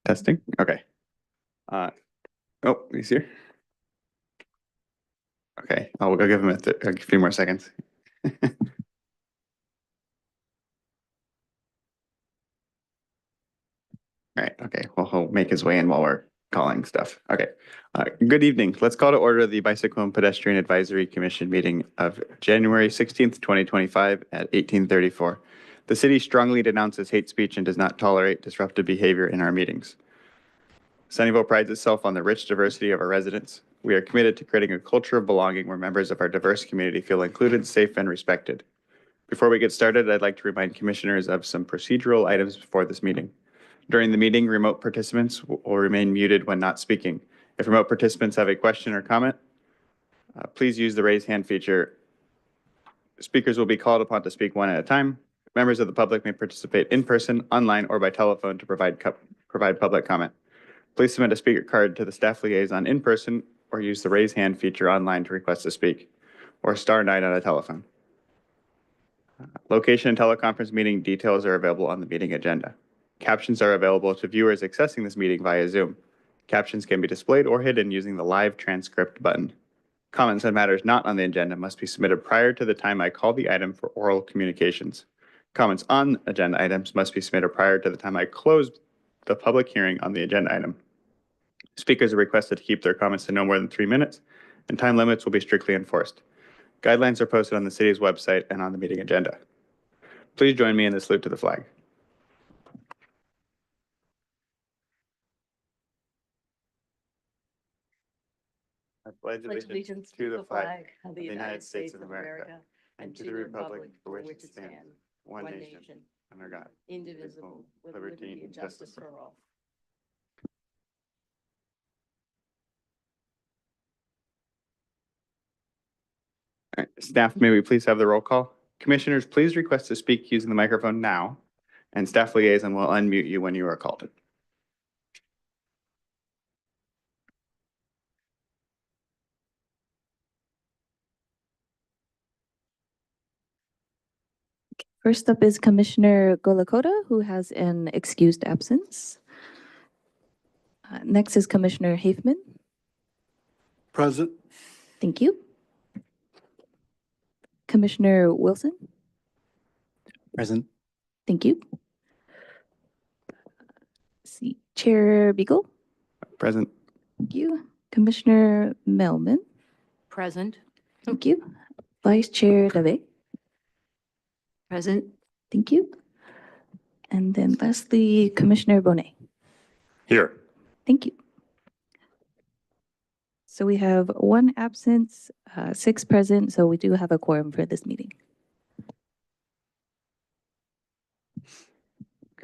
Testing. Okay. Oh, he's here. Okay, I'll give him a few more seconds. All right. Okay. Well, he'll make his way in while we're calling stuff. Okay. Good evening. Let's call to order the Bicycle and Pedestrian Advisory Commission meeting of January 16th, 2025 at 1834. The city strongly denounces hate speech and does not tolerate disruptive behavior in our meetings. Sunnyvale prides itself on the rich diversity of our residents. We are committed to creating a culture of belonging where members of our diverse community feel included, safe, and respected. Before we get started, I'd like to remind commissioners of some procedural items before this meeting. During the meeting, remote participants will remain muted when not speaking. If remote participants have a question or comment, please use the raise hand feature. Speakers will be called upon to speak one at a time. Members of the public may participate in person, online, or by telephone to provide public comment. Please submit a speaker card to the staff liaison in person or use the raise hand feature online to request to speak, or *9 on a telephone. Location and teleconference meeting details are available on the meeting agenda. Captions are available to viewers accessing this meeting via Zoom. Captions can be displayed or hidden using the live transcript button. Comments on matters not on the agenda must be submitted prior to the time I call the item for oral communications. Comments on agenda items must be submitted prior to the time I close the public hearing on the agenda item. Speakers are requested to keep their comments to no more than 3 minutes, and time limits will be strictly enforced. Guidelines are posted on the city's website and on the meeting agenda. Please join me in the salute to the flag. I pledge allegiance to the flag of the United States of America and to the republic for which it stands, one nation, under God, indivisible, with liberty and justice for all. All right, staff, may we please have the roll call? Commissioners, please request to speak using the microphone now, and staff liaison will unmute you when you are called. First up is Commissioner Golakota, who has an excused absence. Next is Commissioner Hafman. Present. Thank you. Commissioner Wilson. Present. Thank you. Let's see, Chair Beagle. Present. Thank you. Commissioner Melman. Present. Thank you. Vice Chair Dave. Present. Thank you. And then lastly, Commissioner Bonet. Here. Thank you. So we have 1 absence, 6 present, so we do have a quorum for this meeting.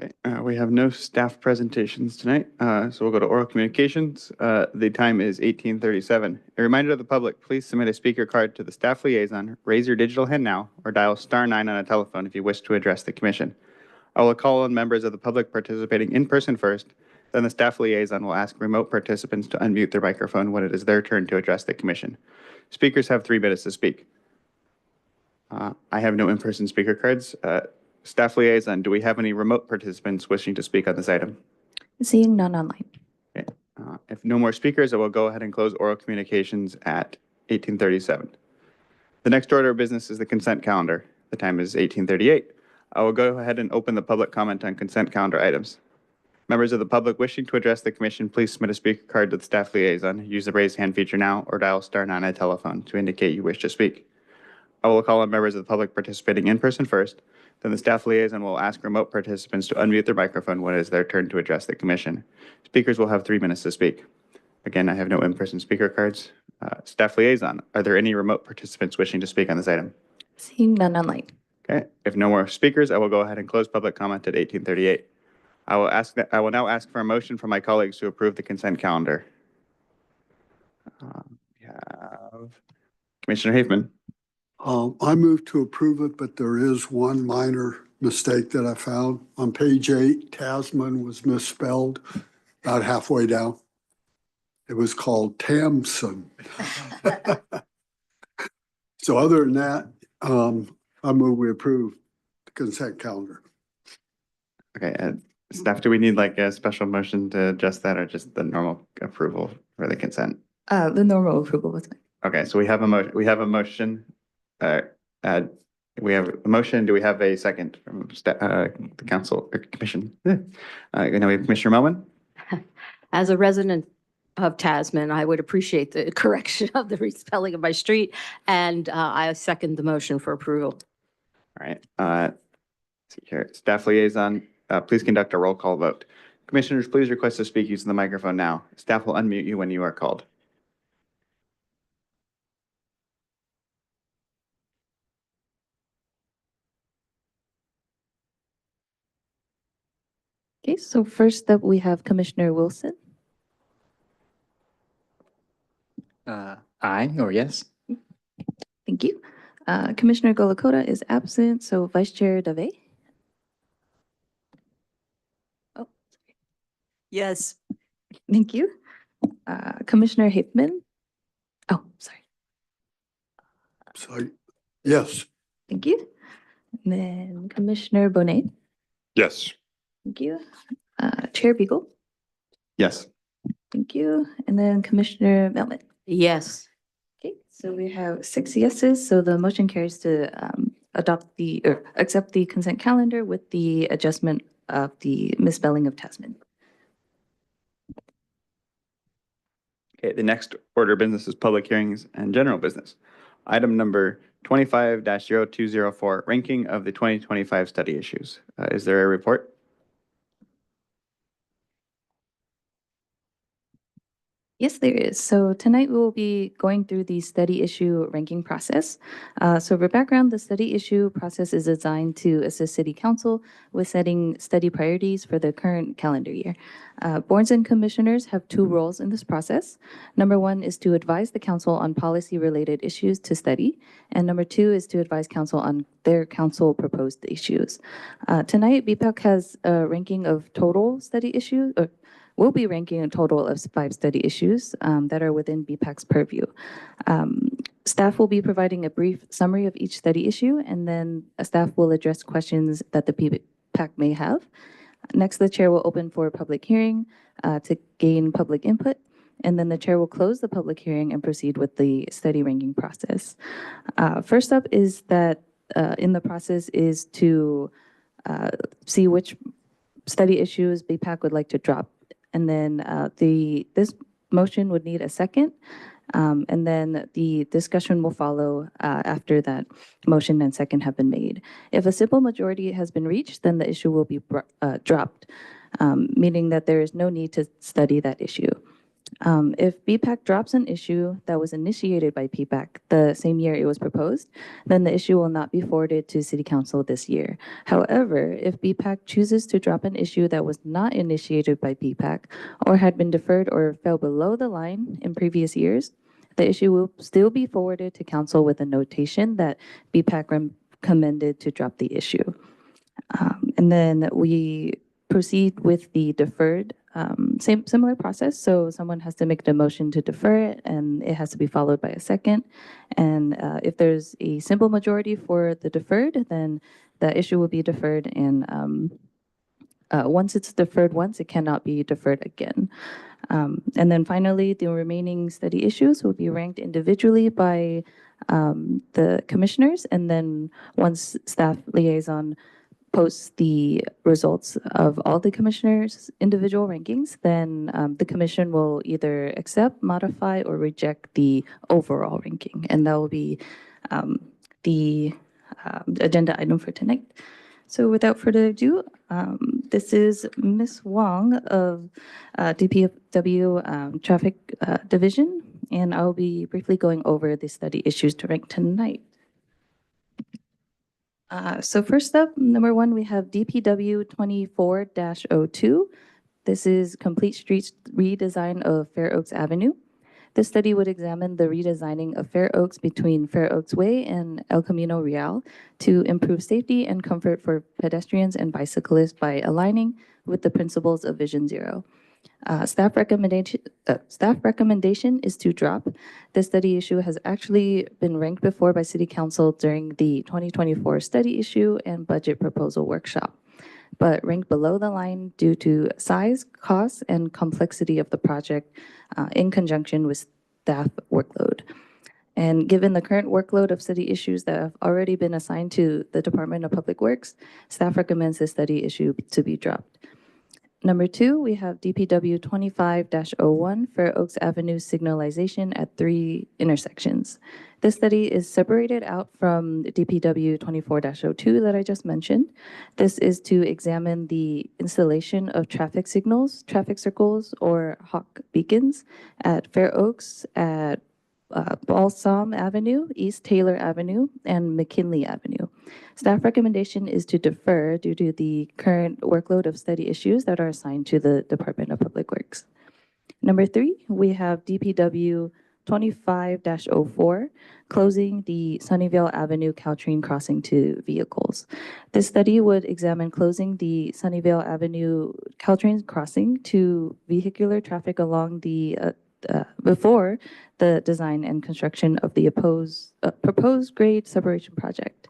Okay, we have no staff presentations tonight, so we'll go to oral communications. The time is 18:37. A reminder to the public, please submit a speaker card to the staff liaison, raise your digital hand now, or dial *9 on a telephone if you wish to address the commission. I will call on members of the public participating in person first, then the staff liaison will ask remote participants to unmute their microphone when it is their turn to address the commission. Speakers have 3 minutes to speak. I have no in-person speaker cards. Staff liaison, do we have any remote participants wishing to speak on this item? Seeing none online. Okay. If no more speakers, I will go ahead and close oral communications at 18:37. The next order of business is the consent calendar. The time is 18:38. I will go ahead and open the public comment on consent calendar items. Members of the public wishing to address the commission, please submit a speaker card to the staff liaison. Use the raise hand feature now or dial *9 on a telephone to indicate you wish to speak. I will call on members of the public participating in person first. Then the staff liaison will ask remote participants to unmute their microphone when it is their turn to address the commission. Speakers will have 3 minutes to speak. Again, I have no in-person speaker cards. Staff liaison, are there any remote participants wishing to speak on this item? Seeing none online. Okay, if no more speakers, I will go ahead and close public comment at 18:38. I will now ask for a motion from my colleagues to approve the consent calendar. We have Commissioner Hafman. I move to approve it, but there is one minor mistake that I found. On page 8, Tasman was misspelled about halfway down. It was called Tamson. So other than that, I move we approve the consent calendar. Okay, Staff, do we need like a special motion to adjust that or just the normal approval for the consent? The normal approval was fine. Okay, so we have a motion. Uh, uh, we have a motion. Do we have a second from the council or commission? You know, we have Commissioner Melman. As a resident of Tasman, I would appreciate the correction of the respelling of my street, and I second the motion for approval. All right. Let's see here. Staff liaison, please conduct a roll call vote. Commissioners, please request to speak using the microphone now. Staff will unmute you when you are called. Okay, so first up, we have Commissioner Wilson. Aye or yes? Thank you. Commissioner Golakota is absent, so Vice Chair Dave. Oh, Yes. thank you. Commissioner Hickman. Oh, sorry. So, yes. Thank you. And then Commissioner Bonet. Yes. Thank you. Chair Beagle. Yes. Thank you. And then Commissioner Melman. Yes. Okay, so we have 6 yeses, so the motion carries to accept the consent calendar with the adjustment of the misspelling of Tasman. Okay, the next order of business is public hearings and general business. Item number 25-0204, ranking of the 2025 study issues. Is there a report? Yes, there is. So tonight we will be going through the study issue ranking process. So for background, the study issue process is designed to assist City Council with setting study priorities for the current calendar year. Boards and commissioners have 2 roles in this process. Number 1 is to advise the council on policy-related issues to study, and number 2 is to advise council on their council proposed issues. Tonight, BPAC has a ranking of total study issues, or we'll be ranking a total of 5 study issues that are within BPAC's purview. Staff will be providing a brief summary of each study issue, and then staff will address questions that the BPAC may have. Next, the chair will open for a public hearing to gain public input, and then the chair will close the public hearing and proceed with the study ranking process. First up is that in the process is to see which study issues BPAC would like to drop. And then this motion would need a second, and then the discussion will follow after that motion and second have been made. If a simple majority has been reached, then the issue will be dropped, meaning that there is no need to study that issue. If BPAC drops an issue that was initiated by PPAC the same year it was proposed, then the issue will not be forwarded to City Council this year. However, if BPAC chooses to drop an issue that was not initiated by PPAC or had been deferred or fell below the line in previous years, the issue will still be forwarded to Council with a notation that BPAC recommended to drop the issue. And then we proceed with the deferred, similar process. So someone has to make the motion to defer it, and it has to be followed by a second. And if there's a simple majority for the deferred, then the issue will be deferred. And once it's deferred once, it cannot be deferred again. And then finally, the remaining study issues will be ranked individually by the commissioners. And then once staff liaison posts the results of all the commissioners' individual rankings, then the commission will either accept, modify, or reject the overall ranking. And that will be the agenda item for tonight. So without further ado, this is Ms. Wong of DPW Traffic Division, and I'll be briefly going over the study issues to rank tonight. So first up, number 1, we have DPW 24-02. This is complete streets redesign of Fair Oaks Avenue. This study would examine the redesigning of Fair Oaks between Fair Oaks Way and El Camino Real to improve safety and comfort for pedestrians and bicyclists by aligning with the principles of Vision Zero. Staff recommendation is to drop. This study issue has actually been ranked before by City Council during the 2024 study issue and budget proposal workshop. but rank below the line due to size, cost, and complexity of the project in conjunction with staff workload. And given the current workload of study issues that have already been assigned to the Department of Public Works, staff recommends this study issue to be dropped. Number 2, we have DPW 25-01 Fair Oaks Avenue signalization at 3 intersections. This study is separated out from DPW 24-02 that I just mentioned. This is to examine the installation of traffic signals, traffic circles, or hawk beacons at Fair Oaks, at Balsam Avenue, East Taylor Avenue, and McKinley Avenue. Staff recommendation is to defer due to the current workload of study issues that are assigned to the Department of Public Works. Number 3, we have DPW 25-04, closing the Sunnyvale Avenue Caltrain crossing to vehicles. This study would examine closing the Sunnyvale Avenue Caltrain crossing to vehicular traffic along the before the design and construction of the proposed grade separation project.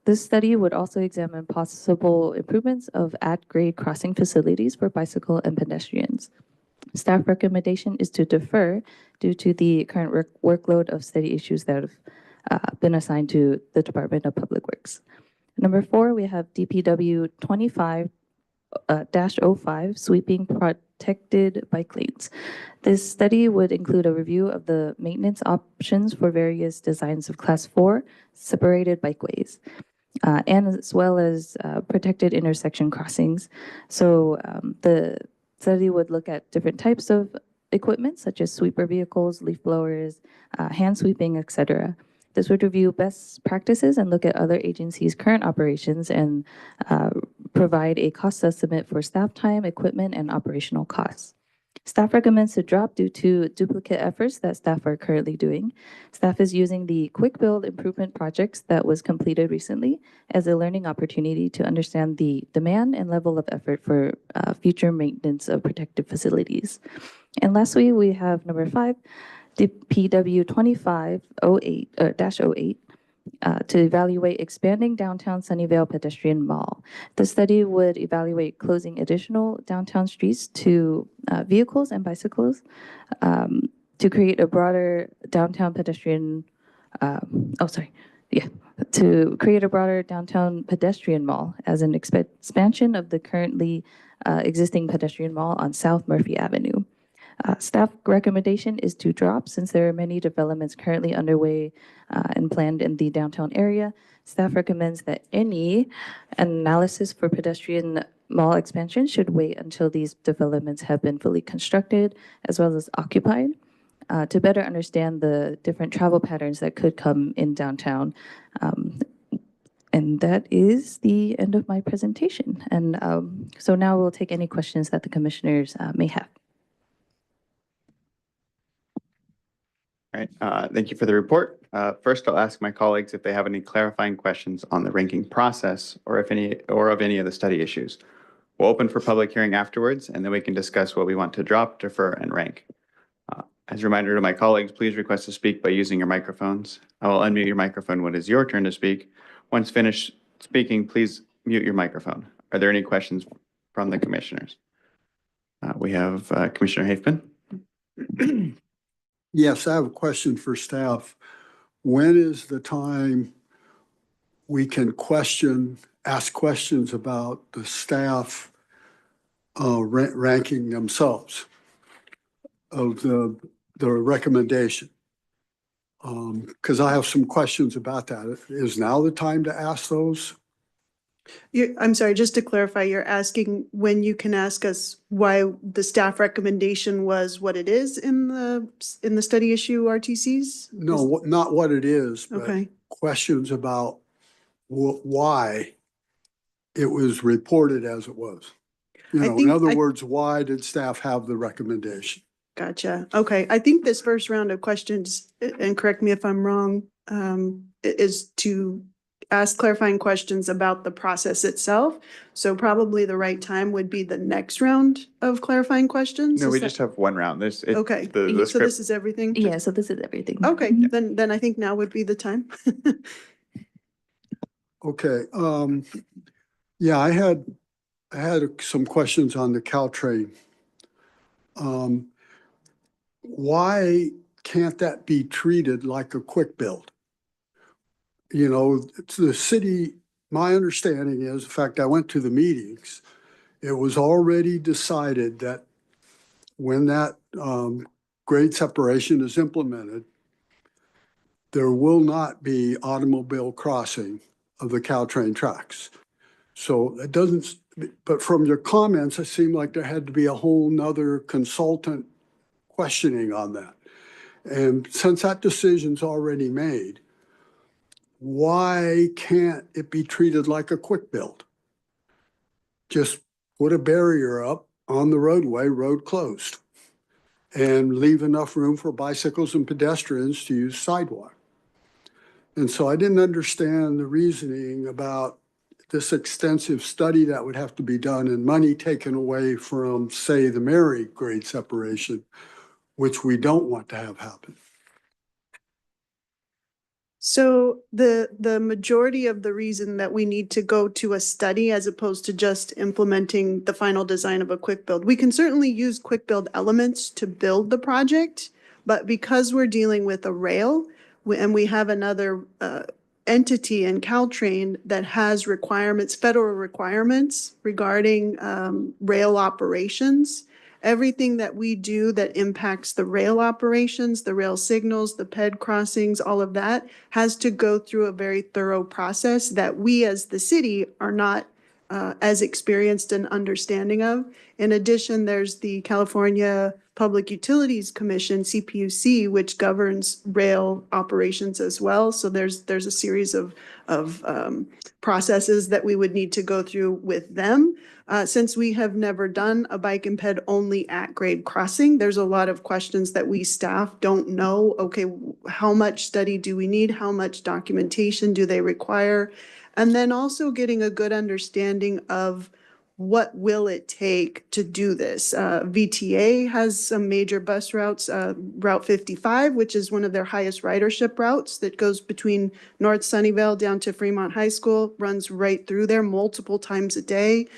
This study would also examine possible improvements of at-grade crossing facilities for bicycle and pedestrians. Staff recommendation is to defer due to the current workload of study issues that have been assigned to the Department of Public Works. Number 4, we have DPW 25-05 sweeping protected bike lanes. This study would include a review of the maintenance options for various designs of Class 4 separated bikeways, and as well as protected intersection crossings. So the study would look at different types of equipment, such as sweeper vehicles, leaf blowers, hand sweeping, etc. This would review best practices and look at other agencies' current operations and provide a cost estimate for staff time, equipment, and operational costs. Staff recommends to drop due to duplicate efforts that staff are currently doing. Staff is using the quick build improvement projects that was completed recently as a learning opportunity to understand the demand and level of effort for future maintenance of protective facilities. And lastly, we have number 5, the PW 25-08 to evaluate expanding downtown Sunnyvale Pedestrian Mall. The study would evaluate closing additional downtown streets to vehicles and bicycles to create a broader downtown pedestrian, to create a broader downtown pedestrian mall as an expansion of the currently existing pedestrian mall on South Murphy Avenue. Staff recommendation is to drop since there are many developments currently underway and planned in the downtown area. Staff recommends that any analysis for pedestrian mall expansion should wait until these developments have been fully constructed as well as occupied to better understand the different travel patterns that could come in downtown. And that is the end of my presentation. And so now we'll take any questions that the commissioners may have. All right, thank you for the report. First, I'll ask my colleagues if they have any clarifying questions on the ranking process or of any of the study issues. We'll open for public hearing afterwards, and then we can discuss what we want to drop, defer, and rank. As a reminder to my colleagues, please request to speak by using your microphones. I will unmute your microphone when it is your turn to speak. Once finished speaking, please mute your microphone. Are there any questions from the commissioners? We have Commissioner Hafman. Yes, I have a question for staff. When is the time we can ask questions about the staff ranking themselves of the recommendation? Because I have some questions about that. Is now the time to ask those? I'm sorry, just to clarify, you're asking when you can ask us why the staff recommendation was what it is in the study issue RTCs? No, not what it is, but Okay. questions about why it was reported as it was. In other words, why did staff have the recommendation? Gotcha. Okay. I think this first round of questions, and correct me if I'm wrong, is to ask clarifying questions about the process itself. So probably the right time would be the next round of clarifying questions. No, we just have one round. Okay. So this is everything? Yeah, so this is everything. Okay, then I think now would be the time. Okay. Yeah, I had some questions on the Caltrain. Why can't that be treated like a quick build? You know, it's the city, my understanding is, in fact, I went to the meetings. It was already decided that when that grade separation is implemented, there will not be automobile crossing of the Caltrain tracks. So it doesn't, but from your comments, it seemed like there had to be a whole nother consultant questioning on that. And since that decision's already made, why can't it be treated like a quick build? Just put a barrier up on the roadway, road closed, and leave enough room for bicycles and pedestrians to use sidewalk. And so I didn't understand the reasoning about this extensive study that would have to be done and money taken away from, say, the Mary grade separation, which we don't want to have happen. So the majority of the reason that we need to go to a study as opposed to just implementing the final design of a quick build, we can certainly use quick build elements to build the project, but because we're dealing with a rail and we have another entity in Caltrain that has requirements, federal requirements regarding rail operations, everything that we do that impacts the rail operations, the rail signals, the ped crossings, all of that has to go through a very thorough process that we as the city are not as experienced and understanding of. In addition, there's the California Public Utilities Commission, CPUC, which governs rail operations as well. So there's a series of processes that we would need to go through with them. Since we have never done a bike and ped only at grade crossing, there's a lot of questions that we staff don't know. Okay, how much study do we need? How much documentation do they require? And then also getting a good understanding of what will it take to do this? VTA has some major bus routes, Route 55, which is one of their highest ridership routes that goes between North Sunnyvale down to Fremont High School, runs right through there multiple times a day.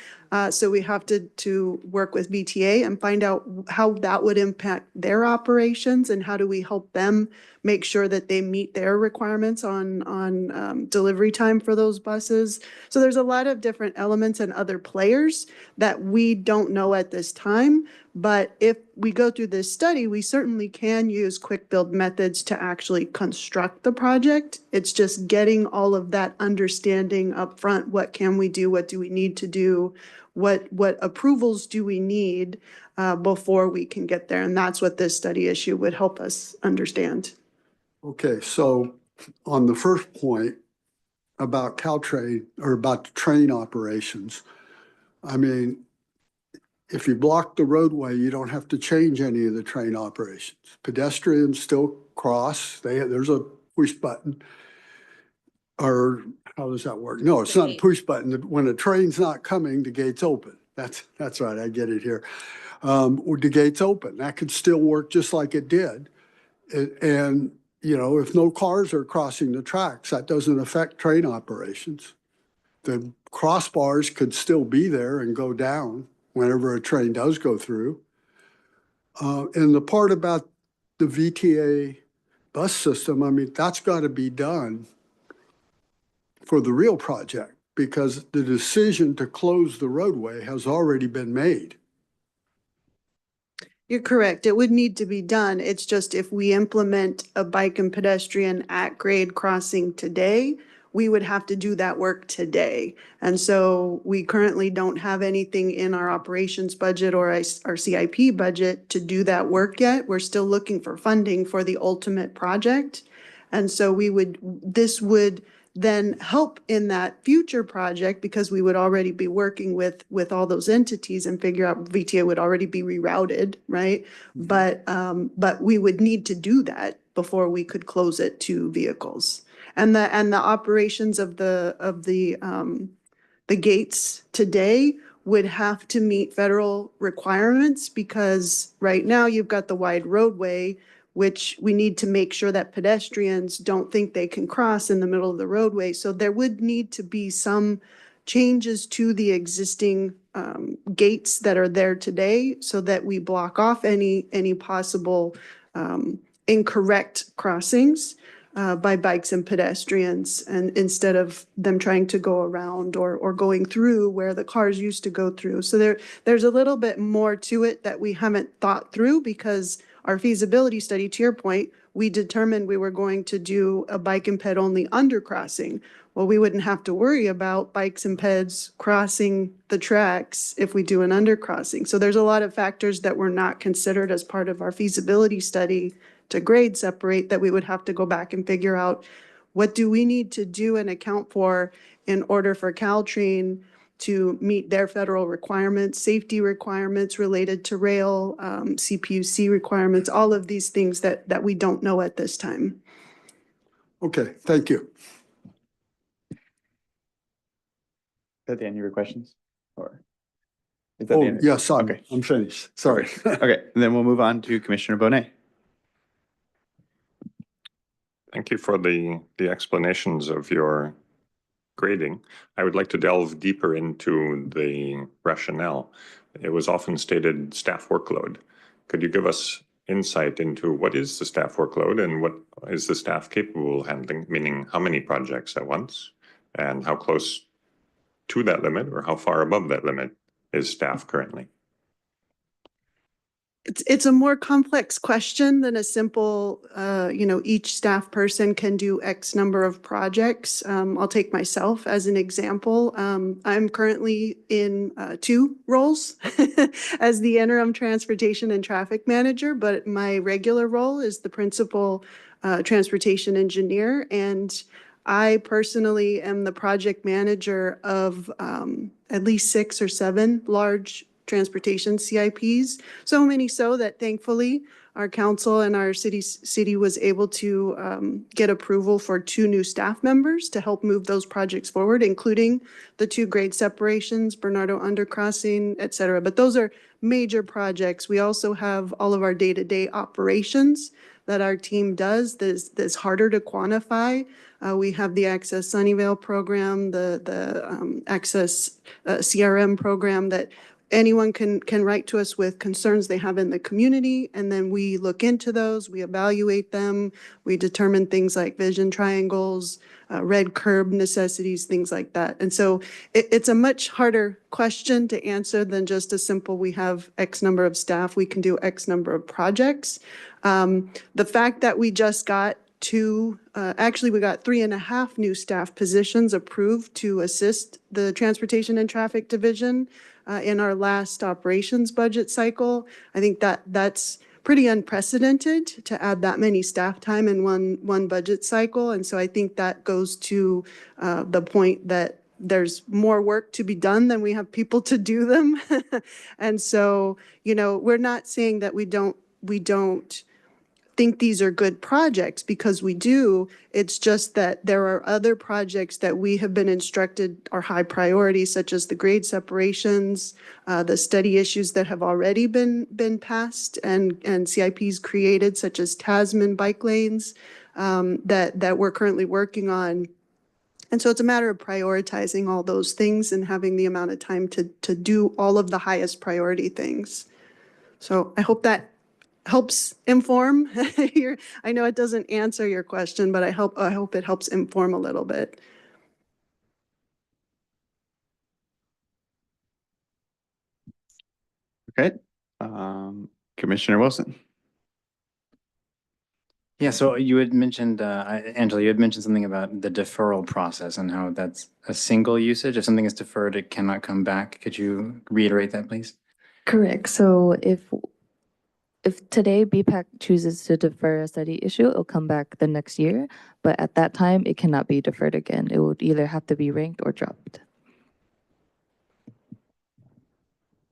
So we have to work with VTA and find out how that would impact their operations and how do we help them make sure that they meet their requirements on delivery time for those buses. So there's a lot of different elements and other players that we don't know at this time. But if we go through this study, we certainly can use quick build methods to actually construct the project. It's just getting all of that understanding up front. What can we do? What do we need to do? What approvals do we need before we can get there? And that's what this study issue would help us understand. Okay, so on the first point about Caltrain or about the train operations, I mean, if you block the roadway, you don't have to change any of the train operations. Pedestrians still cross. There's a push button. Or how does that work? No, it's not a push button. When a train's not coming, the gate's open. That's right. I get it here. The gate's open. That could still work just like it did. And you know, if no cars are crossing the tracks, that doesn't affect train operations. The crossbars could still be there and go down whenever a train does go through. And the part about the VTA bus system, I mean, that's got to be done for the real project because the decision to close the roadway has already been made. You're correct. It would need to be done. It's just if we implement a bike and pedestrian at grade crossing today, we would have to do that work today. And so we currently don't have anything in our operations budget or our CIP budget to do that work yet. We're still looking for funding for the ultimate project. And so this would then help in that future project because we would already be working with all those entities and figure out VTA would already be rerouted, right? But we would need to do that before we could close it to vehicles. And the operations of the gates today would have to meet federal requirements because right now you've got the wide roadway, which we need to make sure that pedestrians don't think they can cross in the middle of the roadway. So there would need to be some changes to the existing gates that are there today so that we block off any possible incorrect crossings by bikes and pedestrians, and instead of them trying to go around or going through where the cars used to go through. So there's a little bit more to it that we haven't thought through, because our feasibility study, to your point, we determined we were going to do a bike and ped only undercrossing. Well, we wouldn't have to worry about bikes and peds crossing the tracks if we do an undercrossing. So there's a lot of factors that were not considered as part of our feasibility study to grade separate that we would have to go back and figure out, what do we need to do and account for in order for Caltrain to meet their federal requirements, safety requirements related to rail, CPUC requirements, all of these things that we don't know at this time. Okay, thank you. Is that the end of your questions? Or? Is that the Oh, end? yes, Okay. I'm finished. Sorry. Okay, and then we'll move on to Commissioner Bonet. Thank you for the explanations of your grading. I would like to delve deeper into the rationale. It was often stated staff workload. Could you give us insight into what is the staff workload and what is the staff capable of handling, meaning how many projects at once and how close to that limit or how far above that limit is staff currently? It's a more complex question than a simple, each staff person can do X number of projects. I'll take myself as an example. I'm currently in 2 roles as the interim transportation and traffic manager, but my regular role is the principal transportation engineer. And I personally am the project manager of at least 6 or 7 large transportation CIPs. So many so that thankfully our council and our city was able to get approval for 2 new staff members to help move those projects forward, including the 2 grade separations, Bernardo Undercrossing, et cetera. But those are major projects. We also have all of our day-to-day operations that our team does that's harder to quantify. We have the Access Sunnyvale program, the Access CRM program that anyone can write to us with concerns they have in the community, and then we look into those, we evaluate them, we determine things like vision triangles, red curb necessities, things like that. And so it's a much harder question to answer than just a simple, we have X number of staff, we can do X number of projects. The fact that we just got actually we got 3.5 new staff positions approved to assist the Transportation and Traffic Division in our last operations budget cycle. I think that's pretty unprecedented to add that many staff time in one budget cycle. And so I think that goes to the point that there's more work to be done than we have people to do them. And so, we're not saying that we don't think these are good projects, because we do. It's just that there are other projects that we have been instructed are high priority, such as the grade separations, the study issues that have already been passed and CIPs created, such as Tasman bike lanes, that we're currently working on. And so it's a matter of prioritizing all those things and having the amount of time to do all of the highest priority things. So I hope that helps inform I know it doesn't answer your question, but I hope it helps inform a little bit. Okay. Commissioner Wilson. Yeah, so you had mentioned, Angela, you had mentioned something about the deferral process and how that's a single usage. If something is deferred, it cannot come back. Could you reiterate that, please? Correct. So if today BPAC chooses to defer a study issue, it'll come back the next year, but at that time, it cannot be deferred again. It would either have to be ranked or dropped.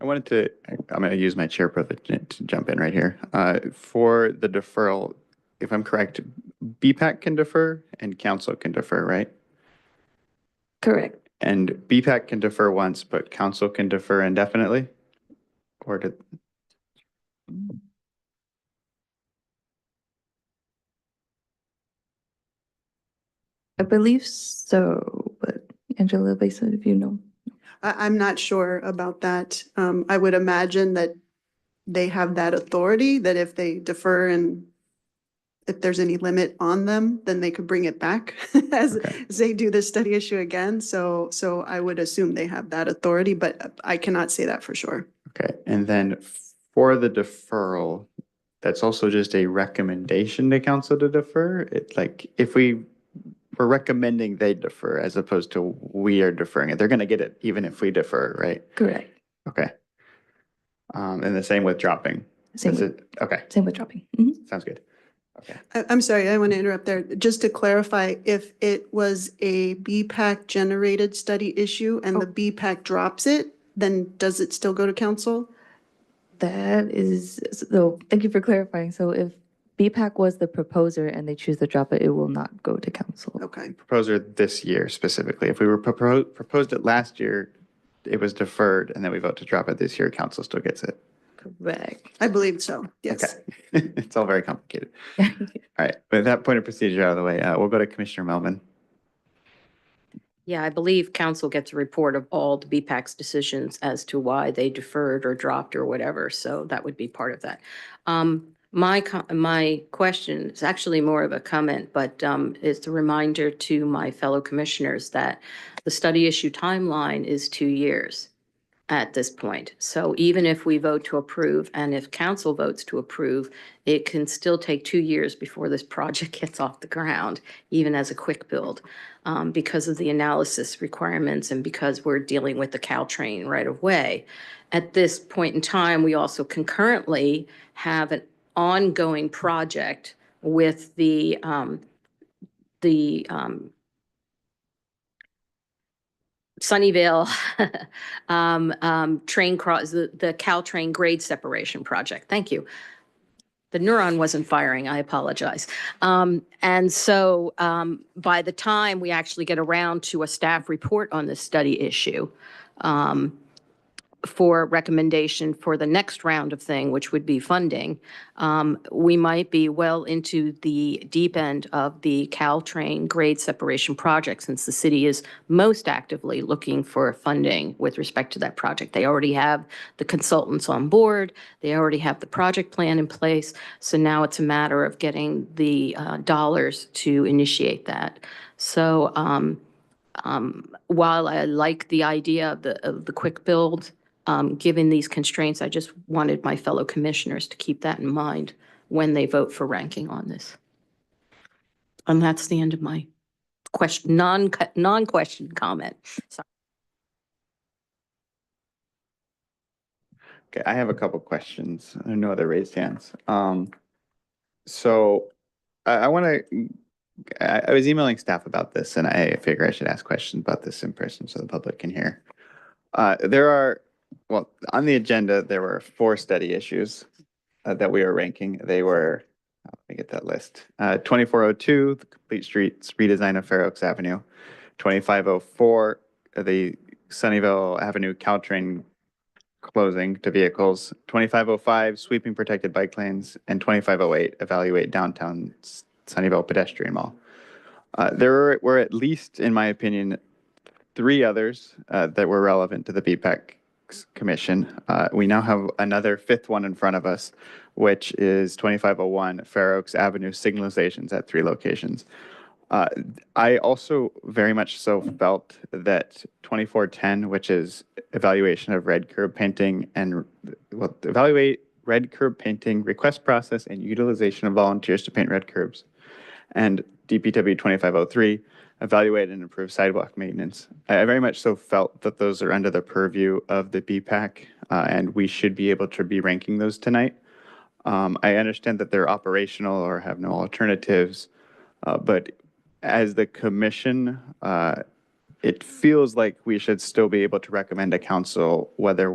I'm going to use my chair privilege to jump in right here. For the deferral, if I'm correct, BPAC can defer and council can defer, right? Correct. And BPAC can defer once, but council can defer indefinitely? Or did? I believe so, but Angela, Lisa, if you know. I'm not sure about that. I would imagine that they have that authority, that if they defer and if there's any limit on them, then they could bring it back as Okay. as they do the study issue again. So I would assume they have that authority, but I cannot say that for sure. Okay, and then for the deferral, that's also just a recommendation to council to defer? It's like, if we're recommending they defer as opposed to we are deferring it, they're gonna get it even if we defer, right? Correct. Okay. And the same with dropping. Same Is with, it? Okay, same with dropping. Mhm. sounds good. Okay, I'm sorry, I want to interrupt there. Just to clarify, if it was a BPAC generated study issue and the BPAC drops it, then does it still go to council? That is, so thank you for clarifying. So if BPAC was the proposer and they choose to drop it, it will not go to council. Okay, proposer this year specifically. If we were proposed it last year, it was deferred, and then we vote to drop it this year, council still gets it. Correct. I believe so, yes. Okay. It's all very complicated. All right, with that point of procedure out of the way, we'll go to Commissioner Melvin. Yeah, I believe council gets a report of all the BPAC's decisions as to why they deferred or dropped or whatever, so that would be part of that. My question is actually more of a comment, but it's a reminder to my fellow commissioners that the study issue timeline is 2 years at this point. So even if we vote to approve and if council votes to approve, it can still take 2 years before this project gets off the ground, even as a quick build, because of the analysis requirements and because we're dealing with the Caltrain right of way. At this point in time, we also concurrently have an ongoing project with the Sunnyvale train cross, the Caltrain grade separation project. Thank you. The neuron wasn't firing. I apologize. And so by the time we actually get around to a staff report on this study issue, for recommendation for the next round of thing, which would be funding, we might be well into the deep end of the Caltrain grade separation project, since the city is most actively looking for funding with respect to that project. They already have the consultants on board. They already have the project plan in place. So now it's a matter of getting the dollars to initiate that. So while I like the idea of the quick build, given these constraints, I just wanted my fellow commissioners to keep that in mind when they vote for ranking on this. And that's the end of my question, non-question comment. Sorry. Okay, I have a couple questions. There are no other raised hands. So I want to, I was emailing staff about this, and I figure I should ask questions about this in person so the public can hear. There are, well, on the agenda, there were 4 study issues that we are ranking. They were, let me get that list. 2402, the complete streets redesign of Fair Oaks Avenue. 2504, the Sunnyvale Avenue Caltrain closing to vehicles. 2505, sweeping protected bike lanes. And 2508, evaluate downtown Sunnyvale pedestrian mall. There were at least, in my opinion, 3 others that were relevant to the BPAC Commission. We now have another 5th one in front of us, which is 2501 Fair Oaks Avenue signalizations at 3 locations. I also very much so felt that 2410, which is evaluation of red curb painting and evaluate red curb painting, request process, and utilization of volunteers to paint red curbs, and DPW 2503, evaluate and improve sidewalk maintenance. I very much so felt that those are under the purview of the BPAC, and we should be able to be ranking those tonight. I understand that they're operational or have no alternatives, but as the commission, it feels like we should still be able to recommend to council whether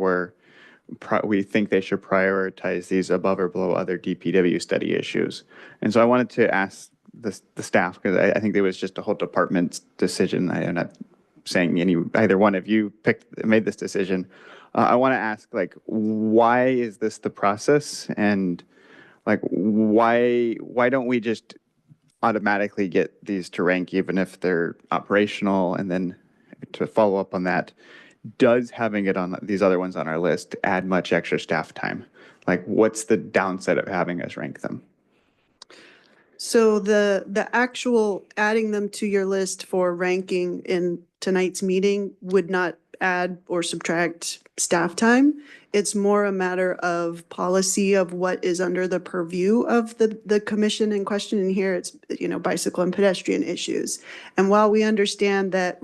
we think they should prioritize these above or below other DPW study issues. And so I wanted to ask the staff, because I think it was just a whole department's decision. I'm not saying either one of you made this decision. I want to ask, like, why is this the process? And like, why don't we just automatically get these to rank even if they're operational, and then to follow up on that, does having it on these other ones on our list add much extra staff time? Like, what's the downside of having us rank them? So the actual adding them to your list for ranking in tonight's meeting would not add or subtract staff time. It's more a matter of policy of what is under the purview of the commission in question. And here it's, bicycle and pedestrian issues. And while we understand that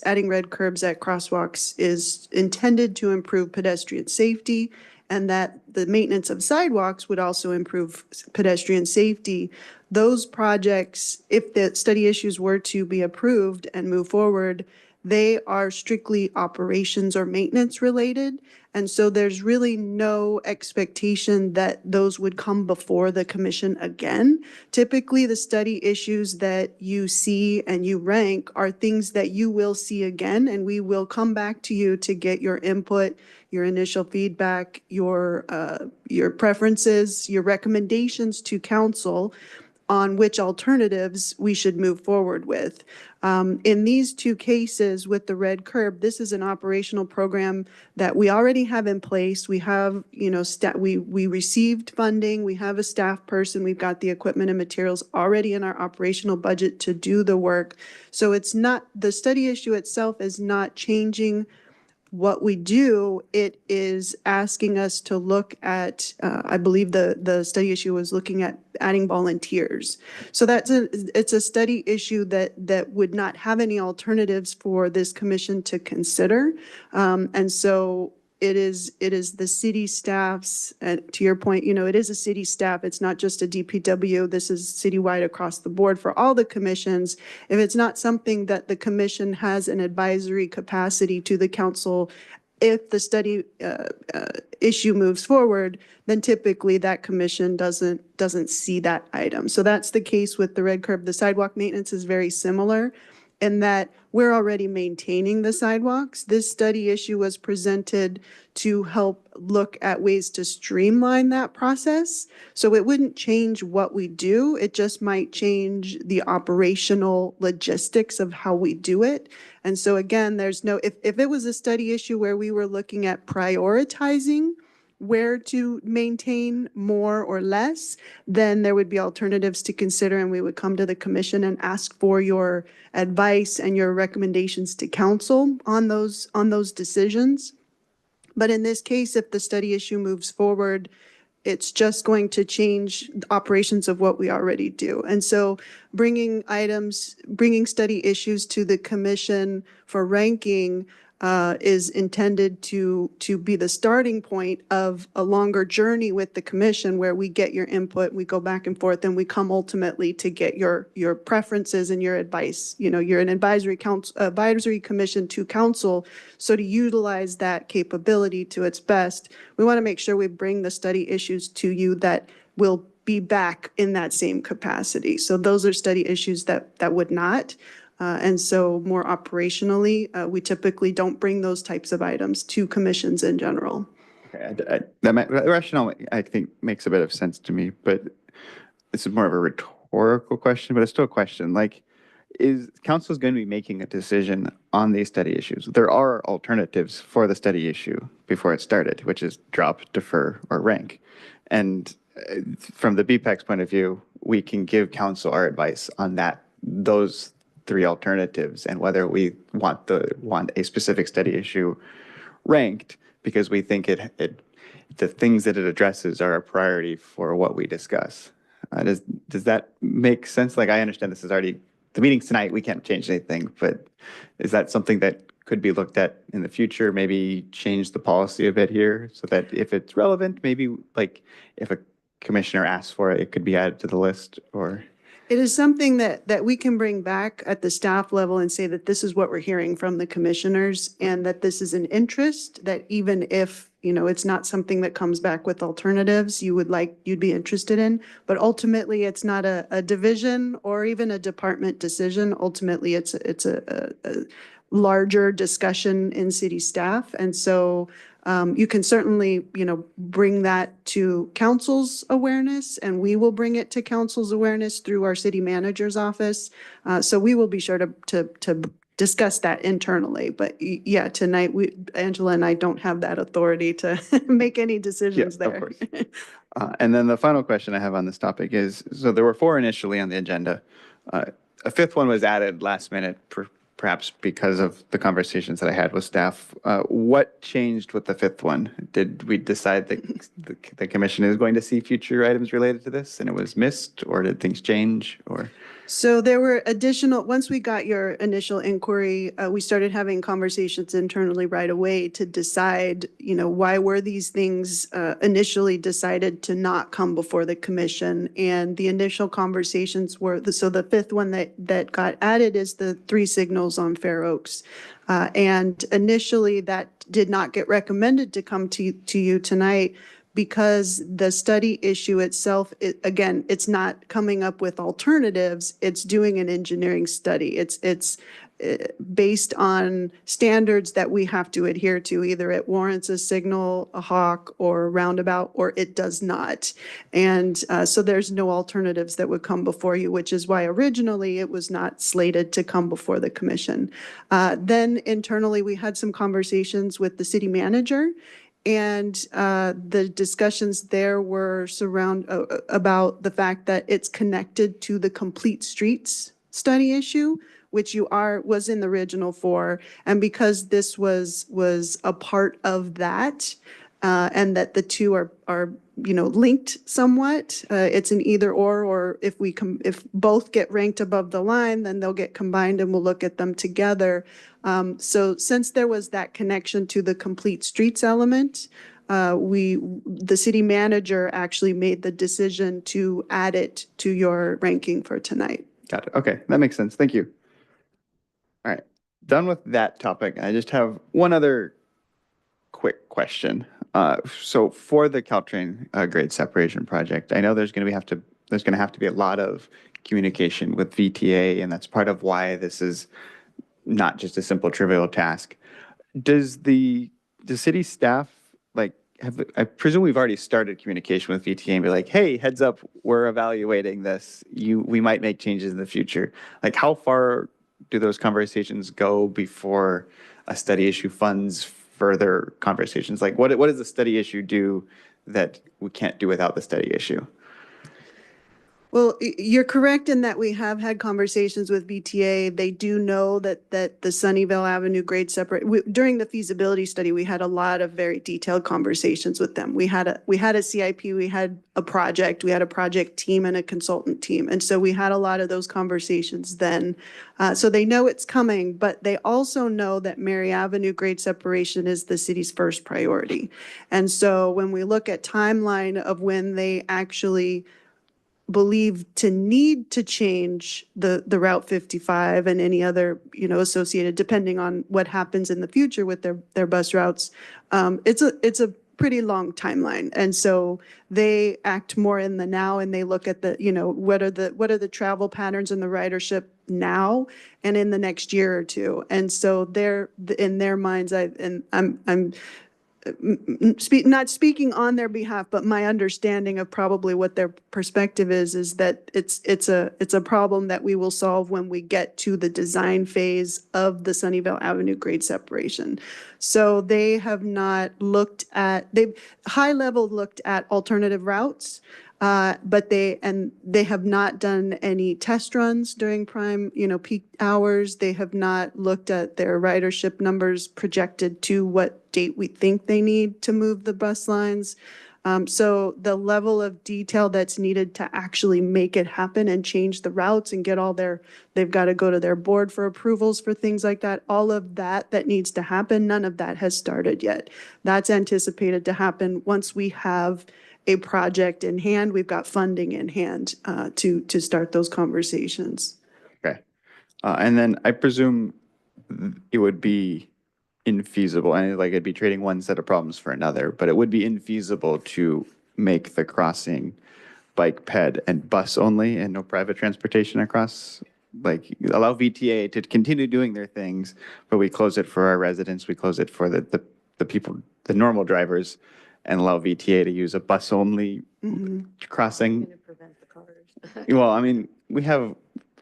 adding red curbs at crosswalks is intended to improve pedestrian safety, and that the maintenance of sidewalks would also improve pedestrian safety, those projects, if the study issues were to be approved and move forward, they are strictly operations or maintenance related. And so there's really no expectation that those would come before the commission again. Typically, the study issues that you see and you rank are things that you will see again, and we will come back to you to get your input, your initial feedback, your preferences, your recommendations to council on which alternatives we should move forward with. In these two cases with the red curb, this is an operational program that we already have in place. We have, we received funding, we have a staff person, we've got the equipment and materials already in our operational budget to do the work. So it's not, the study issue itself is not changing what we do. It is asking us to look at, I believe the study issue was looking at adding volunteers. So it's a study issue that would not have any alternatives for this commission to consider. And so it is the city staff's, to your point, it is a city staff. It's not just a DPW. This is citywide across the board for all the commissions. If it's not something that the commission has an advisory capacity to the council, if the study issue moves forward, then typically that commission doesn't see that item. So that's the case with the red curb. The sidewalk maintenance is very similar in that we're already maintaining the sidewalks. This study issue was presented to help look at ways to streamline that process. So it wouldn't change what we do. It just might change the operational logistics of how we do it. And so again, there's no, if it was a study issue where we were looking at prioritizing where to maintain more or less, then there would be alternatives to consider, and we would come to the commission and ask for your advice and your recommendations to council on those decisions. But in this case, if the study issue moves forward, it's just going to change the operations of what we already do. And so bringing study issues to the commission for ranking is intended to be the starting point of a longer journey with the commission where we get your input, we go back and forth, and we come ultimately to get your preferences and your advice. You're an advisory commission to council. So to utilize that capability to its best, we want to make sure we bring the study issues to you that will be back in that same capacity. So those are study issues that would not. And so more operationally, we typically don't bring those types of items to commissions in general. Okay, the rationale, I think, makes a bit of sense to me, but this is more of a rhetorical question, but it's still a question. Like, is council going to be making a decision on these study issues? There are alternatives for the study issue before it started, which is drop, defer, or rank. And from the BPEC's point of view, we can give council our advice on those three alternatives and whether we want a specific study issue ranked because we think the things that it addresses are a priority for what we discuss. Does that make sense? Like, I understand this is already, the meeting's tonight, we can't change anything, but is that something that could be looked at in the future? Maybe change the policy a bit here so that if it's relevant, maybe like if a commissioner asks for it, it could be added to the list or... It is something that we can bring back at the staff level and say that this is what we're hearing from the commissioners and that this is an interest that even if, it's not something that comes back with alternatives you'd be interested in, but ultimately it's not a division or even a department decision. Ultimately, it's a larger discussion in city staff. And so you can certainly, bring that to council's awareness, and we will bring it to council's awareness through our city manager's office. So we will be sure to discuss that internally. But yeah, tonight, Angela and I don't have that authority to make any decisions Yeah, of there. course. And then the final question I have on this topic is, so there were 4 initially on the agenda. A 5th one was added last minute, perhaps because of the conversations that I had with staff. What changed with the 5th one? Did we decide that the commission is going to see future items related to this and it was missed, or did things change, or? So there were once we got your initial inquiry, we started having conversations internally right away to decide, why were these things initially decided to not come before the commission? And the initial conversations were, so the 5th one that got added is the 3 signals on Fair Oaks. And initially that did not get recommended to come to you tonight, because the study issue itself, again, it's not coming up with alternatives, it's doing an engineering study. It's based on standards that we have to adhere to. Either it warrants a signal, a hawk, or a roundabout, or it does not. And so there's no alternatives that would come before you, which is why originally it was not slated to come before the commission. Then internally, we had some conversations with the city manager, and the discussions there were about the fact that it's connected to the complete streets study issue, which was in the original 4. And because this was a part of that, and that the two are linked somewhat, it's an either or if both get ranked above the line, then they'll get combined and we'll look at them together. So since there was that connection to the complete streets element, the city manager actually made the decision to add it to your ranking for tonight. Got it. Okay, that makes sense. Thank you. All right, done with that topic. I just have one other quick question. So for the Caltrain grade separation project, I know there's going to have to be a lot of communication with VTA, and that's part of why this is not just a simple trivial task. Does the city staff I presume we've already started communication with VTA and be like, hey, heads up, we're evaluating this. We might make changes in the future. Like, how far do those conversations go before a study issue funds further conversations? Like, what does the study issue do that we can't do without the study issue? Well, you're correct in that we have had conversations with VTA. They do know that the Sunnyvale Avenue grade during the feasibility study, we had a lot of very detailed conversations with them. We had a CIP, we had a project team and a consultant team. And so we had a lot of those conversations then. So they know it's coming, but they also know that Mary Avenue grade separation is the city's first priority. And so when we look at timeline of when they actually believe to need to change the Route 55 and any other, associated, depending on what happens in the future with their bus routes, it's a pretty long timeline. And so they act more in the now, and they look at what are the travel patterns and the ridership now and in the next year or two. And so they're in their minds, I'm not speaking on their behalf, but my understanding of probably what their perspective is that it's a problem that we will solve when we get to the design phase of the Sunnyvale Avenue grade separation. So they have not they've high level looked at alternative routes, but they have not done any test runs during prime, peak hours. They have not looked at their ridership numbers projected to what date we think they need to move the bus lines. So the level of detail that's needed to actually make it happen and change the routes and get they've got to go to their board for approvals for things like that. All of that needs to happen. None of that has started yet. That's anticipated to happen once we have a project in hand. We've got funding in hand to start those conversations. Okay. And then I presume it would be infeasible, and it'd be trading one set of problems for another, but it would be infeasible to make the crossing bike, ped, and bus only and no private transportation across. Allow VTA to continue doing their things, but we close it for our residents, we close it for the people, the normal drivers, and allow VTA to use a bus only crossing. Prevent the cars. Well, I mean, we have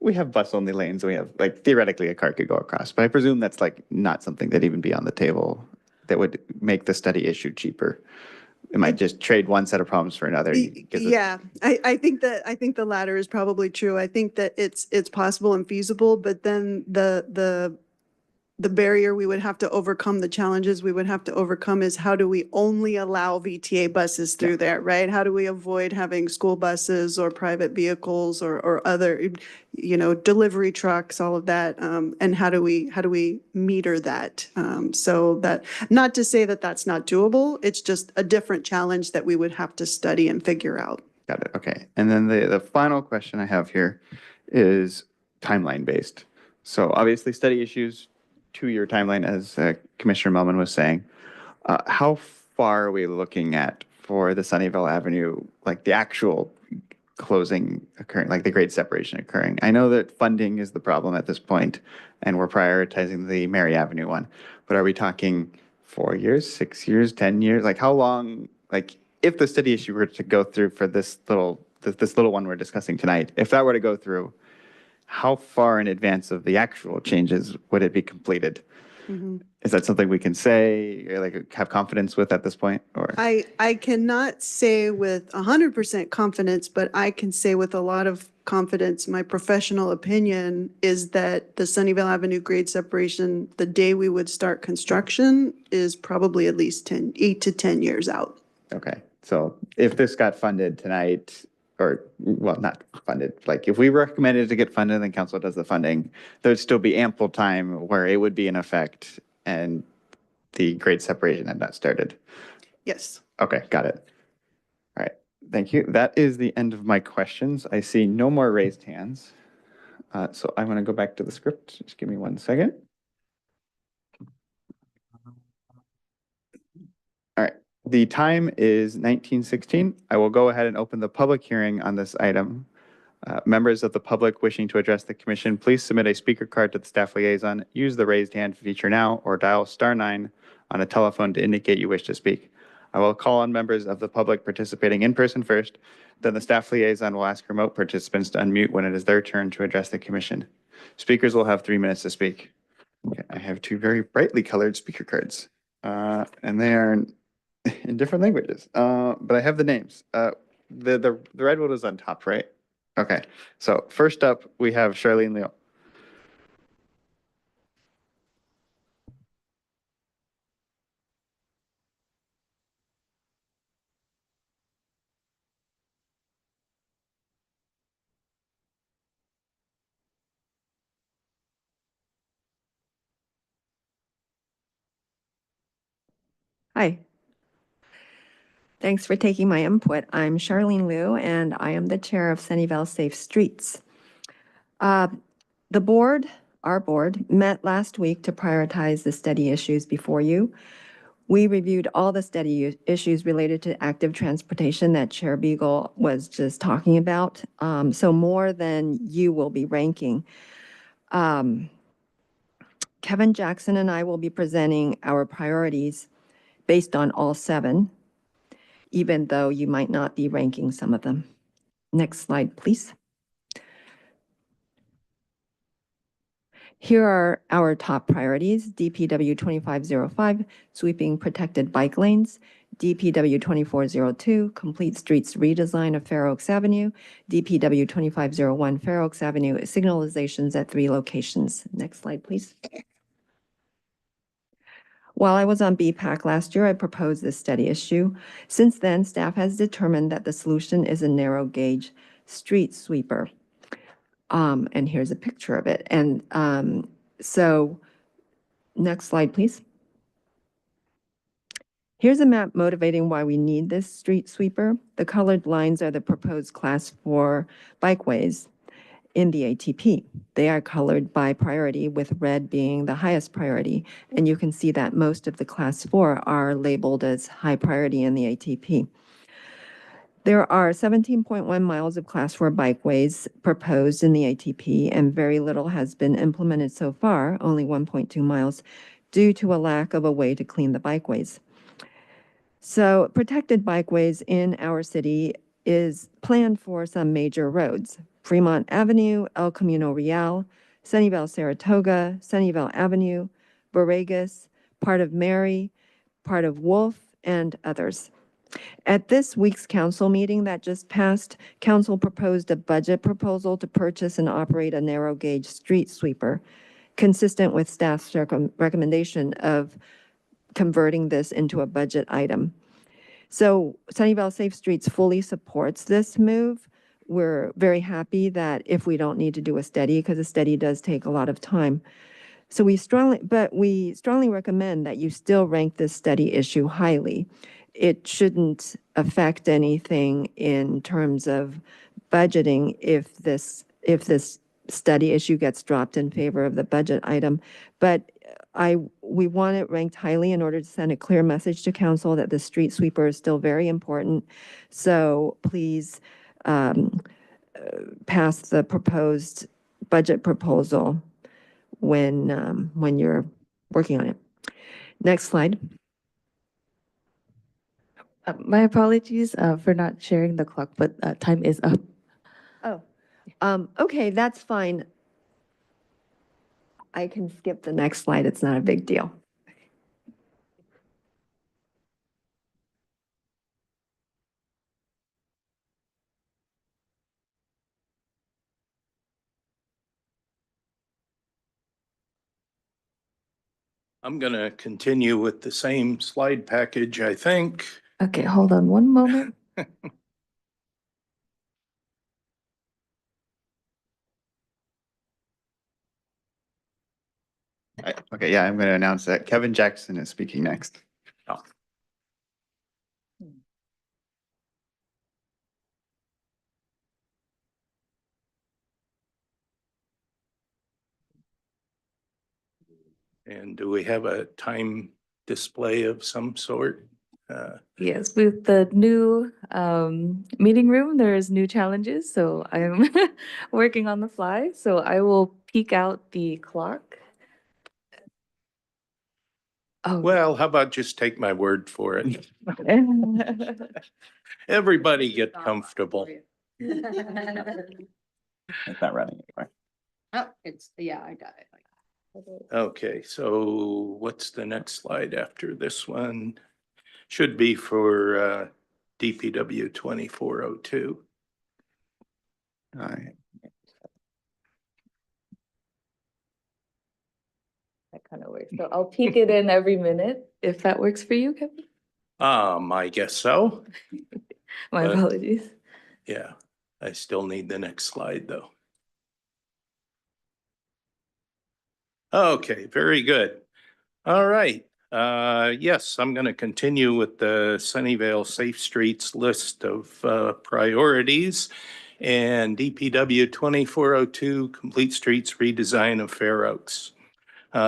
we have bus-only lanes, and we have, like, theoretically, a car could go across, but I presume that's, like, not something that'd even be on the table that would make the study issue cheaper. It might just trade one set of problems for another. Yeah, I think the latter is probably true. I think that it's possible and feasible, but then the barrier we would have to overcome, the challenges we would have to overcome is how do we only allow VTA buses through there, right? How do we avoid having school buses or private vehicles or other, delivery trucks, all of that? And how do we meter that? So that, not to say that that's not doable, it's just a different challenge that we would have to study and figure out. Got it. Okay. And then the final question I have here is timeline based. So obviously study issues, 2-year timeline, as Commissioner Melman was saying. How far are we looking at for the Sunnyvale Avenue, like the actual closing occurring, like the grade separation occurring? I know that funding is the problem at this point, and we're prioritizing the Mary Avenue one. But are we talking 4 years, 6 years, 10 years? Like how long, like if the study issue were to go through for this little one we're discussing tonight, if that were to go through, how far in advance of the actual changes would it be completed? Is that something we can say, or like have confidence with at this point? Or I cannot say with 100% confidence, but I can say with a lot of confidence, my professional opinion is that the Sunnyvale Avenue grade separation, the day we would start construction, is probably at least 8 to 10 years out. Okay, so if this got funded tonight, or, well, not funded, like if we recommended to get funded, then council does the funding, there'd still be ample time where it would be in effect and the grade separation had not started. Yes. Okay, got it. All right, thank you. That is the end of my questions. I see no more raised hands. So I'm going to go back to the script. Just give me 1 second. All right, the time is 19:16. I will go ahead and open the public hearing on this item. Members of the public wishing to address the commission, please submit a speaker card to the staff liaison, use the raised hand feature now, or dial *9 on a telephone to indicate you wish to speak. I will call on members of the public participating in person first, then the staff liaison will ask remote participants to unmute when it is their turn to address the commission. Speakers will have 3 minutes to speak. Okay, I have 2 very brightly colored speaker cards, and they are in different languages, but I have the names. The red one is on top, right? Okay, so first up, we have Charlene Leo. Hi. Thanks for taking my input. I'm Charlene Liu, and I am the chair of Sunnyvale Safe Streets. The board, our board, met last week to prioritize the study issues before you. We reviewed all the study issues related to active transportation that Chair Beagle was just talking about, so more than you will be ranking. Kevin Jackson and I will be presenting our priorities based on all 7, even though you might not be ranking some of them. Next slide, please. Here are our top priorities: DPW 2505, sweeping protected bike lanes; DPW 2402, complete streets redesign of Fair Oaks Avenue; DPW 2501, Fair Oaks Avenue, signalizations at 3 locations. Next slide, please. While I was on BPAC last year, I proposed this study issue. Since then, staff has determined that the solution is a narrow gauge street sweeper. And here's a picture of it. And so next slide, please. Here's a map motivating why we need this street sweeper. The colored lines are the proposed Class 4 bikeways in the ATP. They are colored by priority, with red being the highest priority. And you can see that most of the Class 4 are labeled as high priority in the ATP. There are 17.1 miles of Class 4 bikeways proposed in the ATP, and very little has been implemented so far, only 1.2 miles, due to a lack of a way to clean the bikeways. So protected bikeways in our city is planned for some major roads. Fremont Avenue, El Camino Real, Sunnyvale Saratoga, Sunnyvale Avenue, Borregas, part of Mary, part of Wolf, and others. At this week's council meeting that just passed, council proposed a budget proposal to purchase and operate a narrow gauge street sweeper, consistent with staff's recommendation of converting this into a budget item. So Sunnyvale Safe Streets fully supports this move. We're very happy that if we don't need to do a study, because a study does take a lot of time. So we strongly recommend that you still rank this study issue highly. It shouldn't affect anything in terms of budgeting if this study issue gets dropped in favor of the budget item. But we want it ranked highly in order to send a clear message to council that the street sweeper is still very important. So please pass the proposed budget proposal when you're working on it. Next slide. My apologies for not sharing the clock, but time is up. Okay, that's fine. I can skip the next slide. It's not a big deal. I'm going to continue with the same slide package, I think. Okay, hold on one moment. Okay, yeah, I'm going to announce that Kevin Jackson is speaking next. Oh. And do we have a time display of some sort? Yes, with the new meeting room, there's new challenges, so I'm working on the fly. So I will peek out the clock. Oh, Well, how about just take my word for it? Everybody get comfortable. It's not running anywhere. Oh, yeah, I got it. Okay, so what's the next slide after this one? Should be for DPW 2402. All right. that kind of works. So I'll peek it in every minute if that works for you, Kevin. I guess so. My But- apologies. Yeah, I still need the next slide though. Okay, very good. All right. Yes, I'm going to continue with the Sunnyvale Safe Streets list of priorities. And DPW 2402, Complete Streets Redesign of Fair Oaks.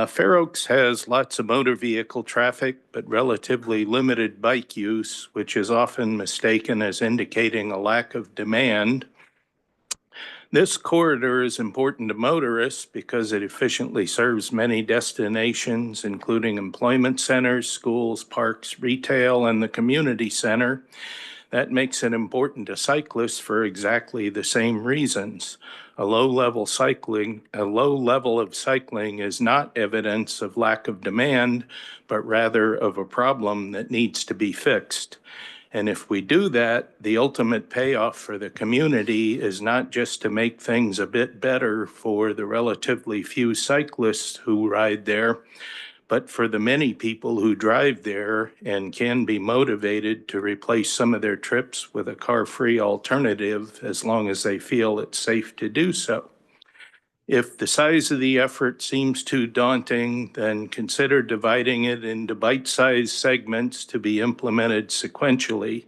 Fair Oaks has lots of motor vehicle traffic, but relatively limited bike use, which is often mistaken as indicating a lack of demand. This corridor is important to motorists because it efficiently serves many destinations, including employment centers, schools, parks, retail, and the community center. That makes it important to cyclists for exactly the same reasons. A low level of cycling is not evidence of lack of demand, but rather of a problem that needs to be fixed. And if we do that, the ultimate payoff for the community is not just to make things a bit better for the relatively few cyclists who ride there, but for the many people who drive there and can be motivated to replace some of their trips with a car-free alternative as long as they feel it's safe to do so. If the size of the effort seems too daunting, then consider dividing it into bite-sized segments to be implemented sequentially.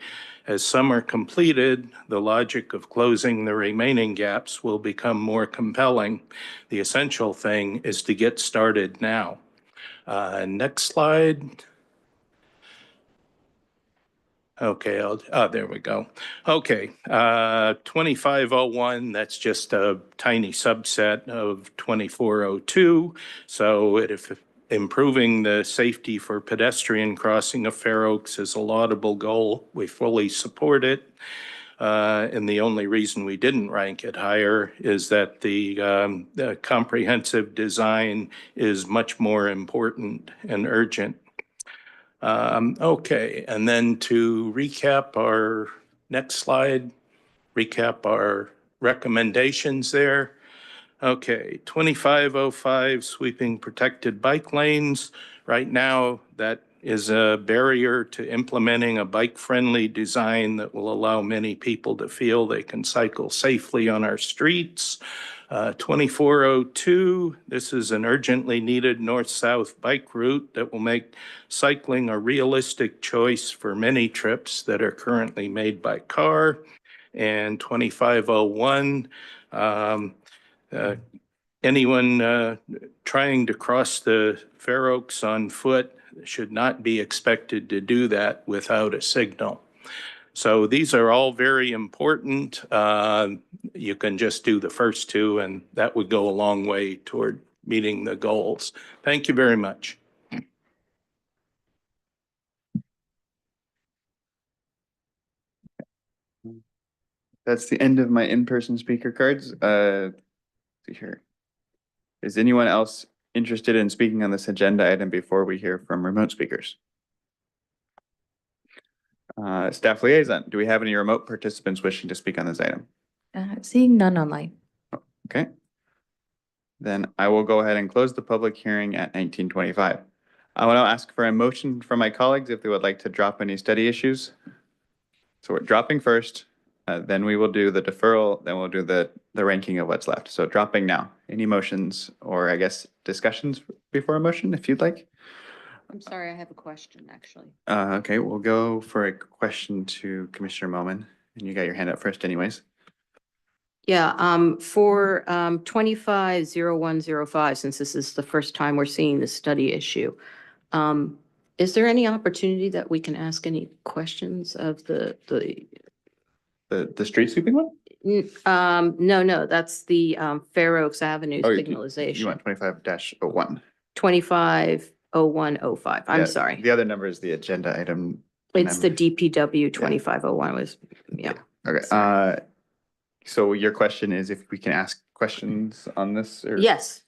As some are completed, the logic of closing the remaining gaps will become more compelling. The essential thing is to get started now. Next slide. Okay, there we go. Okay, 2501, that's just a tiny subset of 2402. So if improving the safety for pedestrian crossing of Fair Oaks is a laudable goal, we fully support it. And the only reason we didn't rank it higher is that the comprehensive design is much more important and urgent. Okay, and then to recap our next slide, recap our recommendations there. Okay, 2505 sweeping protected bike lanes. Right now, that is a barrier to implementing a bike-friendly design that will allow many people to feel they can cycle safely on our streets. 2402, this is an urgently needed north-south bike route that will make cycling a realistic choice for many trips that are currently made by car. And 2501, anyone trying to cross the Fair Oaks on foot should not be expected to do that without a signal. So these are all very important. You can just do the first two, and that would go a long way toward meeting the goals. Thank you very much. That's the end of my in-person speaker cards. See here. Is anyone else interested in speaking on this agenda item before we hear from remote speakers? Staff liaison, do we have any remote participants wishing to speak on this item? Seeing none online. Okay. Then I will go ahead and close the public hearing at 19:25. I want to ask for a motion from my colleagues if they would like to drop any study issues. So we're dropping first, then we will do the deferral, then we'll do the ranking of what's left. So dropping now. Any motions or I guess discussions before a motion if you'd like? I'm sorry, I have a question, actually. Okay, we'll go for a question to Commissioner Moman, and you got your hand up first anyways. Yeah, for 250105, since this is the first time we're seeing the study issue, is there any opportunity that we can ask any questions of the The street sweeping one? no, that's the Fair Oaks Avenue Oh, signalization. You want 25-01. 250105, I'm Yeah, sorry. The other number is the agenda item. It's the DPW 2501 was, yeah. Okay, Sorry. so your question is if we can ask questions on this or? Yes.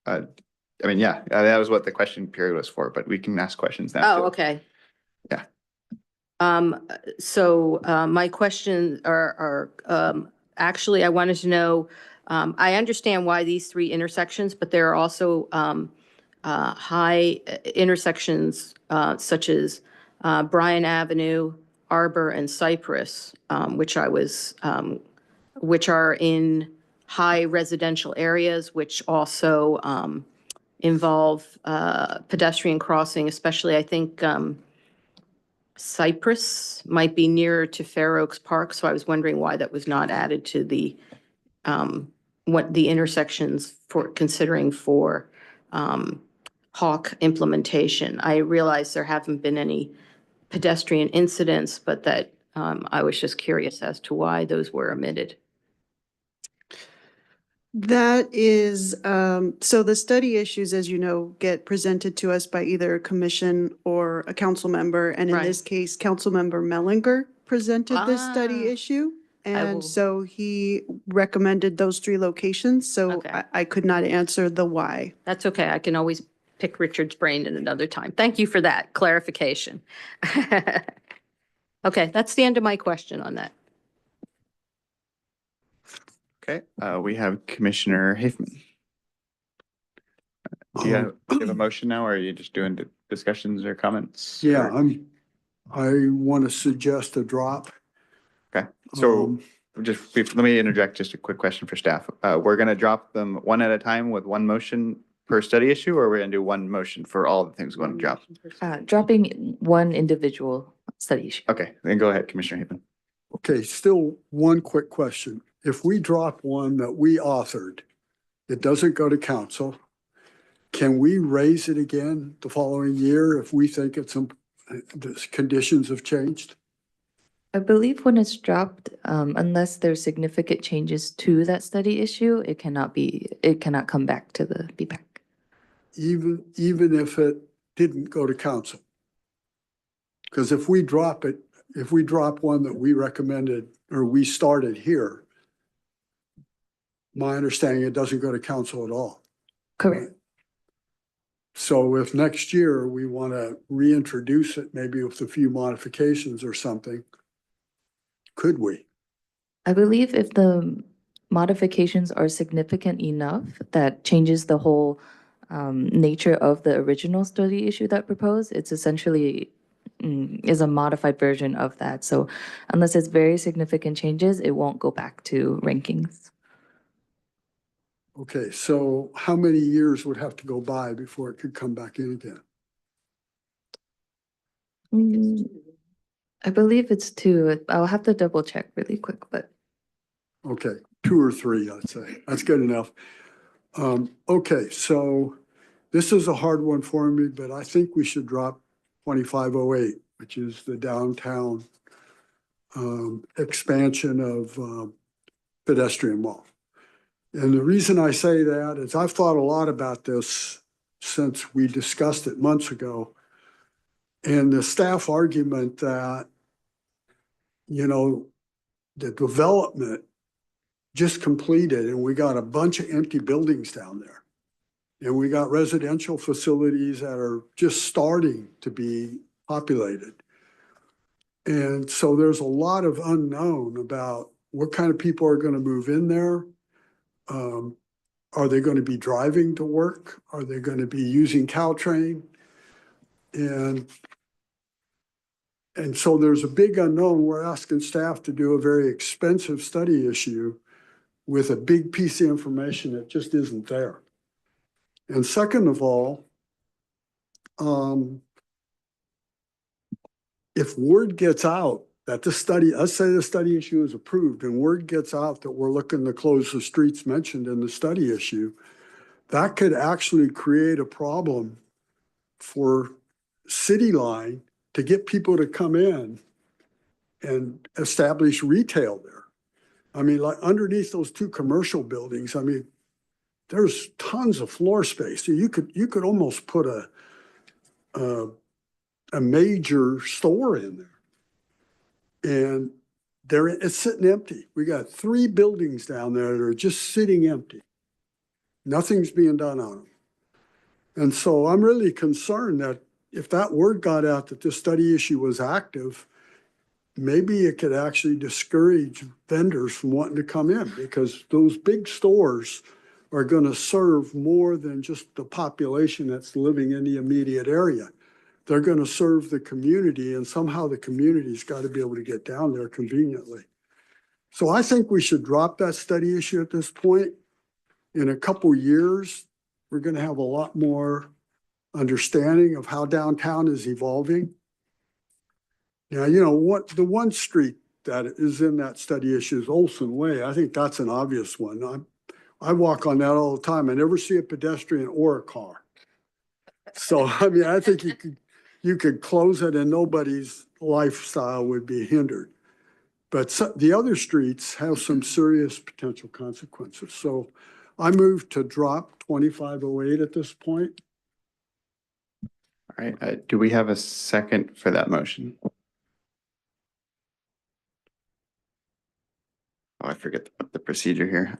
I mean, yeah, that was what the question period was for, but we can ask questions now. Oh, too. okay. Yeah. So my question are actually, I wanted to know, I understand why these three intersections, but there are also high intersections such as Bryan Avenue, Arbor, and Cypress, which are in high residential areas, which also involve pedestrian crossing, especially I think Cypress might be nearer to Fair Oaks Park, so I was wondering why that was not added to the what the intersections for considering for Hawk implementation. I realize there haven't been any pedestrian incidents, but that I was just curious as to why those were omitted. That is, so the study issues, as you know, get presented to us by either a commission or a council member. And in Right. this case, Councilmember Mellinger presented this study Ah. issue. will- And so he recommended those three locations. So Okay. I could not answer the why. That's okay. I can always pick Richard's brain at another time. Thank you for that clarification. Okay, that's the end of my question on that. Okay, we have Commissioner Hafman. Do you have a motion now, or are you just doing discussions or comments? Yeah, or- I want to suggest a drop. Okay, so Um, let me interject just a quick question for staff. We're gonna drop them one at a time with one motion per study issue, or we're gonna do one motion for all the things we want to drop? Dropping one individual study issue. Okay, then go ahead, Commissioner Hafman. Okay, still one quick question. If we drop one that we authored, it doesn't go to council, can we raise it again the following year if we think the conditions have changed? I believe when it's dropped, unless there's significant changes to that study issue, it cannot come back to the BPAC. Even if it didn't go to council? Because if we drop one that we recommended or we started here. My understanding, it doesn't go to council at all. Correct. So if next year we want to reintroduce it, maybe with a few modifications or something, could we? I believe if the modifications are significant enough that changes the whole nature of the original study issue that proposed, it's essentially is a modified version of that. So unless it's very significant changes, it won't go back to rankings. Okay, so how many years would have to go by before it could come back in again? I believe it's 2. I'll have to double check really quick, but Okay, 2 or 3, I'd say. That's good enough. Okay, so this is a hard one for me, but I think we should drop 2508, which is the downtown expansion of pedestrian mall. And the reason I say that is I've thought a lot about this since we discussed it months ago. And the staff argument that, you know, the development just completed and we got a bunch of empty buildings down there. And we got residential facilities that are just starting to be populated. And so there's a lot of unknown about what kind of people are going to move in there. Are they going to be driving to work? Are they going to be using Caltrain? And so there's a big unknown. We're asking staff to do a very expensive study issue with a big piece of information that just isn't there. And second of all, if word gets out that the study, let's say the study issue is approved and word gets out that we're looking to close the streets mentioned in the study issue, that could actually create a problem for City Line to get people to come in and establish retail there. I mean, like underneath those 2 commercial buildings, I mean, there's tons of floor space. You could almost put a major store in there. And it's sitting empty. We got 3 buildings down there that are just sitting empty. Nothing's being done on them. And so I'm really concerned that if that word got out that this study issue was active, maybe it could actually discourage vendors from wanting to come in because those big stores are going to serve more than just the population that's living in the immediate area. They're going to serve the community, and somehow the community's got to be able to get down there conveniently. So I think we should drop that study issue at this point. In a couple years, we're going to have a lot more understanding of how downtown is evolving. Now, you know, the one street that is in that study issue is Olson Way. I think that's an obvious one. I walk on that all the time. I never see a pedestrian or a car. So, I mean, I think you could close it and nobody's lifestyle would be hindered. But the other streets have some serious potential consequences. So I move to drop 2508 at this point. All right, do we have a second for that motion? Oh, I forget the procedure here.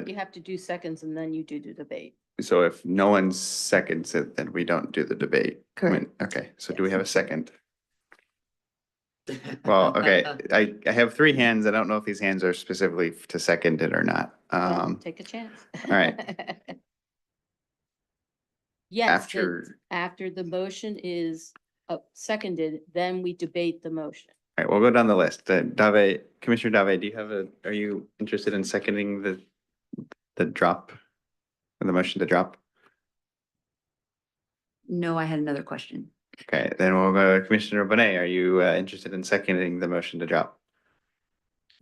You have to do seconds and then you do the debate. So if no one seconds it, then we don't do the debate. correct. Okay, so do we have a second? Well, okay, I have 3 hands. I don't know if these hands are specifically to second it or not. Well, take a chance. all right. Yes, After, after the motion is seconded, then we debate the motion. all right, we'll go down the list. Commissioner Dave, are you interested in seconding the drop, or the motion to drop? No, I had another question. Okay, then we'll go to Commissioner Bonet. Are you interested in seconding the motion to drop?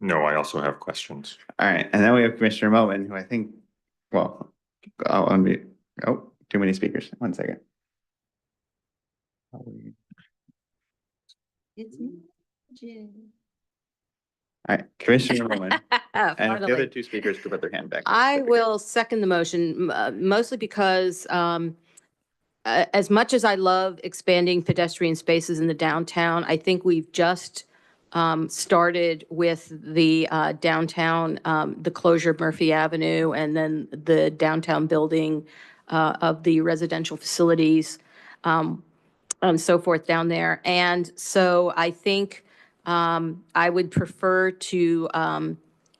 No, I also have questions. All right, and then we have Commissioner Moman, who I think, well, I'll unmute. Oh, too many speakers. 1 second. It's All right, Commissioner Moman. And if the Finally. other 2 speakers could put their hand back. I will second the motion, mostly because as much as I love expanding pedestrian spaces in the downtown, I think we've just started with the downtown, the closure of Murphy Avenue, and then the downtown building of the residential facilities, and so forth down there. And so I think I would prefer to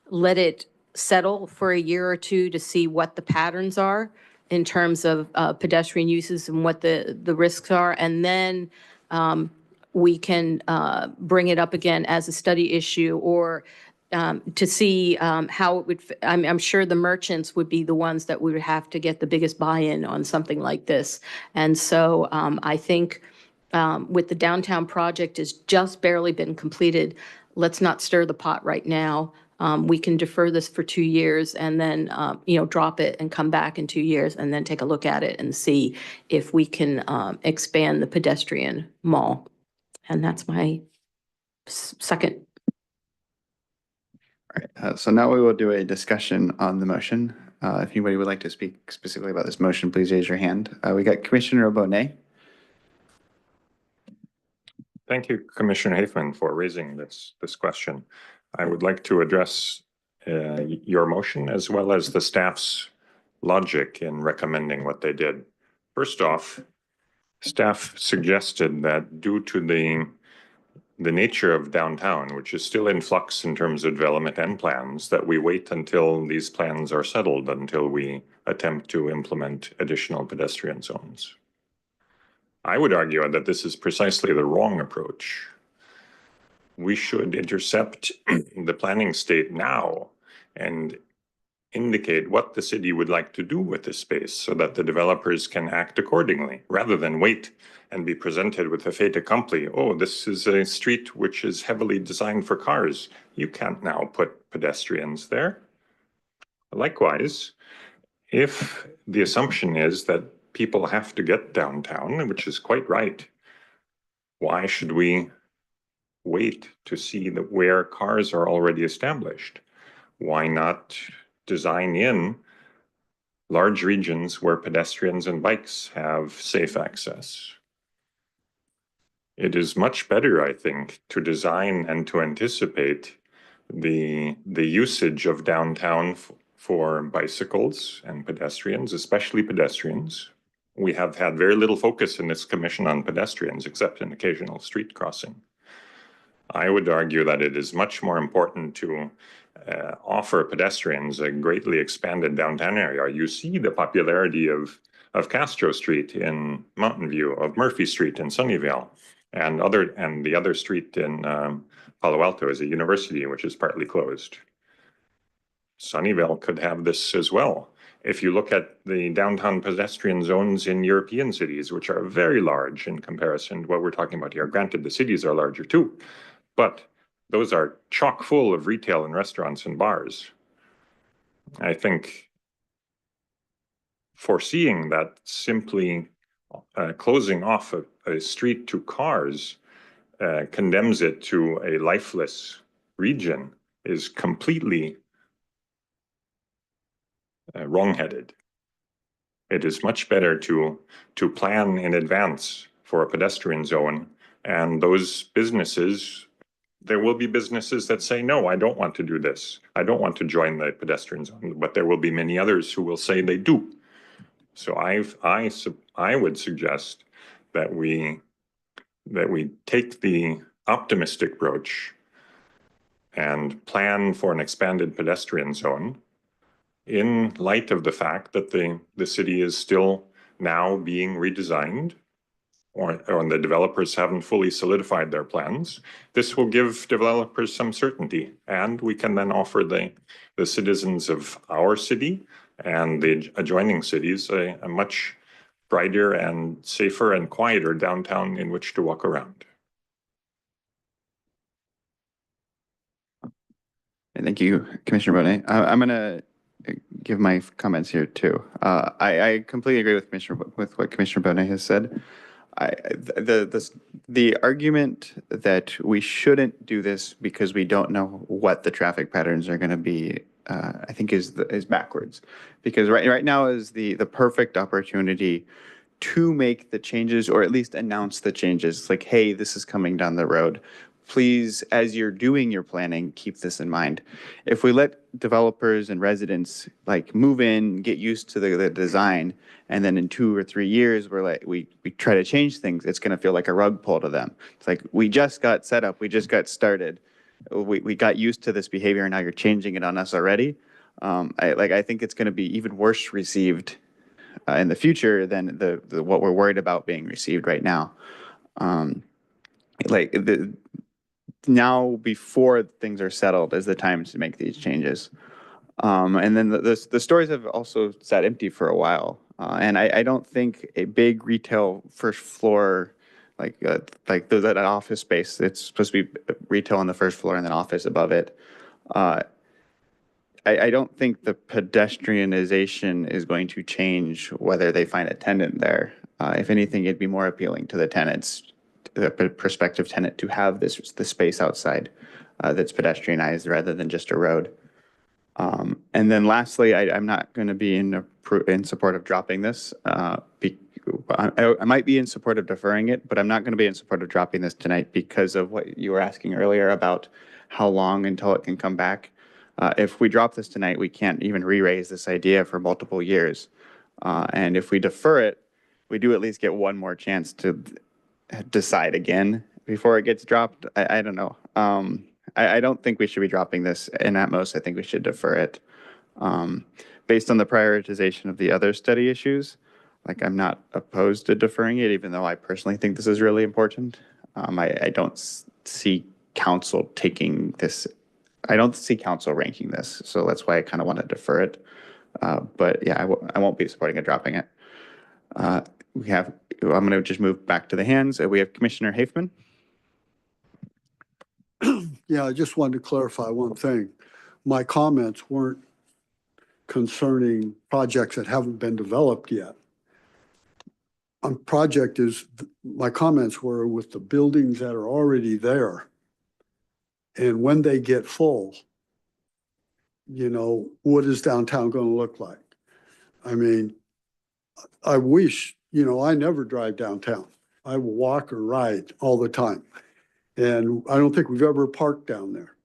let it settle for a year or two to see what the patterns are in terms of pedestrian uses and what the risks are. And then we can bring it up again as a study issue, or to see how it would, I'm sure the merchants would be the ones that would have to get the biggest buy-in on something like this. And so I think with the downtown project has just barely been completed, let's not stir the pot right now. We can defer this for 2 years and then, drop it and come back in 2 years and then take a look at it and see if we can expand the pedestrian mall. And that's my second. All right, so now we will do a discussion on the motion. If anybody would like to speak specifically about this motion, please raise your hand. We got Commissioner Bonet. Thank you, Commissioner Haefman, for raising this question. I would like to address your motion as well as the staff's logic in recommending what they did. First off, staff suggested that due to the nature of downtown, which is still in flux in terms of development and plans, that we wait until these plans are settled until we attempt to implement additional pedestrian zones. I would argue that this is precisely the wrong approach. We should intercept the planning state now and indicate what the city would like to do with this space so that the developers can act accordingly, rather than wait and be presented with a fait accompli. Oh, this is a street which is heavily designed for cars. You can't now put pedestrians there. Likewise, if the assumption is that people have to get downtown, which is quite right, why should we wait to see that where cars are already established? Why not design in large regions where pedestrians and bikes have safe access? It is much better, I think, to design and to anticipate the usage of downtown for bicycles and pedestrians, especially pedestrians. We have had very little focus in this commission on pedestrians, except an occasional street crossing. I would argue that it is much more important to offer pedestrians a greatly expanded downtown area. You see the popularity of Castro Street in Mountain View, of Murphy Street in Sunnyvale, and the other street in Palo Alto is a university, which is partly closed. Sunnyvale could have this as well. If you look at the downtown pedestrian zones in European cities, which are very large in comparison to what we're talking about here, granted the cities are larger too, but those are chock full of retail and restaurants and bars. I think foreseeing that simply closing off a street to cars condemns it to a lifeless region is completely wrong-headed. It is much better to plan in advance for a pedestrian zone, and those businesses, there will be businesses that say, no, I don't want to do this. I don't want to join the pedestrian zone, but there will be many others who will say they do. So I would suggest that we take the optimistic approach and plan for an expanded pedestrian zone in light of the fact that the city is still now being redesigned, or the developers haven't fully solidified their plans. This will give developers some certainty, and we can then offer the citizens of our city and the adjoining cities a much brighter and safer and quieter downtown in which to walk around. Thank you, Commissioner Bonet. I'm going to give my comments here too. I completely agree with what Commissioner Bonet has said. The argument that we shouldn't do this because we don't know what the traffic patterns are going to be, I think is backwards. Because right now is the perfect opportunity to make the changes, or at least announce the changes. Like, hey, this is coming down the road. please, as you're doing your planning, keep this in mind. If we let developers and residents like move in, get used to the design, and then in 2 or 3 years, we try to change things, it's going to feel like a rug pull to them. It's like, we just got set up, we just got started. We got used to this behavior, and now you're changing it on us already. I think it's going to be even worse received in the future than the what we're worried about being received right now. Now, before things are settled, is the time to make these changes. And then the stores have also sat empty for a while. And I don't think a big retail first floor, that office space, it's supposed to be retail on the first floor and then office above it. I don't think the pedestrianization is going to change whether they find a tenant there. If anything, it'd be more appealing to the tenants, the prospective tenant, to have the space outside that's pedestrianized rather than just a road. And then lastly, I'm not going to be in support of dropping this. I might be in support of deferring it, but I'm not going to be in support of dropping this tonight because of what you were asking earlier about how long until it can come back. If we drop this tonight, we can't even re-raise this idea for multiple years. And if we defer it, we do at least get one more chance to decide again before it gets dropped. I don't know. I don't think we should be dropping this, and at most, I think we should defer it. Based on the prioritization of the other study issues, I'm not opposed to deferring it, even though I personally think this is really important. I don't see council taking this. I don't see council ranking this, so that's why I kind of want to defer it. But yeah, I won't be supporting it dropping it. I'm going to just move back to the hands. We have Commissioner Hafman. Yeah, I just wanted to clarify one thing. My comments weren't concerning projects that haven't been developed yet. My comments were with the buildings that are already there. And when they get full, what is downtown going to look like? I mean, I wish, I never drive downtown. I walk or ride all the time. And I don't think we've ever parked down there.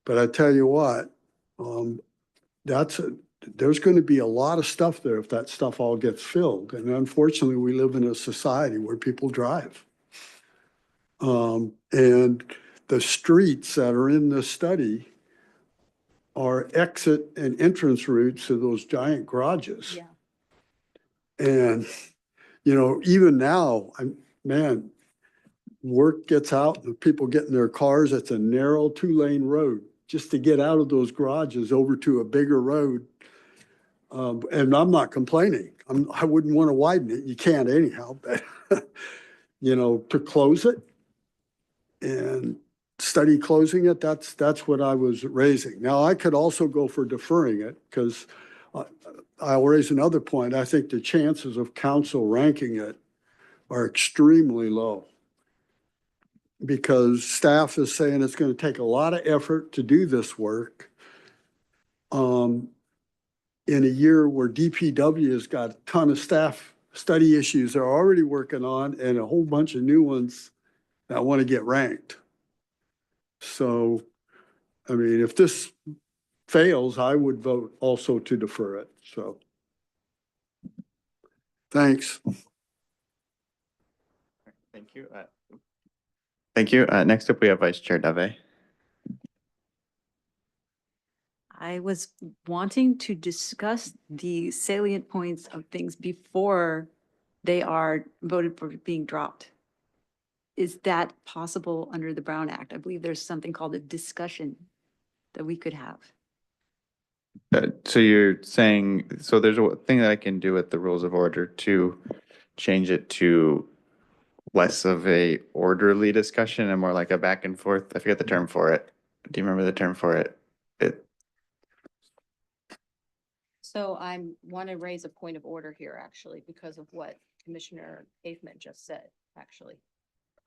But I tell you what, there's going to be a lot of stuff there if that stuff all gets filled. And unfortunately, we live in a society where people drive. And the streets that are in this study are exit and entrance routes to those giant garages. Yeah. And, even now, work gets out, the people get in their cars, it's a narrow 2-lane road just to get out of those garages over to a bigger road. And I'm not complaining. I wouldn't want to widen it. You can't anyhow, but, to close it and study closing it, that's what I was raising. Now, I could also go for deferring it because I'll raise another point. I think the chances of council ranking it are extremely low because staff is saying it's going to take a lot of effort to do this work in a year where DPW has got a ton of staff study issues they're already working on and a whole bunch of new ones that want to get ranked. So, I mean, if this fails, I would vote also to defer it. So, thanks. Thank you. Thank you. Next up, we have Vice Chair Dave. I was wanting to discuss the salient points of things before they are voted for being dropped. Is that possible under the Brown Act? I believe there's something called a discussion that we could have. So you're saying, so there's a thing that I can do with the rules of order to change it to less of a orderly discussion and more like a back and forth. I forget the term for it. Do you remember the term for it? So I want to raise a point of order here, actually, because of what Commissioner Hafman just said, actually.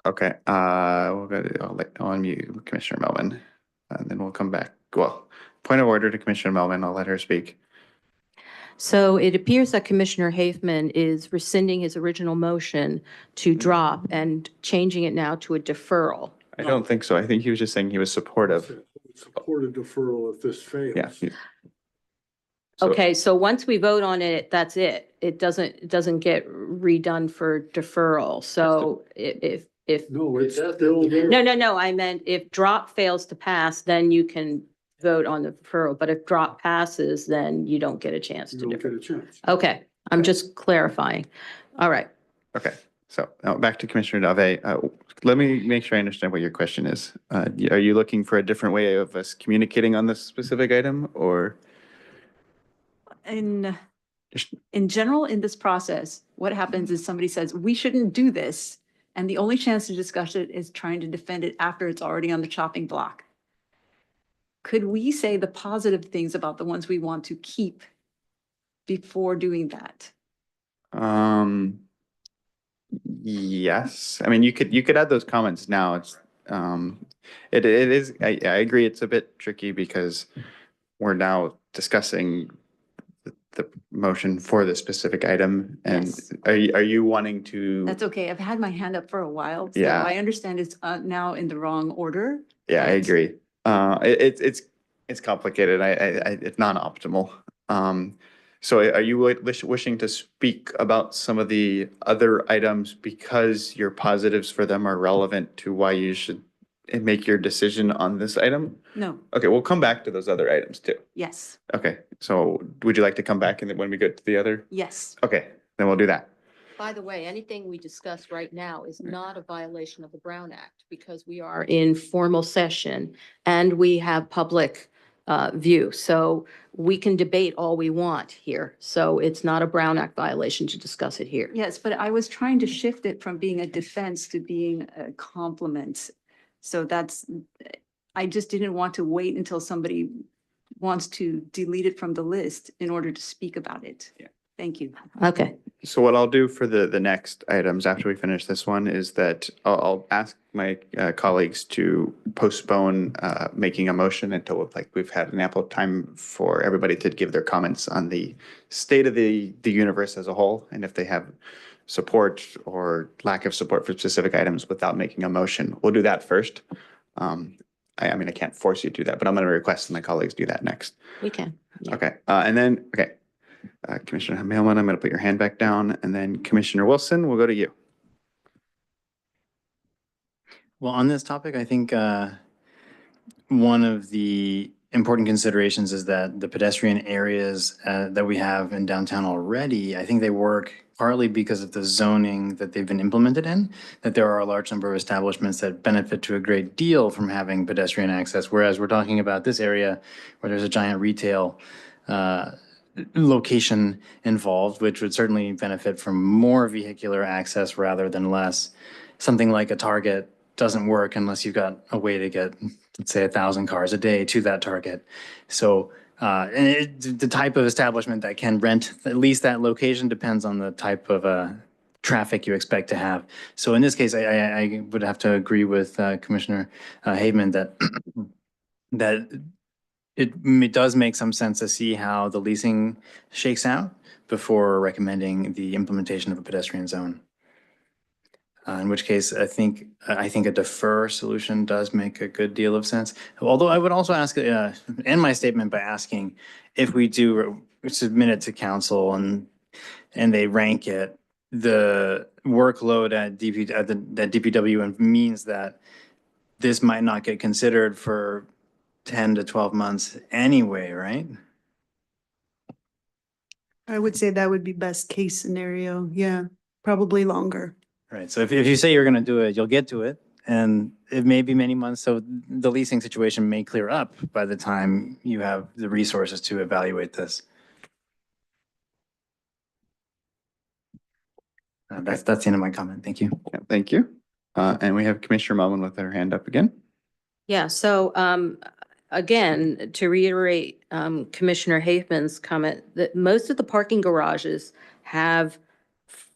Okay, I'll unmute Commissioner Melvin, and then we'll come back. Well, point of order to Commissioner Melvin. I'll let her speak. So it appears that Commissioner Hafman is rescinding his original motion to drop and changing it now to a deferral. I don't think so. I think he was just saying he was supportive. Support a deferral if this fails. Yeah. So- Okay, so once we vote on it, that's it. It doesn't get redone for deferral. So if, No, it's still there. no, I meant if drop fails to pass, then you can vote on the deferral. But if drop passes, then you don't get a chance You to don't defer. get a chance. Okay, I'm just clarifying. All right. Okay, so now back to Commissioner Dave. Let me make sure I understand what your question is. Are you looking for a different way of us communicating on this specific item, or? In, Just- in general, in this process, what happens is somebody says, we shouldn't do this. And the only chance to discuss it is trying to defend it after it's already on the chopping block. Could we say the positive things about the ones we want to keep before doing that? Yes, I mean, you could add those comments now. It is, I agree, it's a bit tricky because we're now discussing the motion for the specific item. And Yes. are you wanting to? That's okay. I've had my hand up for a while. So Yeah. I understand it's now in the wrong order. Yeah, I but- agree. It's complicated. It's not optimal. So are you wishing to speak about some of the other items because your positives for them are relevant to why you should make your decision on this item? No, Okay, we'll come back to those other items too. yes, Okay, so would you like to come back and then when we get to the other? yes. Okay, then we'll do that. By the way, anything we discuss right now is not a violation of the Brown Act because we are in formal session and we have public view. So we can debate all we want here. So it's not a Brown Act violation to discuss it here. Yes, but I was trying to shift it from being a defense to being a compliment. So I just didn't want to wait until somebody wants to delete it from the list in order to speak about it. Yeah. Thank you. Okay. So what I'll do for the next items after we finish this one is that I'll ask my colleagues to postpone making a motion until we've had an ample time for everybody to give their comments on the state of the universe as a whole, and if they have support or lack of support for specific items without making a motion. We'll do that first. I mean, I can't force you to do that, but I'm going to request that my colleagues do that next. We can. Yeah. Okay, and then, okay. Commissioner Mailman, I'm going to put your hand back down, and then Commissioner Wilson, we'll go to you. Well, on this topic, I think one of the important considerations is that the pedestrian areas that we have in downtown already, I think they work partly because of the zoning that they've been implemented in, that there are a large number of establishments that benefit to a great deal from having pedestrian access, whereas we're talking about this area where there's a giant retail location involved, which would certainly benefit from more vehicular access rather than less. Something like a Target doesn't work unless you've got a way to get, let's say, 1,000 cars a day to that Target. So the type of establishment that can rent at least that location depends on the type of traffic you expect to have. So in this case, I would have to agree with Commissioner Haveman that it does make some sense to see how the leasing shakes out before recommending the implementation of a pedestrian zone. In which case, I think a defer solution does make a good deal of sense. Although I would also ask, end my statement by asking if we do submit it to council and they rank it, the workload at DPW means that this might not get considered for 10 to 12 months anyway, right? I would say that would be best case scenario. Yeah, probably longer. Right. So if you say you're going to do it, you'll get to it. And it may be many months. So the leasing situation may clear up by the time you have the resources to evaluate this. That's the end of my comment. Thank you. Yeah, thank you. And we have Commissioner Melvin with her hand up again. Yeah, so again, to reiterate Commissioner Haveman's comment, that most of the parking garages have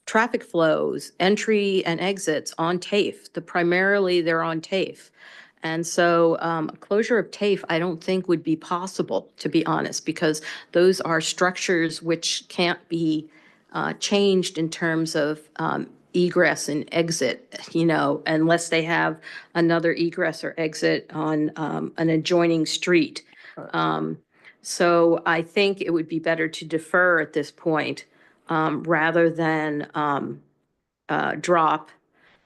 traffic flows, entry and exits on TAFE. Primarily, they're on TAFE. And so a closure of TAFE, I don't think would be possible, to be honest, because those are structures which can't be changed in terms of egress and exit, unless they have another egress or exit on an adjoining street. So I think it would be better to defer at this point rather than drop.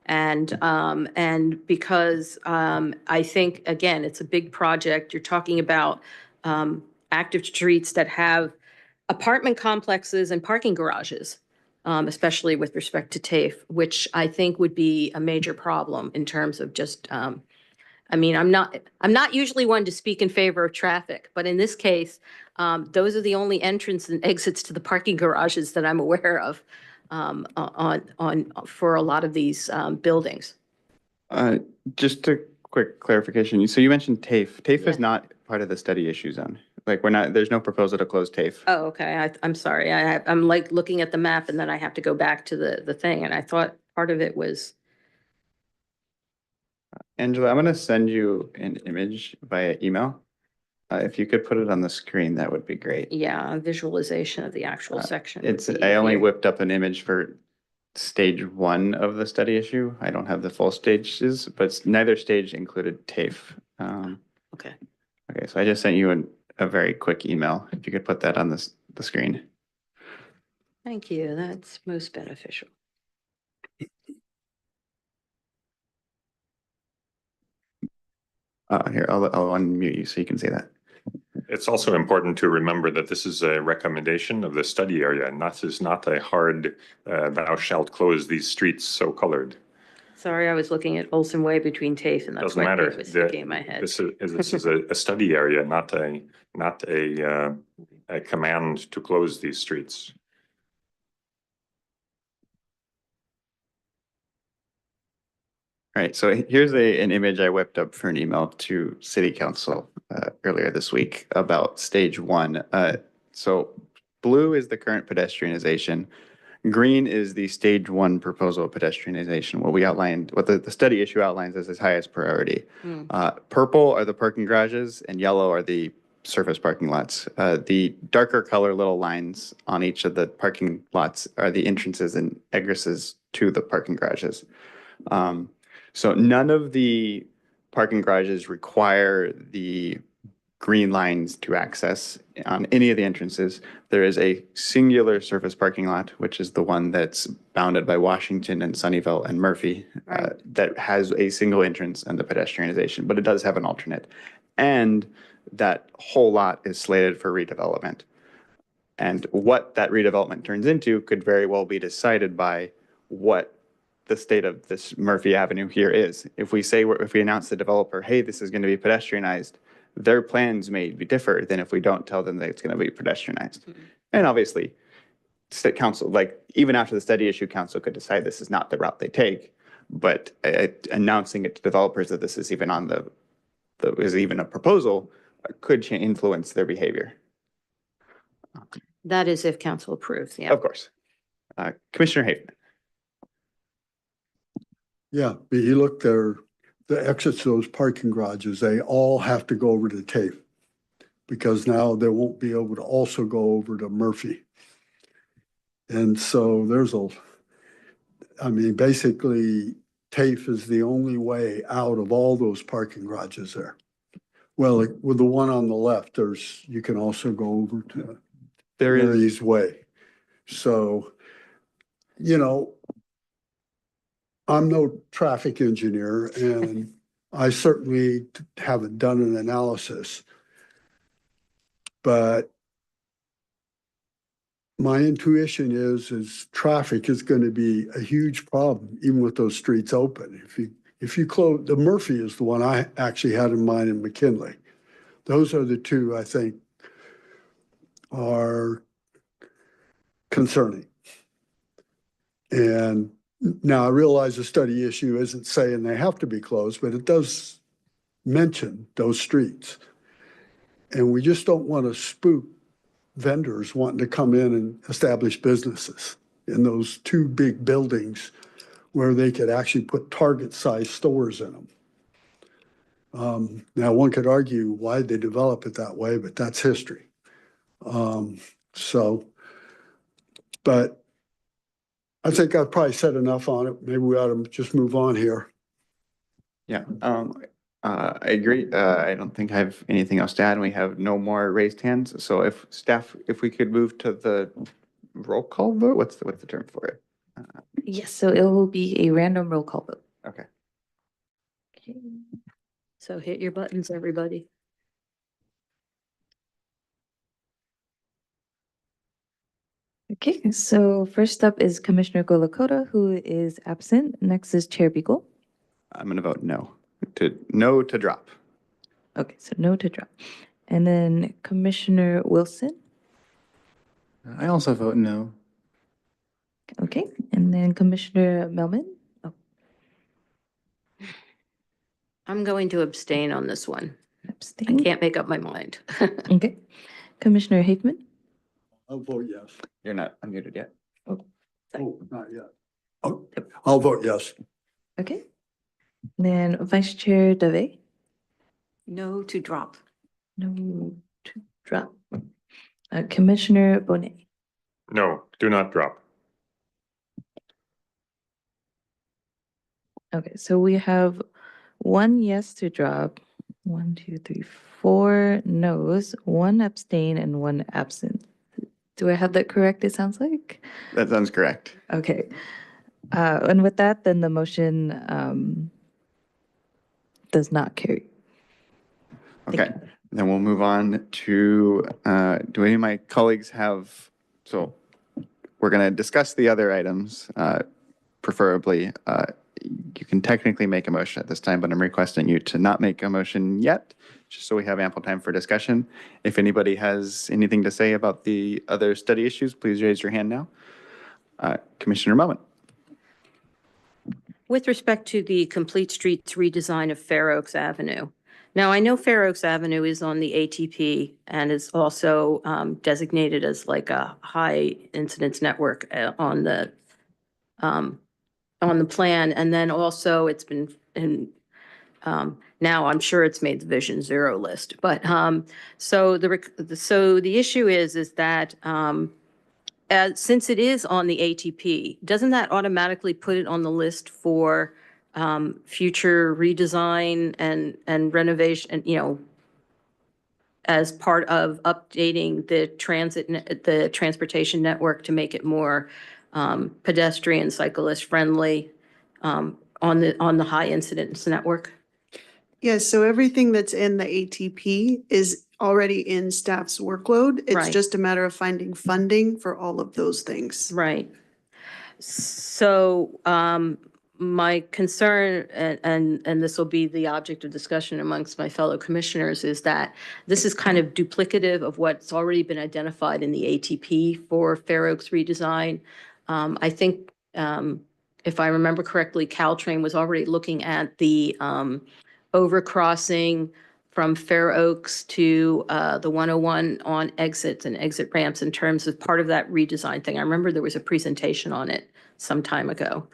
And because I think, again, it's a big project. You're talking about active streets that have apartment complexes and parking garages, especially with respect to TAFE, which I think would be a major problem in terms of just, I mean, I'm not usually one to speak in favor of traffic, but in this case, those are the only entrance and exits to the parking garages that I'm aware of for a lot of these buildings. Just a quick clarification. So you mentioned TAFE. TAFE is Yeah. not part of the study issue zone. Like there's no proposal to close TAFE. Oh, okay. I'm sorry. I'm like looking at the map and then I have to go back to the thing. And I thought part of it was, Angela, I'm going to send you an image via email. If you could put it on the screen, that would be great. yeah, a visualization of the actual section. would It's, be I only easier. whipped up an image for stage 1 of the study issue. I don't have the full stages, but neither stage included TAFE. Okay. Okay, so I just sent you a very quick email. If you could put that on the screen. Thank you. That's most beneficial. Here, I'll unmute you so you can see that. It's also important to remember that this is a recommendation of the study area, and that is not a hard, thou shalt close these streets so colored. Sorry, I was looking at Olson Way between TAFE and that's Doesn't why matter. TAFE was sticking in my head. This is a study area, not a command to close these streets. All right, so here's an image I whipped up for an email to City Council earlier this week about stage 1. So blue is the current pedestrianization. Green is the stage 1 proposal of pedestrianization, what we outlined, what the study issue outlines as its highest priority. Purple are the parking garages and yellow are the surface parking lots. The darker color little lines on each of the parking lots are the entrances and egresses to the parking garages. So none of the parking garages require the green lines to access on any of the entrances. There is a singular surface parking lot, which is the one that's bounded by Washington and Sunnyvale and Murphy, Right. that has a single entrance and the pedestrianization, but it does have an alternate. And that whole lot is slated for redevelopment. And what that redevelopment turns into could very well be decided by what the state of this Murphy Avenue here is. If we announce to the developer, hey, this is going to be pedestrianized, their plans may be differ than if we don't tell them that it's going to be pedestrianized. And obviously, state council, like even after the study issue, council could decide this is not the route they take, but announcing it to developers that this is even on is even a proposal could influence their behavior. That is if council approves, yeah. Of course. Commissioner Haveman. Yeah, but you look there, the exits to those parking garages, they all have to go over to TAFE because now they won't be able to also go over to Murphy. And so basically TAFE is the only way out of all those parking garages there. Well, with the one on the left, you can also go over to Mary's Way. So, I'm no traffic engineer and I certainly haven't done an analysis. But my intuition is traffic is going to be a huge problem, even with those streets open. If you close, the Murphy is the one I actually had in mind in McKinley. Those are the two I think are concerning. And now I realize the study issue isn't saying they have to be closed, but it does mention those streets. And we just don't want to spook vendors wanting to come in and establish businesses in those two big buildings where they could actually put Target-sized stores in them. Now, one could argue why they develop it that way, but that's history. But I think I've probably said enough on it. Maybe we ought to just move on here. Yeah, I agree. I don't think I have anything else to add. We have no more raised hands. So if staff, if we could move to the roll call vote, what's the term for it? Yes, so it will be a random roll call vote. Okay. Okay. So hit your buttons, everybody. Okay, so first up is Commissioner Golakota, who is absent. Next is Chair Beagle. I'm gonna vote no to drop. Okay, so no to drop. And then Commissioner Wilson. I also vote no. Okay, and then Commissioner Melman. Oh, I'm going to abstain on this one. I abstain. can't make up my mind. Okay. Commissioner Hickman. I'll vote yes. You're not unmuted yet. Oh, not yet. Oh, I'll vote yes. Okay. Then Vice Chair Dave. No to drop. No to drop. Commissioner Bonet. No, do not drop. Okay, so we have one yes to drop, 1, 2, 3, 4 no's, 1 abstain, and 1 absent. Do I have that correct, it sounds like? That sounds correct. Okay. And with that, then the motion does not carry. Thank Okay, then we'll move on to, do any of my colleagues have, so we're going to discuss the other items, preferably. You can technically make a motion at this time, but I'm requesting you to not make a motion yet, just so we have ample time for discussion. If anybody has anything to say about the other study issues, please raise your hand now. Commissioner Moment. With respect to the complete streets redesign of Fair Oaks Avenue. Now, I know Fair Oaks Avenue is on the ATP and is also designated as like a high incidence network on the plan. And then also it's been in, now I'm sure it's made the Vision Zero list. But so the issue is that since it is on the ATP, doesn't that automatically put it on the list for future redesign and renovation, as part of updating the transportation network to make it more pedestrian, cyclist friendly on the high incidence network? Yes, so everything that's in the ATP is already in staff's workload. It's Right. just a matter of finding funding for all of those things. Right. So my concern, and this will be the object of discussion amongst my fellow commissioners, is that this is kind of duplicative of what's already been identified in the ATP for Fair Oaks redesign. I think, if I remember correctly, Caltrain was already looking at the overcrossing from Fair Oaks to the 101 on exits and exit ramps in terms of part of that redesign thing. I remember there was a presentation on it some time ago.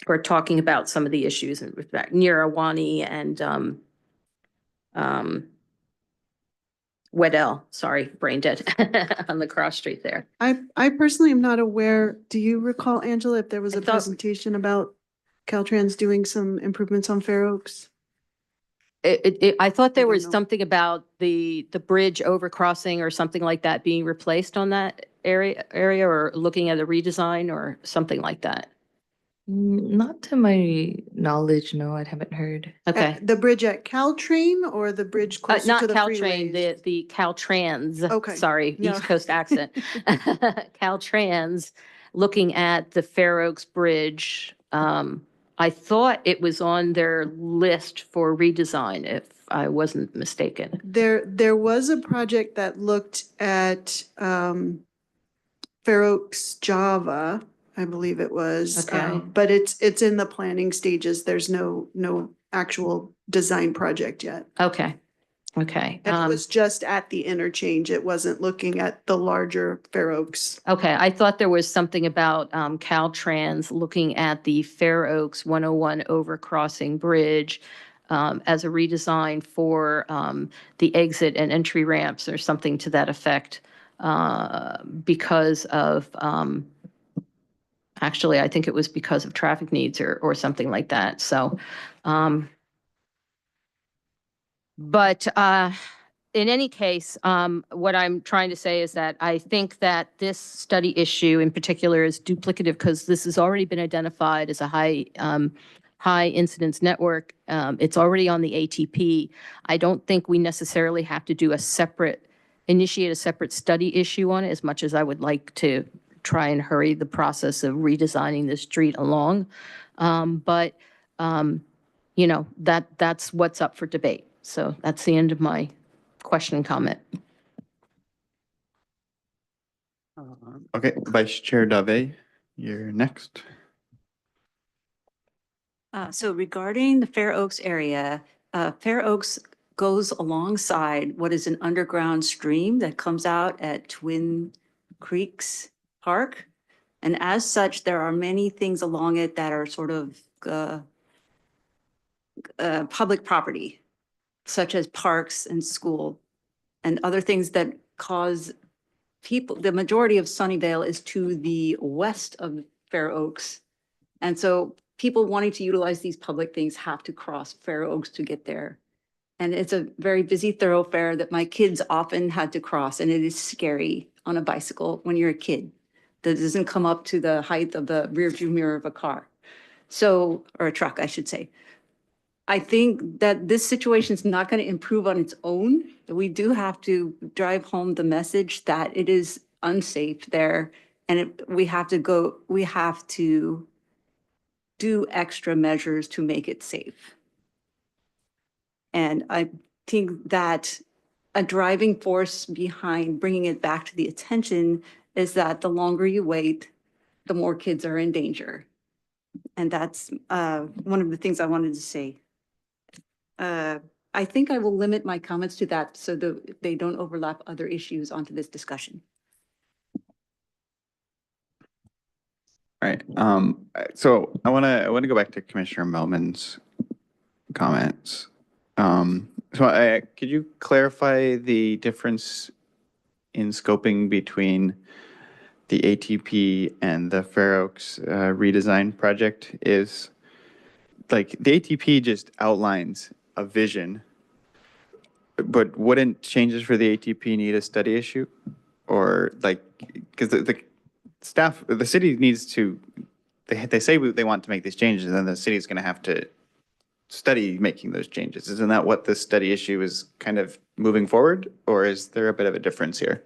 Or talking about some of the issues near Awani and Weddell, sorry, brain dead, on the cross street there. I personally am not aware, do you recall, Angela, if there was I a thought- presentation about Caltrans doing some improvements on Fair Oaks? I thought there don't was know. something about the bridge overcrossing or something like that being replaced on that area or looking at a redesign or something like that. Not to my knowledge, no, I haven't heard. Okay. The bridge at Caltrain or the bridge closer Not to the Caltrain, freeways? the Caltrans. Okay. Sorry, Yeah. East Coast accent. Caltrans, looking at the Fair Oaks Bridge. I thought it was on their list for redesign, if I wasn't mistaken. There was a project that looked at Fair Oaks Java, I believe it was. Okay. But it's in the planning stages. There's no actual design project yet. Okay, okay. And it was just at the interchange. It wasn't looking at the larger Fair Oaks. Okay, I thought there was something about Caltrans looking at the Fair Oaks 101 overcrossing bridge as a redesign for the exit and entry ramps or something to that effect. because of, actually, I think it was because of traffic needs or something like that. So, but in any case, what I'm trying to say is that I think that this study issue in particular is duplicative because this has already been identified as a high incidence network. It's already on the ATP. I don't think we necessarily have to do initiate a separate study issue on it, as much as I would like to try and hurry the process of redesigning the street along. But you know, that's what's up for debate. So that's the end of my question and comment. Okay, Vice Chair Dave, you're next. So regarding the Fair Oaks area, Fair Oaks goes alongside what is an underground stream that comes out at Twin Creeks Park. And as such, there are many things along it that are sort of public property, such as parks and school and other things that cause people, the majority of Sunnyvale is to the west of Fair Oaks. And so people wanting to utilize these public things have to cross Fair Oaks to get there. And it's a very busy thoroughfare that my kids often had to cross, and it is scary on a bicycle when you're a kid that doesn't come up to the height of the rear view mirror of a car. So, or a truck, I should say. I think that this situation is not going to improve on its own. We do have to drive home the message that it is unsafe there, and we have to do extra measures to make it safe. And I think that a driving force behind bringing it back to the attention is that the longer you wait, the more kids are in danger. And that's one of the things I wanted to say. I think I will limit my comments to that so that they don't overlap other issues onto this discussion. All right. So I want to go back to Commissioner Melman's comments. Could you clarify the difference in scoping between the ATP and the Fair Oaks redesign project? Is like the ATP just outlines a vision, but wouldn't changes for the ATP need a study issue? Or like, because the staff, the city needs to, they say they want to make these changes, and then the city's going to have to study making those changes. Isn't that what this study issue is kind of moving forward? Or is there a bit of a difference here?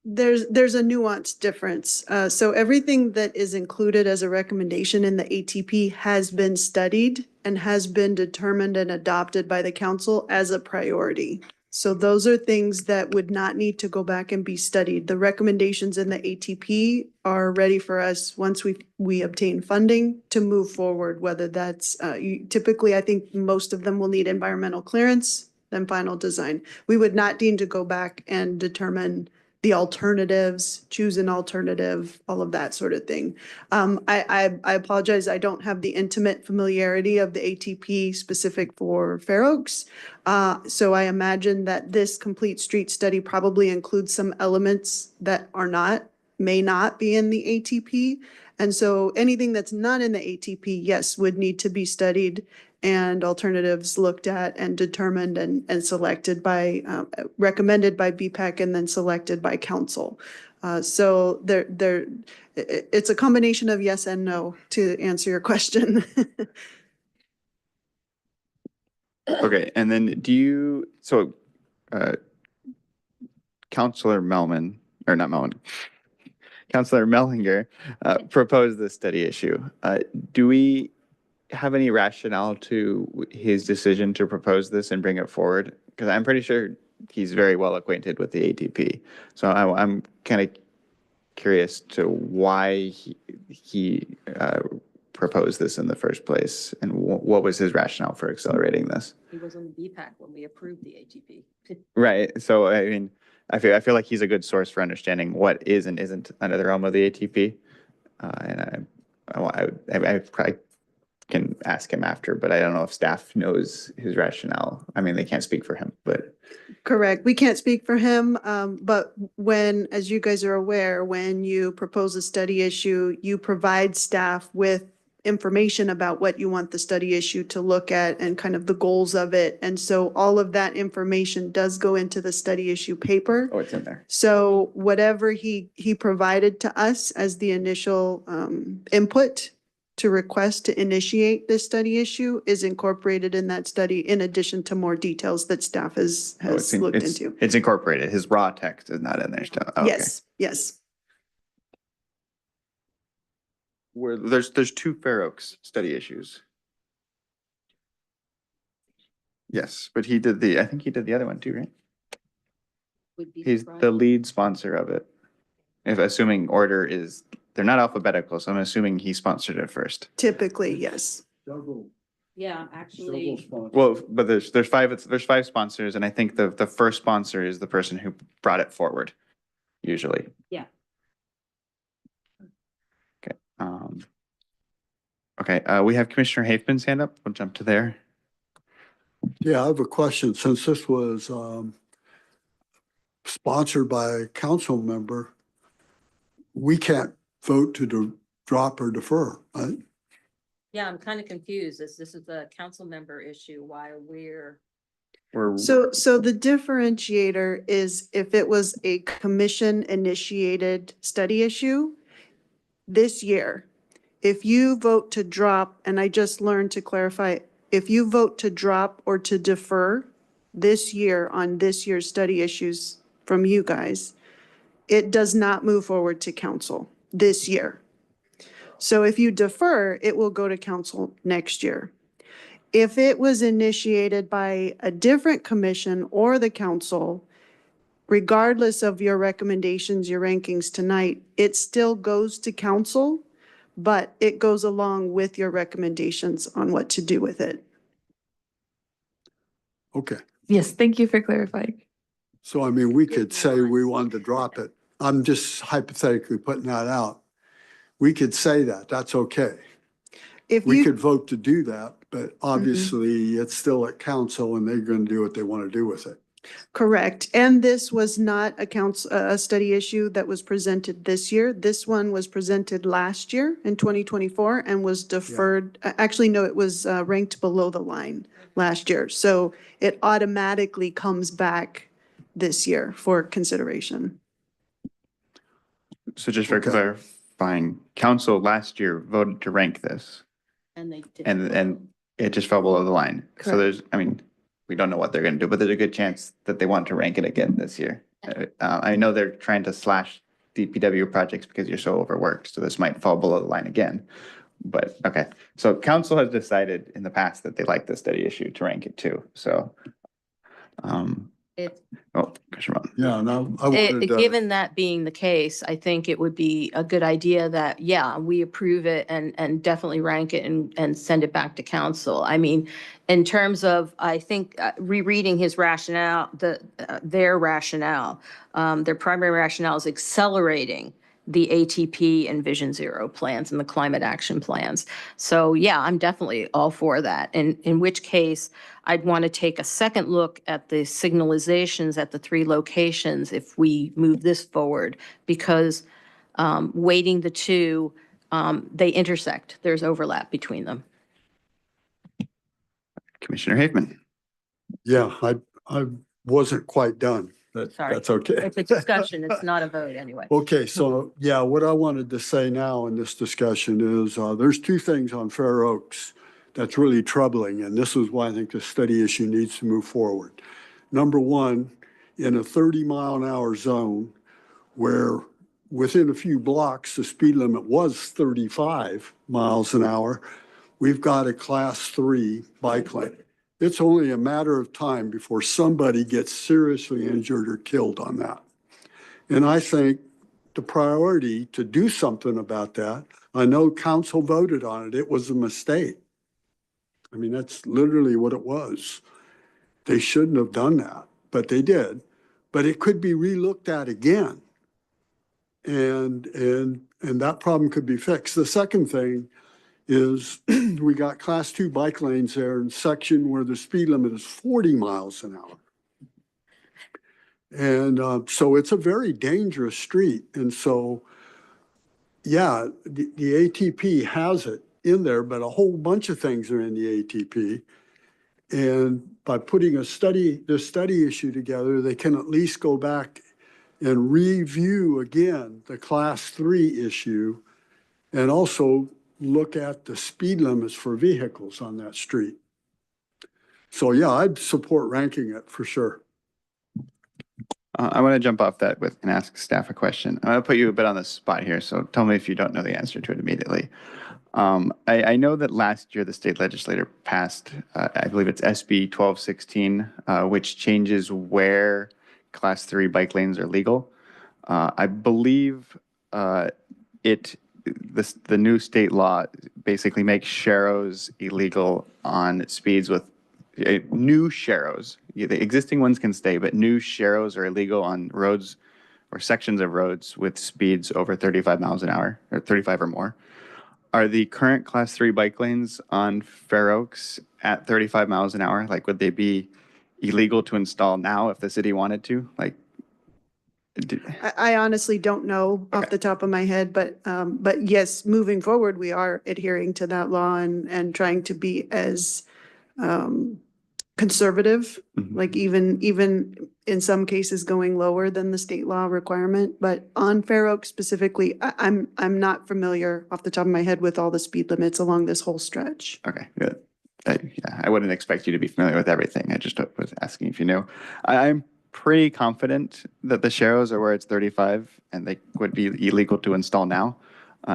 There's a nuanced difference. So everything that is included as a recommendation in the ATP has been studied and has been determined and adopted by the council as a priority. So those are things that would not need to go back and be studied. The recommendations in the ATP are ready for us once we obtain funding to move forward, whether that's typically, I think most of them will need environmental clearance, then final design. We would not need to go back and determine the alternatives, choose an alternative, all of that sort of thing. I apologize, I don't have the intimate familiarity of the ATP specific for Fair Oaks. So I imagine that this complete street study probably includes some elements that may not be in the ATP. And so anything that's not in the ATP, yes, would need to be studied and alternatives looked at and determined and selected by, recommended by BPAC and then selected by council. So it's a combination of yes and no to answer your question. Okay, and then Councilor Melman, or not Melman, Councilor Mellinger proposed this study issue. Do we have any rationale to his decision to propose this and bring it forward? Because I'm pretty sure he's very well acquainted with the ATP. So I'm kind of curious to why he proposed this in the first place, and what was his rationale for accelerating this? He was on the BPAC when we approved the ATP. Right. So I mean, I feel like he's a good source for understanding what is and isn't under the realm of the ATP, and I probably can ask him after, but I don't know if staff knows his rationale. I mean, they can't speak for him, but Correct. We can't speak for him, but when, as you guys are aware, when you propose a study issue, you provide staff with information about what you want the study issue to look at and kind of the goals of it. And so all of that information does go into the study issue paper. oh, it's in there. So whatever he provided to us as the initial input to request to initiate this study issue is incorporated in that study in addition to more details that staff has Oh, it's in- looked it's- into. It's incorporated. His raw text is not in there still. Oh, okay. Yes, yes. Where there's two Fair Oaks study issues. Yes, but I think he did the other one too, right? Would be He's the lead sponsor of it. If assuming order is, they're not alphabetical, so I'm assuming he sponsored it first. Typically, yes. Yeah, actually. Well, but there's five sponsors, and I think the first sponsor is the person who brought it forward, usually. Yeah. Okay. Okay, we have Commissioner Hafman's hand up. We'll jump to there. Yeah, I have a question. Since this was sponsored by a council member, we can't vote to drop or defer, right? Yeah, I'm kind of confused. This is a council member issue while we're. So the differentiator is if it was a commission initiated study issue this year, if you vote to drop, and I just learned to clarify, if you vote to drop or to defer this year on this year's study issues from you guys, it does not move forward to council this year. So if you defer, it will go to council next year. If it was initiated by a different commission or the council, regardless of your recommendations, your rankings tonight, it still goes to council, but it goes along with your recommendations on what to do with it. Okay. Yes, thank you for clarifying. So I mean, we could say we wanted to drop it. I'm just hypothetically putting that out. We could say that, that's okay. If We you, could vote to do that, but obviously it's still at council and they're going to do what they want to do with it. correct, and this was not a study issue that was presented this year. This one was presented last year in 2024 and was deferred. Actually, no, it was ranked below the line last year. So it automatically comes back this year for consideration. So just for Okay. clarifying, council last year voted to rank this, And they did. and it just fell below the line. So Correct. there's, I mean, we don't know what they're gonna do, but there's a good chance that they want to rank it again this year. I know they're trying to slash DPW projects because you're so overworked, so this might fall below the line again. But, okay, so council has decided in the past that they like the study issue to rank it too, so. It, Commissioner Vaughn. Yeah, no, I wanted to. given that being the case, I think it would be a good idea that, yeah, we approve it and definitely rank it and send it back to council. I mean, in terms of, I think rereading his rationale, their rationale, their primary rationale is accelerating the ATP and Vision Zero plans and the climate action plans. So yeah, I'm definitely all for that. And in which case, I'd want to take a second look at the signalizations at the 3 locations if we move this forward, because weighting the 2, they intersect. There's overlap between them. Commissioner Hafman. Yeah, I wasn't quite done, but Sorry. that's okay. It's a discussion. It's not a vote anyway. Okay, so yeah, what I wanted to say now in this discussion is there's 2 things on Fair Oaks that's really troubling, and this is why I think the study issue needs to move forward. Number one, in a 30-mile-an-hour zone where within a few blocks, the speed limit was 35 miles an hour, we've got a class 3 bike lane. It's only a matter of time before somebody gets seriously injured or killed on that. And I think the priority to do something about that, I know council voted on it, it was a mistake. I mean, that's literally what it was. They shouldn't have done that, but they did. But it could be relooked at again. And that problem could be fixed. The second thing is we got class 2 bike lanes there in section where the speed limit is 40 miles an hour. And so it's a very dangerous street. And so, yeah, the ATP has it in there, but a whole bunch of things are in the ATP. And by putting this study issue together, they can at least go back and review again the class 3 issue and also look at the speed limits for vehicles on that street. So yeah, I'd support ranking it for sure. I want to jump off that and ask staff a question. I'm going to put you a bit on the spot here, so tell me if you don't know the answer to it immediately. I know that last year the state legislature passed, I believe it's SB 1216, which changes where class 3 bike lanes are legal. I believe the new state law basically makes sharrows illegal on speeds with new sharrows. The existing ones can stay, but new sharrows are illegal on roads or sections of roads with speeds over 35 miles an hour or 35 or more. Are the current class 3 bike lanes on Fair Oaks at 35 miles an hour? Like, would they be illegal to install now if the city wanted to? Like, I honestly don't know off the top of my head, but yes, moving forward, we are adhering to that law and trying to be as conservative, like even in some cases going lower than the state law requirement. But on Fair Oak specifically, I'm not familiar off the top of my head with all the speed limits along this whole stretch. Okay, good. Yeah, I wouldn't expect you to be familiar with everything. I just was asking if you knew. I'm pretty confident that the sharrows are where it's 35 and they would be illegal to install now,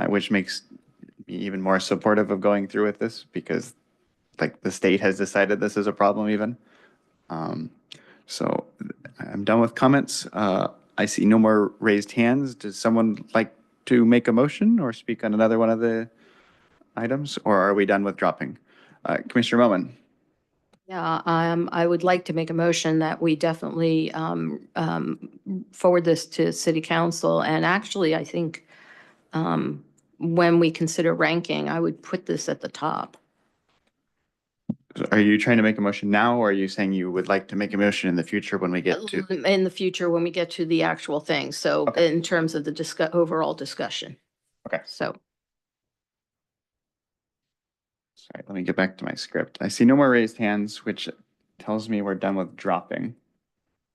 which makes me even more supportive of going through with this because like the state has decided this is a problem even. So I'm done with comments. I see no more raised hands. Does someone like to make a motion or speak on another one of the items, or are we done with dropping? Commissioner Moman. Yeah, I would like to make a motion that we definitely forward this to city council. And actually, I think when we consider ranking, I would put this at the top. Are you trying to make a motion now, or are you saying you would like to make a motion in the future when we get to? In the future, when we get to the actual thing. So Okay. in terms of the overall discussion. Okay. So. Sorry, let me get back to my script. I see no more raised hands, which tells me we're done with dropping.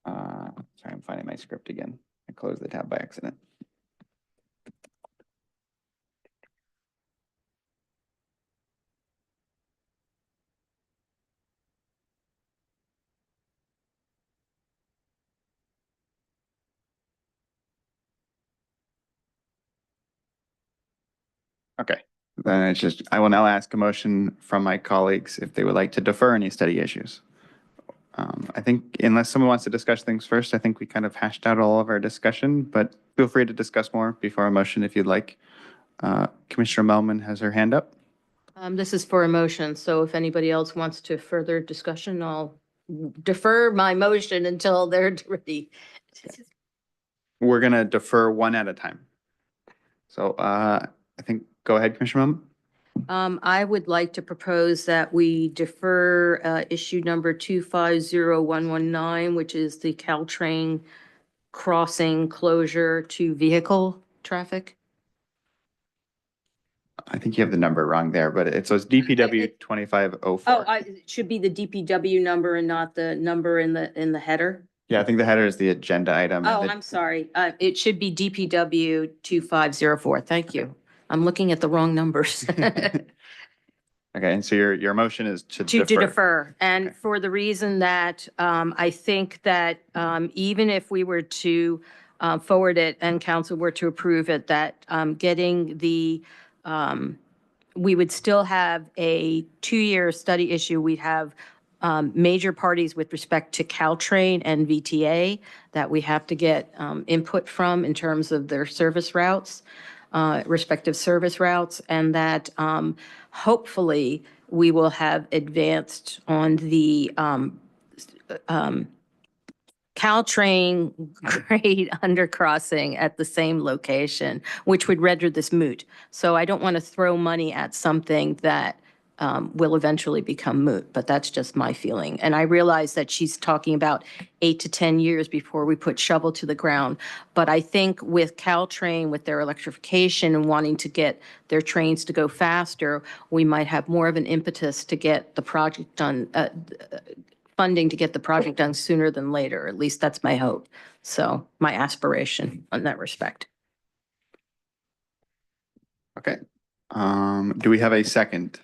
Sorry, I'm finding my script again. I closed the tab by accident. Okay, then it's just, I will now ask a motion from my colleagues if they would like to defer any study issues. I think unless someone wants to discuss things first, I think we kind of hashed out all of our discussion, but feel free to discuss more before a motion if you'd like. Commissioner Melman has her hand up. This is for a motion, so if anybody else wants to further discussion, I'll defer my motion until they're ready. We're gonna defer one at a time. So I think, go ahead, Commissioner Melman. I would like to propose that we defer issue number 250119, which is the Caltrain crossing closure to vehicle traffic. I think you have the number wrong there, but it's DPW 2504. Oh, it should be the DPW number and not the number in the header. Yeah, I think the header is the agenda item. Oh, I'm sorry. It should be DPW 2504. Thank you. I'm looking at the wrong numbers. Okay, and so your motion is to To defer. defer, and Okay. for the reason that I think that even if we were to forward it and council were to approve it, that getting the, we would still have a 2-year study issue. We'd have major parties with respect to Caltrain and VTA that we have to get input from in terms of their service routes, respective service routes, and that hopefully we will have advanced on the Caltrain grade undercrossing at the same location, which would render this moot. So I don't want to throw money at something that will eventually become moot, but that's just my feeling. And I realize that she's talking about 8 to 10 years before we put shovel to the ground. But I think with Caltrain, with their electrification and wanting to get their trains to go faster, we might have more of an impetus to get the project done, funding to get the project done sooner than later. At least that's my hope. So my aspiration in that respect. Okay. Do we have a second?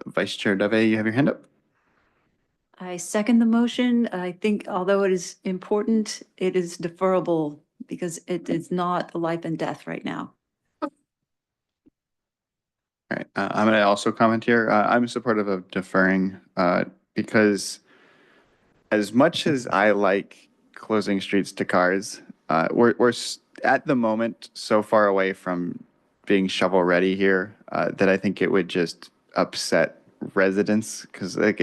Vice Chair Dove, you have your hand up? I second the motion. I think although it is important, it is deferrable because it is not life and death right now. All right, I'm going to also comment here. I'm supportive of deferring because as much as I like closing streets to cars, we're at the moment so far away from being shovel ready here that I think it would just upset residents because like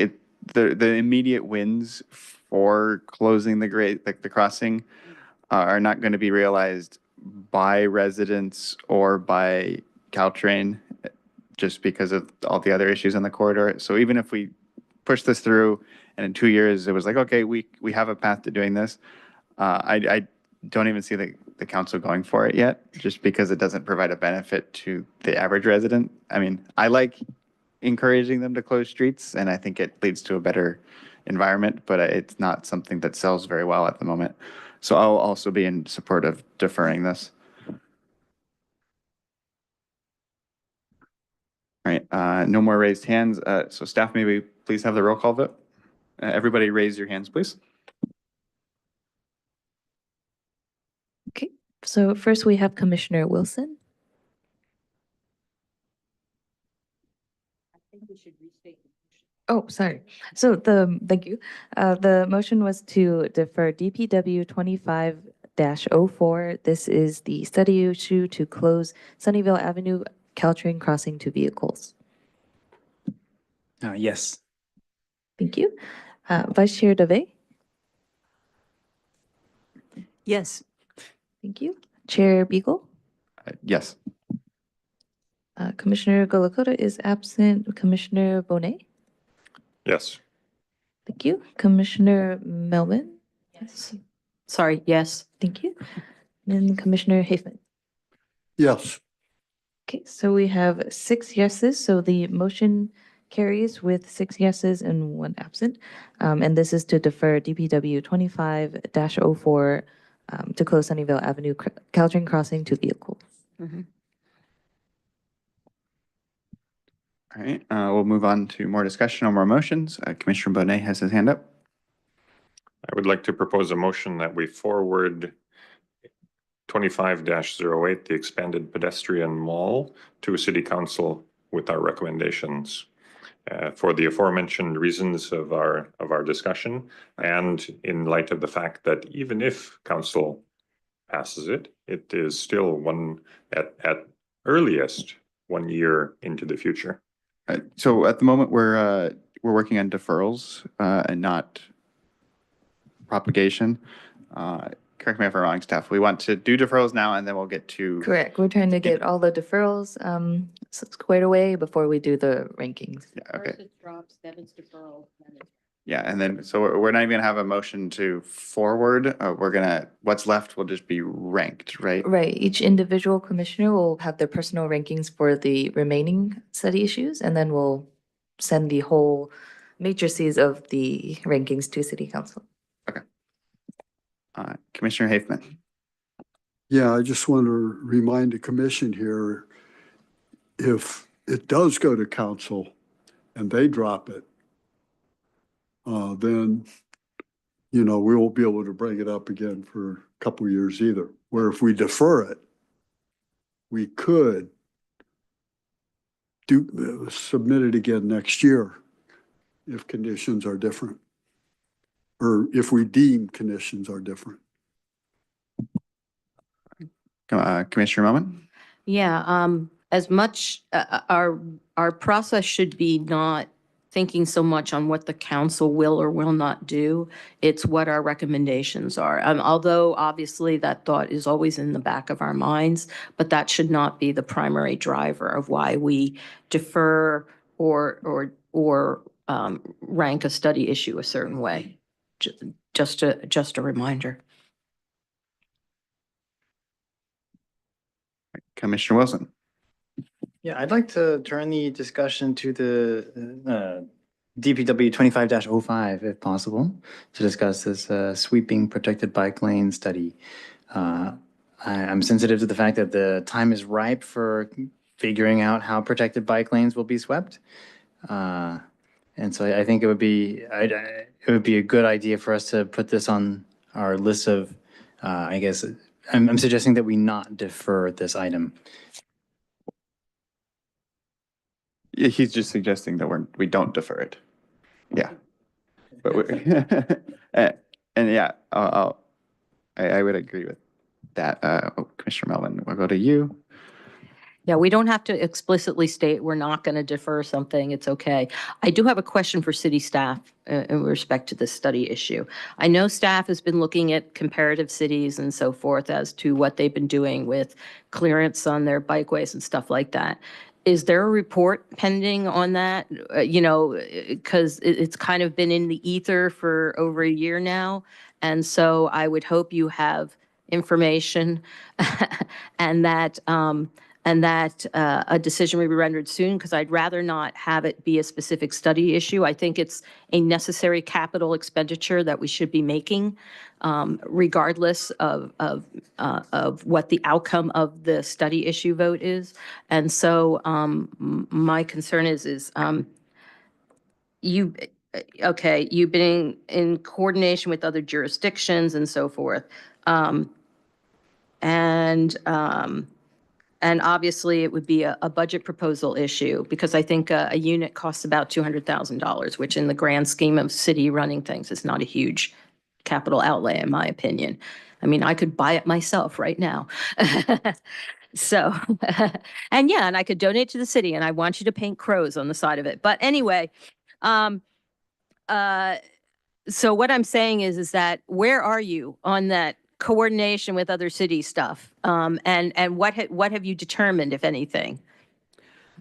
the immediate wins for closing the the crossing are not going to be realized by residents or by Caltrain just because of all the other issues on the corridor. So even if we push this through and in 2 years it was like, okay, we have a path to doing this, I don't even see the council going for it yet, just because it doesn't provide a benefit to the average resident. I mean, I like encouraging them to close streets, and I think it leads to a better environment, but it's not something that sells very well at the moment. So I'll also be in support of deferring this. All right, no more raised hands. So staff, may we please have the roll call vote? Everybody raise your hands, please. Okay, so first we have Commissioner Wilson. Oh, sorry. So thank you. The motion was to defer DPW 25-04. This is the study issue to close Sunnyvale Avenue Caltrain crossing to vehicles. Yes. Thank you. Vice Chair Dove. Yes. Thank you. Chair Beagle. Yes. Commissioner Golakota is absent. Commissioner Bonet. Yes. Thank you. Commissioner Melvin. Yes. Sorry, yes. Thank you. And Commissioner Haefman. Yes. Okay, so we have 6 yeses, so the motion carries with 6 yeses and 1 absent. And this is to defer DPW 25-04 to close Sunnyvale Avenue Caltrain crossing to vehicles. All right, we'll move on to more discussion on more motions. Commissioner Bonet has his hand up. I would like to propose a motion that we forward 25-08, the expanded pedestrian mall, to City Council with our recommendations for the aforementioned reasons of our discussion, and in light of the fact that even if Council passes it, it is still at earliest 1 year into the future. So at the moment, we're working on deferrals and not propagation. Correct me if I'm wrong, staff. We want to do deferrals now, and then we'll get to. Correct. We're trying to get all the deferrals squared away before we do the rankings. Yeah, okay. First it drops, then it's deferral, then it's. Yeah, and then, so we're not even gonna have a motion to forward. What's left will just be ranked, right? Right. Each individual commissioner will have their personal rankings for the remaining study issues, and then we'll send the whole matrices of the rankings to City Council. Okay. Commissioner Haefman. Yeah, I just want to remind the commission here, if it does go to council and they drop it, then, we won't be able to bring it up again for a couple years either. Where if we defer it, we could submit it again next year if conditions are different, or if we deem conditions are different. Commissioner Moman. Yeah, as much, our process should be not thinking so much on what the council will or will not do. It's what our recommendations are. Although obviously that thought is always in the back of our minds, but that should not be the primary driver of why we defer or rank a study issue a certain way. Just a reminder. Commissioner Wilson. Yeah, I'd like to turn the discussion to the DPW 25-05, if possible, to discuss this sweeping protected bike lane study. I'm sensitive to the fact that the time is ripe for figuring out how protected bike lanes will be swept. And so I think it would be a good idea for us to put this on our list of, I guess, I'm suggesting that we not defer this item. Yeah, he's just suggesting that we don't defer it. Yeah. But and yeah, I would agree with that. Commissioner Melvin, we'll go to you. Yeah, we don't have to explicitly state we're not going to defer something. It's okay. I do have a question for city staff in respect to this study issue. I know staff has been looking at comparative cities and so forth as to what they've been doing with clearance on their bikeways and stuff like that. Is there a report pending on that? Because it's kind of been in the ether for over a year now. And so I would hope you have information and that a decision will be rendered soon, because I'd rather not have it be a specific study issue. I think it's a necessary capital expenditure that we should be making, regardless of what the outcome of the study issue vote is. And so my concern is you've been in coordination with other jurisdictions and so forth. And obviously, it would be a budget proposal issue, because I think a unit costs about $200,000, which in the grand scheme of city running things is not a huge capital outlay, in my opinion. I mean, I could buy it myself right now. So, and I could donate to the city, and I want you to paint crows on the side of it. But anyway, so what I'm saying is that where are you on that coordination with other city stuff? And what have you determined, if anything?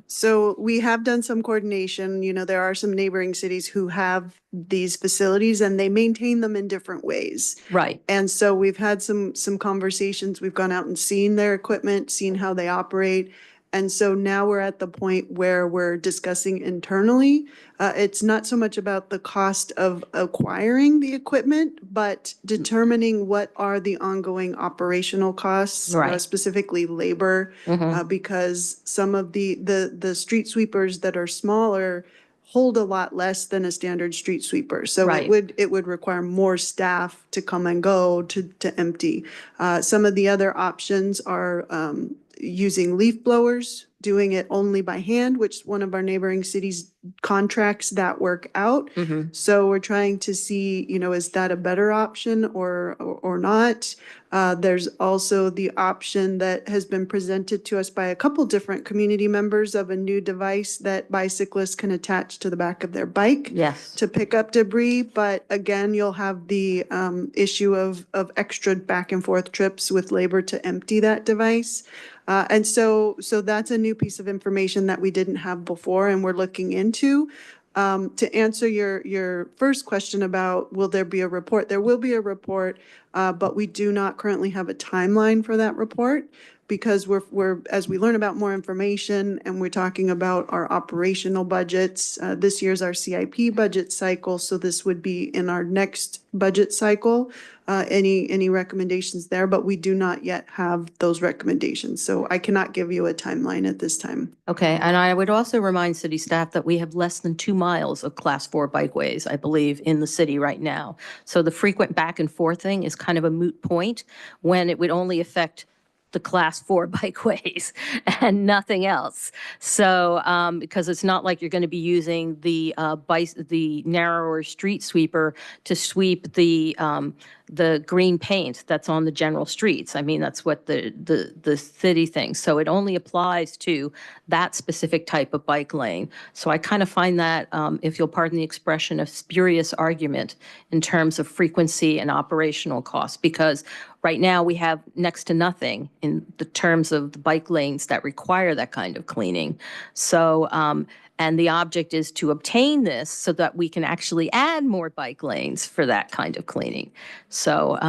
So we have done some coordination. There are some neighboring cities who have these facilities and they maintain them in different ways. Right. And so we've had some conversations. We've gone out and seen their equipment, seen how they operate. And so now we're at the point where we're discussing internally. It's not so much about the cost of acquiring the equipment, but determining what are the ongoing operational costs, Right. Specifically labor, because some of the street sweepers that are smaller hold a lot less than a standard street sweeper. So Right. it would require more staff to come and go to empty. Some of the other options are using leaf blowers, doing it only by hand, which one of our neighboring cities contracts that work out. So we're trying to see, is that a better option or not? There's also the option that has been presented to us by a couple different community members of a new device that bicyclists can attach to the back of their bike. Yes. To pick up debris. But again, you'll have the issue of extra back and forth trips with labor to empty that device. And so that's a new piece of information that we didn't have before and we're looking into. To answer your first question about will there be a report, there will be a report, but we do not currently have a timeline for that report, because we're as we learn about more information and we're talking about our operational budgets. This year's our CIP budget cycle, so this would be in our next budget cycle. Any recommendations there, but we do not yet have those recommendations. So I cannot give you a timeline at this time. Okay, and I would also remind city staff that we have less than 2 miles of Class 4 bikeways, I believe, in the city right now. So the frequent back and forth thing is kind of a moot point when it would only affect the class 4 bikeways and nothing else. So, because it's not like you're going to be using the the narrower street sweeper to sweep the green paint that's on the general streets. I mean, that's what the city thinks. So it only applies to that specific type of bike lane. So I kind of find that, if you'll pardon the expression, a spurious argument in terms of frequency and operational costs, because right now we have next to nothing in the terms of the bike lanes that require that kind of cleaning. So, and the object is to obtain this so that we can actually add more bike lanes for that kind of cleaning. So,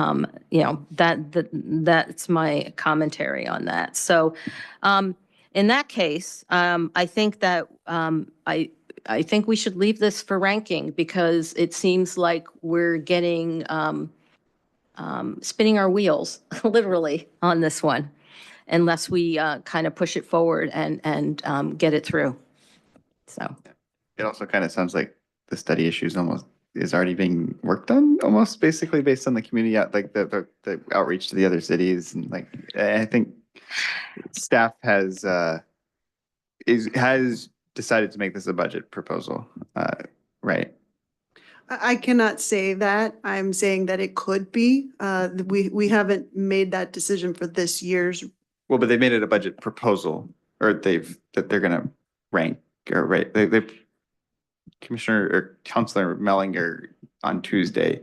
you know, that's my commentary on that. So, in that case, I think that I think we should leave this for ranking because it seems like we're getting spinning our wheels literally on this one, unless we kind of push it forward and get it through. So It also kind of sounds like the study issues almost is already being worked on, almost basically based on the community, like the outreach to the other cities. And like, I think staff has decided to make this a budget proposal, right? I cannot say that. I'm saying that it could be. We haven't made that decision for this year's. Well, but they made it a budget proposal, or that they're gonna rank, or right, they Commissioner or Councilor Mellinger on Tuesday.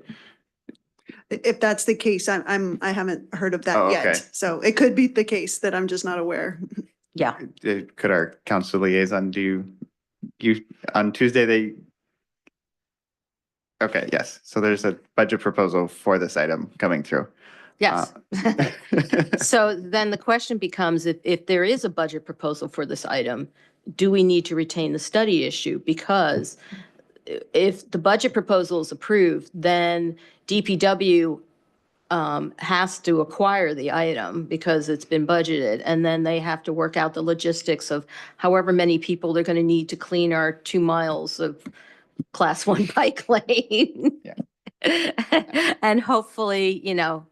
If that's the case, I haven't heard of Oh, that okay. yet. So it could be the case that I'm just not aware. yeah, Could our council liaison do, you, on Tuesday, okay, yes, so there's a budget proposal for this item coming through. yes. So then the question becomes, if there is a budget proposal for this item, do we need to retain the study issue? Because if the budget proposal is approved, then DPW has to acquire the item because it's been budgeted. And then they have to work out the logistics of however many people they're going to need to clean our 2 miles of class 1 bike lane. Yeah. And hopefully, you know,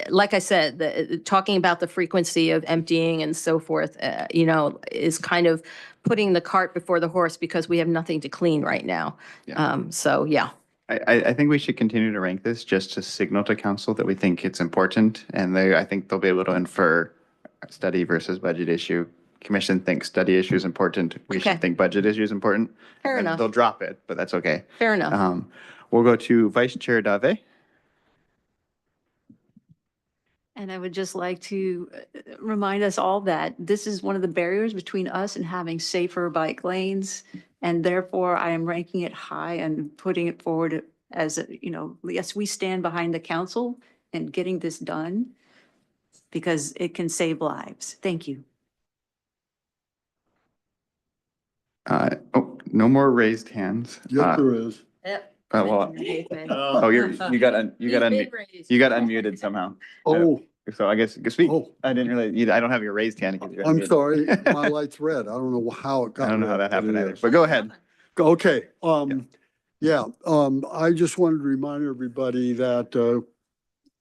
like I said, talking about the frequency of emptying and so forth, you know, is kind of putting the cart before the horse because we have nothing to clean right now. Yeah. So, yeah. I think we should continue to rank this just to signal to council that we think it's important, and I think they'll be able to infer study versus budget issue. Commission thinks study issue is important. We Okay. should think budget issue is important. Fair And enough. They'll drop it, but that's okay. Fair enough. We'll go to Vice Chair Dave. And I would just like to remind us all that this is one of the barriers between us and having safer bike lanes. And therefore, I am ranking it high and putting it forward as, you know, yes, we stand behind the council in getting this done because it can save lives. Thank you. No more raised hands. Yes, there is. Well, you got unmuted somehow. Oh, So I guess speak. Oh. I didn't really, I don't have your raised hand. because you're I'm unmuted. sorry. My light's red. I don't know how it got. I don't know how red, that but happened it either, is. but go ahead. Okay, I just wanted to remind everybody that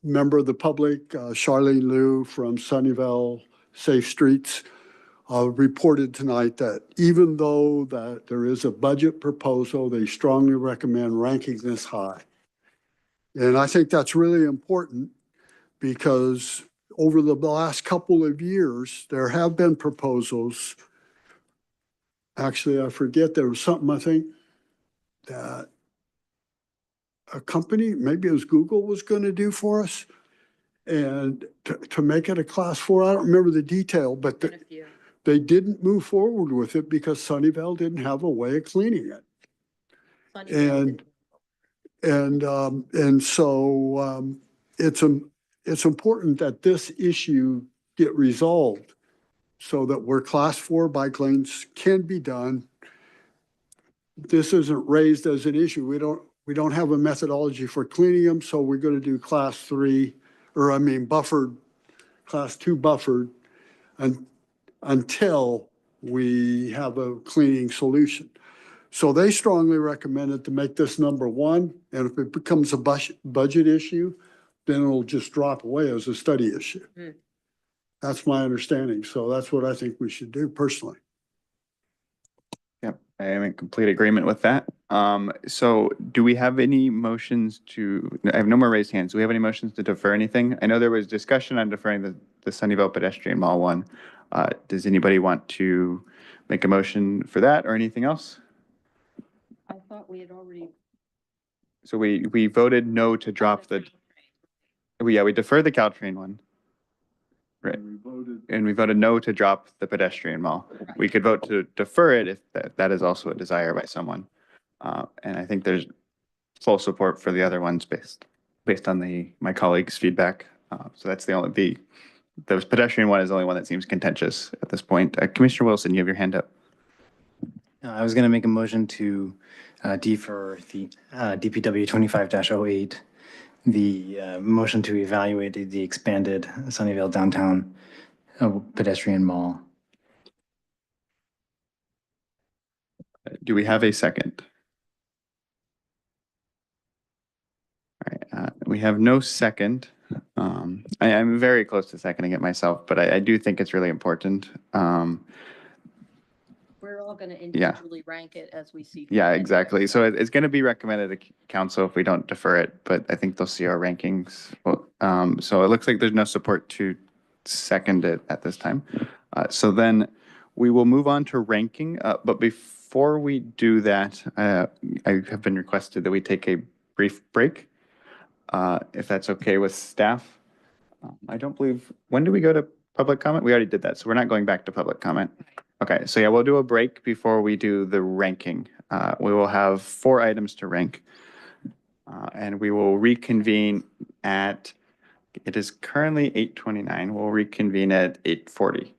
member of the public, Charlene Liu from Sunnyvale Safe Streets, reported tonight that even though that there is a budget proposal, they strongly recommend ranking this high. And I think that's really important because over the last couple of years, there have been proposals. Actually, I forget, there was something, I think, that a company, maybe it was Google, was going to do for us. And to make it a class 4, I don't remember the detail, but they didn't move forward with it because Sunnyvale didn't have a way of cleaning it. And so it's important that this issue get resolved so that where class 4 bike lanes can be done, this isn't raised as an issue. We don't have a methodology for cleaning them, so we're going to do class 3, or I mean buffered, class 2 buffered, until we have a cleaning solution. So they strongly recommended to make this number 1, and if it becomes a budget issue, then it'll just drop away as a study issue. That's my understanding. So that's what I think we should do personally. Yep, I am in complete agreement with that. So do we have any motions to, I have no more raised hands. Do we have any motions to defer anything? I know there was discussion on deferring the Sunnyvale Pedestrian Mall one. Does anybody want to make a motion for that or anything else? I thought we had already. So we voted no to drop the, we deferred the Caltrain one. Right. And we voted no to drop the pedestrian mall. We could vote to defer it if that is also a desire by someone. And I think there's full support for the other ones based on my colleagues' feedback. So that's the pedestrian one is the only one that seems contentious at this point. Commissioner Wilson, you have your hand up. I was going to make a motion to defer the DPW 25-08, the motion to evaluate the expanded Sunnyvale downtown pedestrian mall. Do we have a second? All right, we have no second. I'm very close to seconding it myself, but I do think it's really important. We're all going to Yeah. individually rank it as we see. fit Yeah, anyway, exactly. So it's going to be recommended to council if we don't defer it, but I think they'll see our rankings. Well, so it looks like there's no support to second it at this time. So then we will move on to ranking. But before we do that, I have been requested that we take a brief break, if that's okay with staff. I don't believe, when do we go to public comment? We already did that, so we're not going back to public comment. Okay, so yeah, we'll do a break before we do the ranking. We will have 4 items to rank. And we will reconvene it is currently 8:29. We'll reconvene at 8:40.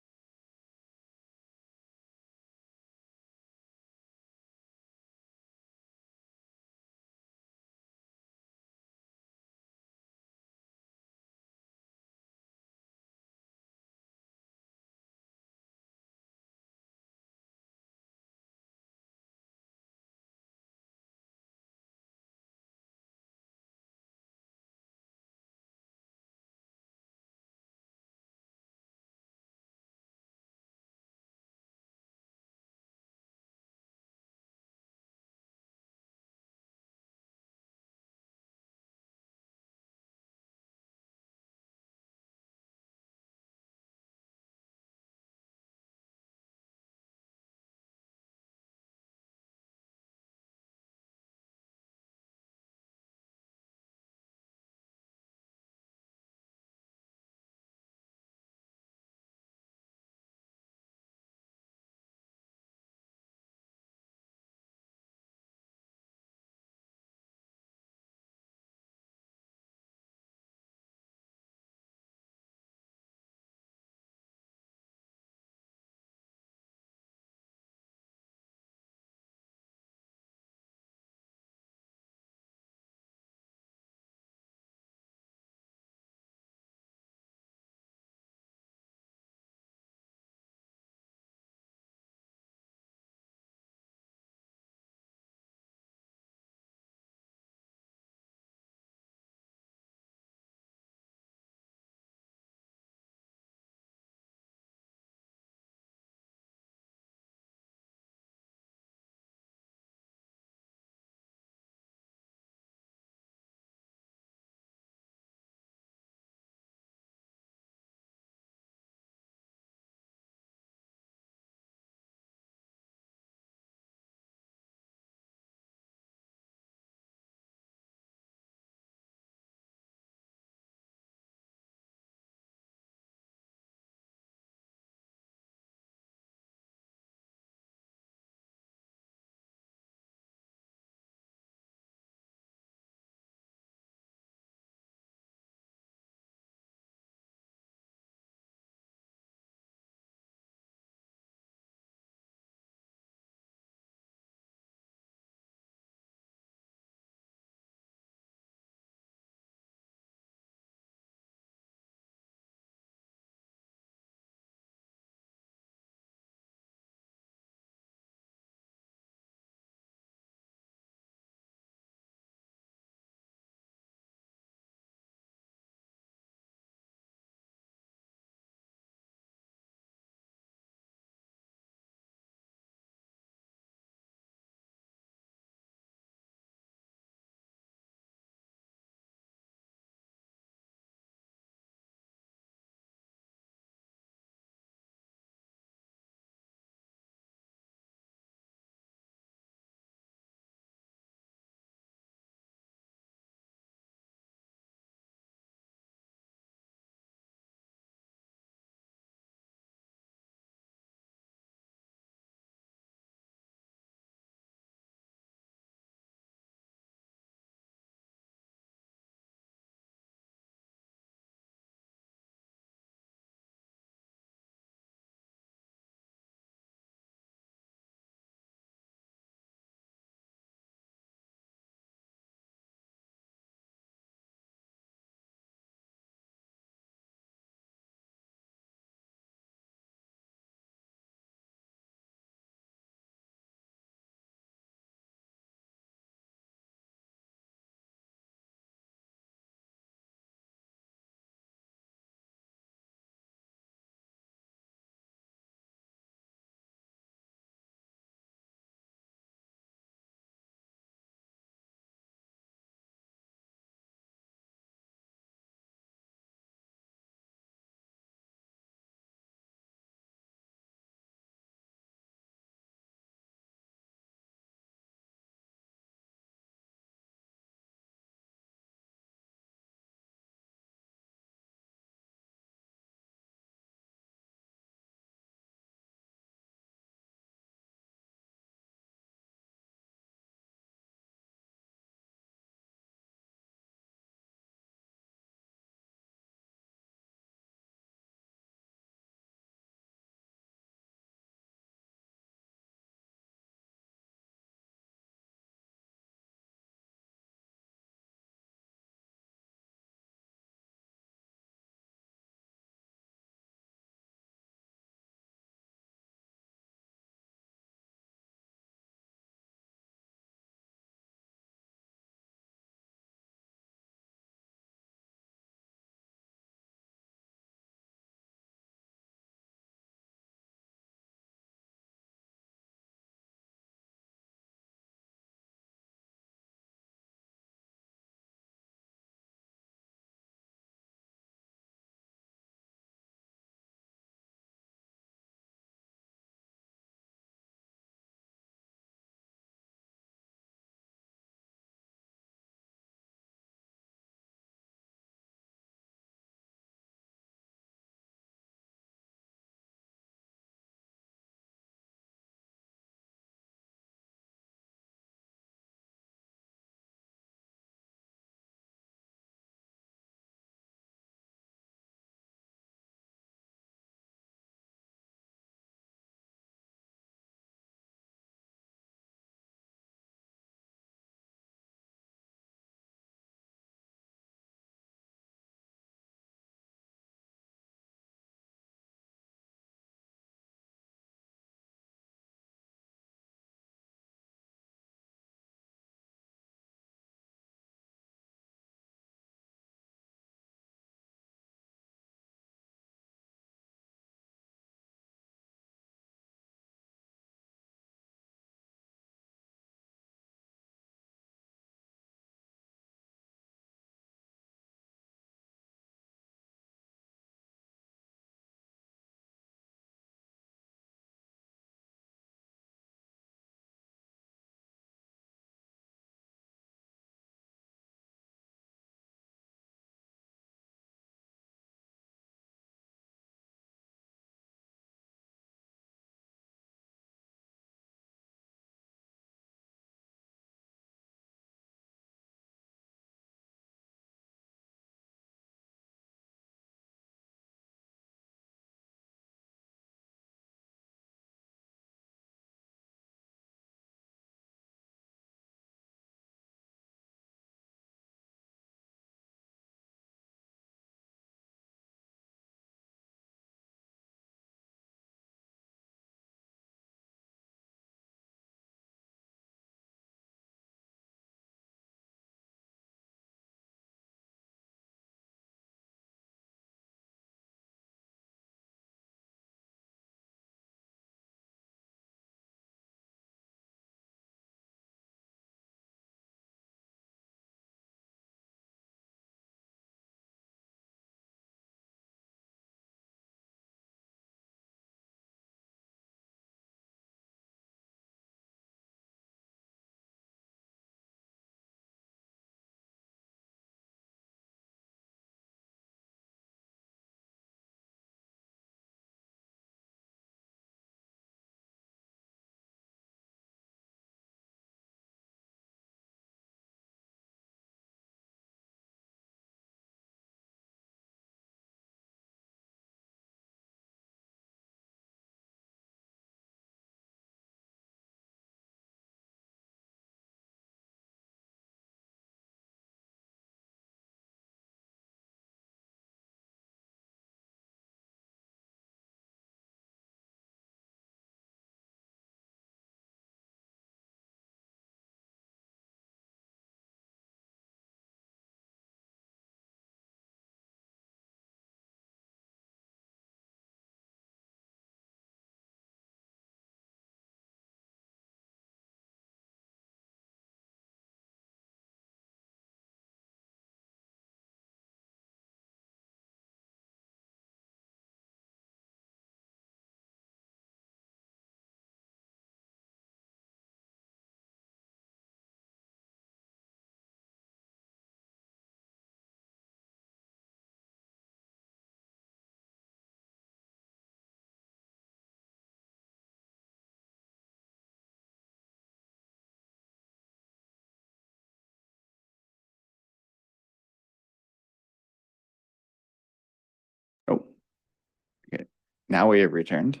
now we have returned.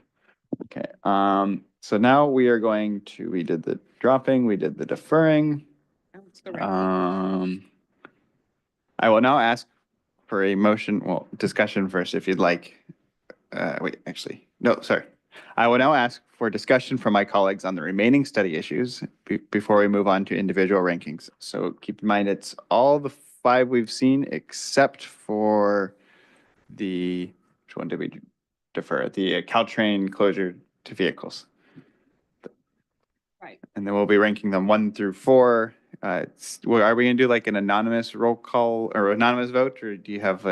Okay, so now we are going to, we did the dropping, we did the deferring. I will now ask for a motion, well, discussion first, if you'd like. Wait, actually, no, sorry. I will now ask for discussion from my colleagues on the remaining study issues before we move on to individual rankings. So keep in mind, it's all the 5 we've seen except for which one did we defer? The Caltrain closure to vehicles. Right. And then we'll be ranking them 1 through 4. Are we going to do like an anonymous roll call or anonymous vote, or do you have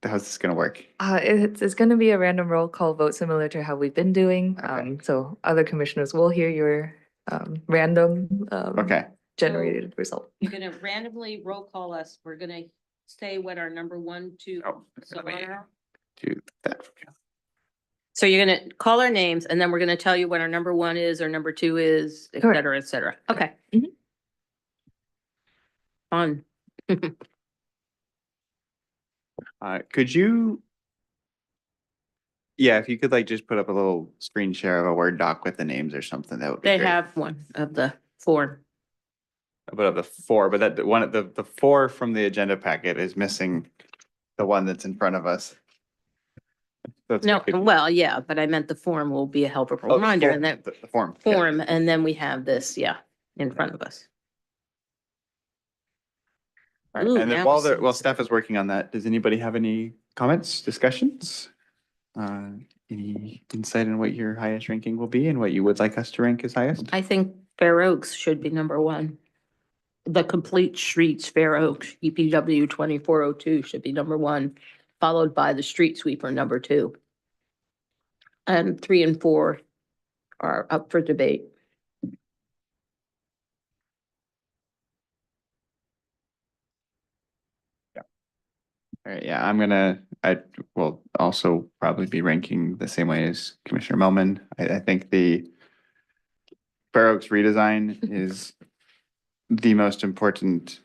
how's this going to work? It's going to be a random roll call vote similar to how we've been doing. Okay. So other commissioners will hear your random Okay. generated result. You're gonna randomly roll call us. We're gonna say what our number 1, 2. Oh, So let me do that. So you're gonna call our names and then we're gonna tell you what our number 1 is, or number 2 is, et Correct. cetera, et cetera. Okay. Mhm. Fun. Could you, yeah, if you could like just put up a little screen share of a Word doc with the names or something, that would be They great. have one of the 4. I'll put up the 4, but that one, the 4 from the agenda packet is missing the one that's in front of us. That's No, good. well, yeah, but I meant the form will be a helpful Oh, the reminder, form, and that the form. yeah. form, and then we have this, yeah, in front of us. All right, Ooh, and then now while we're seeing while staff is working on that, does anybody have any comments, discussions? Any insight on what your highest ranking will be and what you would like us to rank as highest? I think Fair Oaks should be number 1. The complete streets, Fair Oaks, EPW 2402 should be number 1, followed by the street sweeper, number 2. And 3 and 4 are up for debate. All right, yeah, I will also probably be ranking the same way as Commissioner Melman. I think the Fair Oaks redesign is the most important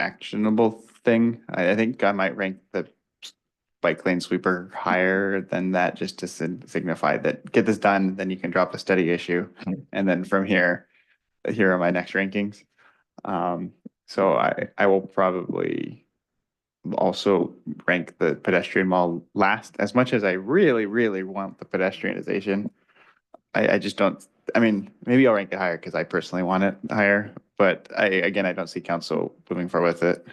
actionable thing. I think I might rank the bike lane sweeper higher than that, just to signify that get this done, then you can drop a study issue. And then from here are my next rankings. So I will probably also rank the pedestrian mall last, as much as I really, really want the pedestrianization. I just don't, I mean, maybe I'll rank it higher because I personally want it higher, but I don't see council moving forward with it.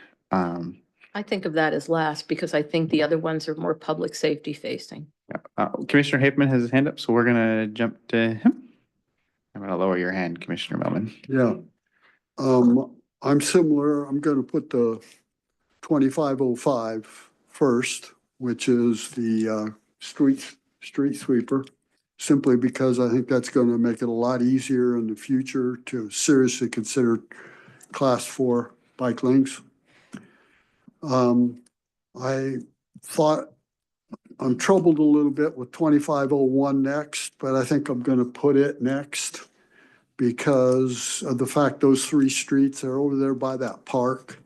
I think of that as last because I think the other ones are more public safety facing. Commissioner Hapeman has his hand up, so we're gonna jump to him. I'm gonna lower your hand, Commissioner Melman. Yeah. I'm similar. I'm going to put the 2505 first, which is the street sweeper, simply because I think that's going to make it a lot easier in the future to seriously consider class 4 bike lanes. I thought I'm troubled a little bit with 2501 next, but I think I'm going to put it next because of the fact those 3 streets are over there by that park,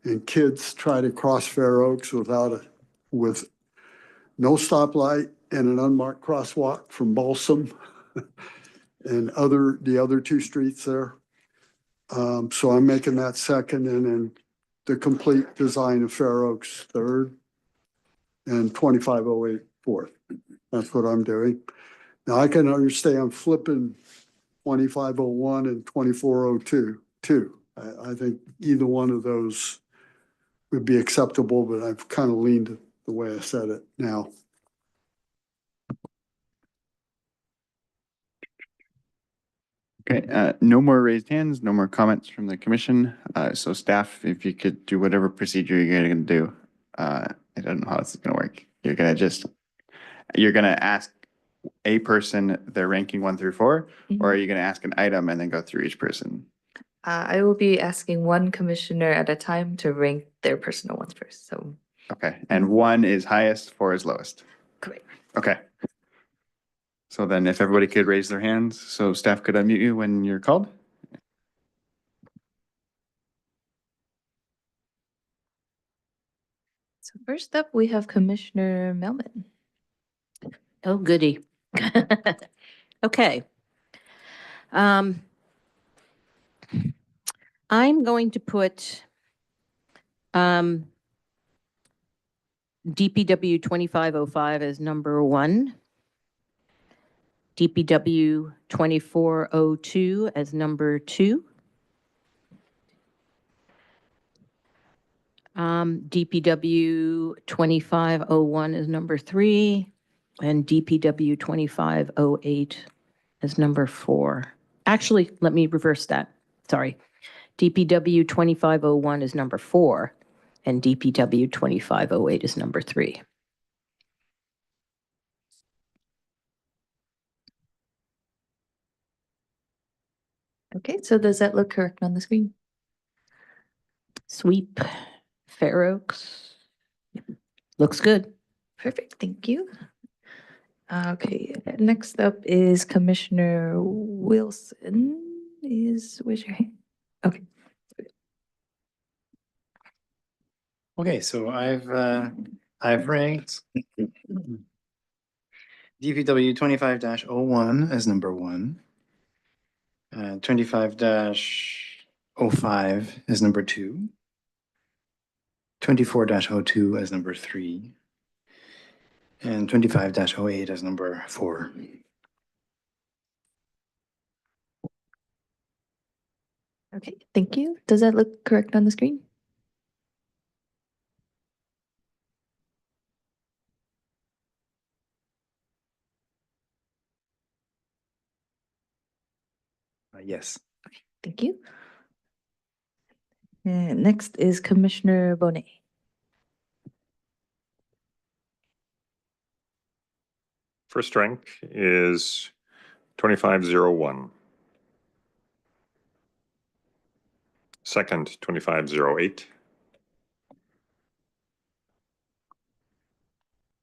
and kids try to cross Fair Oaks with no stoplight and an unmarked crosswalk from Balsam and the other 2 streets there. So I'm making that second, and then the complete design of Fair Oaks third, and 2508 fourth. That's what I'm doing. Now I can understand flipping 2501 and 2402 too. I think either one of those would be acceptable, but I've kind of leaned the way I said it now. Okay, no more raised hands, no more comments from the commission. So staff, if you could do whatever procedure you're gonna do. I don't know how this is gonna work. You're gonna ask a person their ranking 1 through 4, or are you gonna ask an item and then go through each person? I will be asking one commissioner at a time to rank their personal ones first. So Okay, and 1 is highest, 4 is lowest. correct. Okay. So then if everybody could raise their hands, so staff could unmute you when you're called. So first up, we have Commissioner Melman. Oh, goody. Okay. I'm going to put DPW 2505 as number 1, DPW 2402 as number 2, DPW 2501 is number 3, and DPW 2508 is number 4. Actually, let me reverse that. Sorry. DPW 2501 is number 4, and DPW 2508 is number 3. Okay, so does that look correct on the screen? Sweep, Fair Oaks. Looks good. Perfect, thank you. Okay, next up is Commissioner Wilson. Where's your hand? Okay, Okay, so I've ranked DPW 25-01 as number 1. 25-05 as number 2. 24-02 as number 3. And 25-08 as number 4. okay, thank you. Does that look correct on the screen? Yes. Thank you. And next is Commissioner Bonet. First rank is 2501. Second, 2508.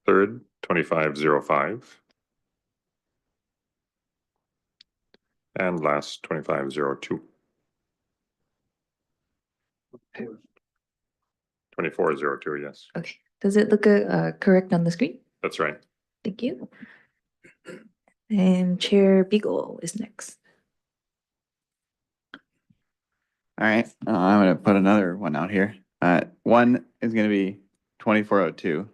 Third, 2505. And last, 2502. 2402, yes, Okay, does it look correct on the screen? that's right. Thank you. And Chair Beagle is next. All right, I'm gonna put another one out here. 1 is gonna be 2402.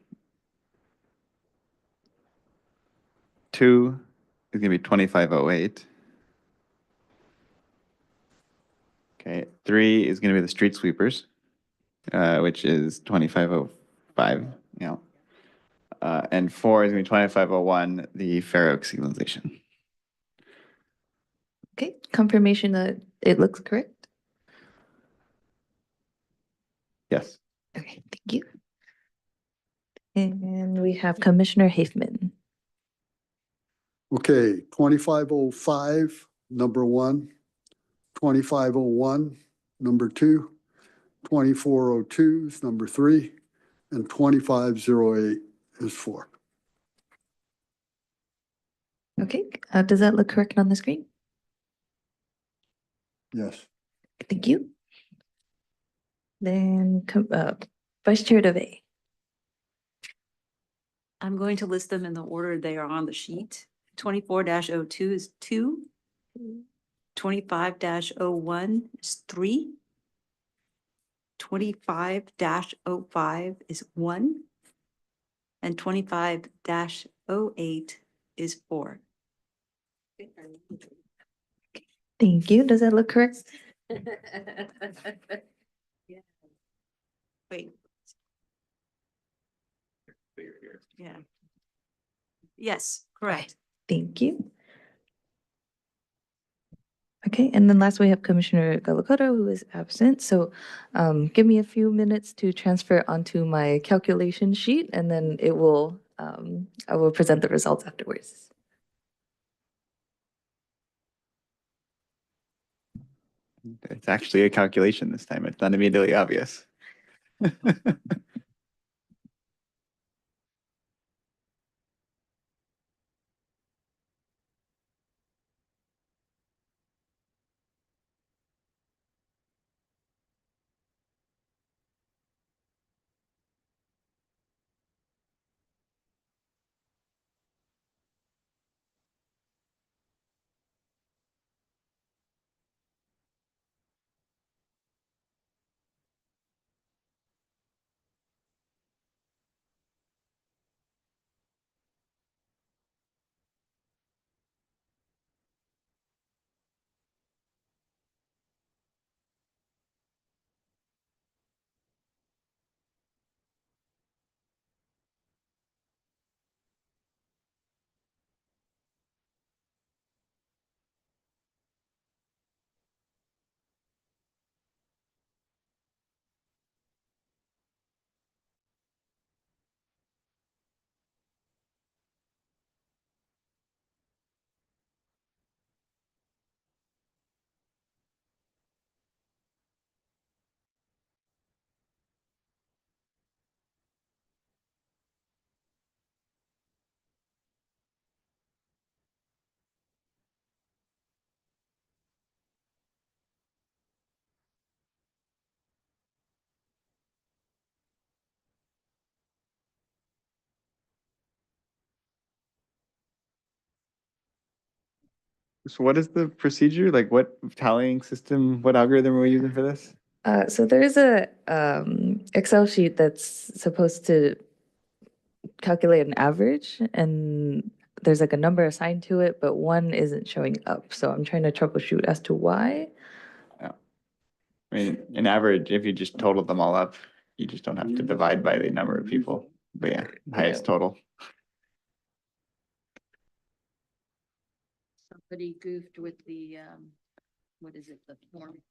2 is gonna be 2508. Okay, 3 is gonna be the street sweepers, which is 2505, you know. And 4 is gonna be 2501, the Fair Oak signalization. Okay, confirmation that it looks correct? Yes. Okay, thank you. And we have Commissioner Hafman. Okay, 2505, number 1, 2501, number 2, 2402 is number 3, and 2508 is 4. Okay, does that look correct on the screen? Yes. Thank you. Then Vice Chair DeVey. I'm going to list them in the order they are on the sheet. 24-02 is 2. 25-01 is 3. 25-05 is 1. And 25-08 is 4. Thank you. Does that look correct? Wait. Yeah. Yes, correct. Thank you. Okay, and then last we have Commissioner Gallicoto, who is absent. So give me a few minutes to transfer onto my calculation sheet, and then I will present the results afterwards. It's actually a calculation this time. It's not immediately obvious. So what is the procedure? Like what tallying system, what algorithm are we using for this? So there's a Excel sheet that's supposed to calculate an average, and there's like a number assigned to it, but one isn't showing up. So I'm trying to troubleshoot as to why. I mean, an average, if you just total them all up, you just don't have to divide by the number of people. But yeah, highest total. Somebody goofed with the, what is it, the form?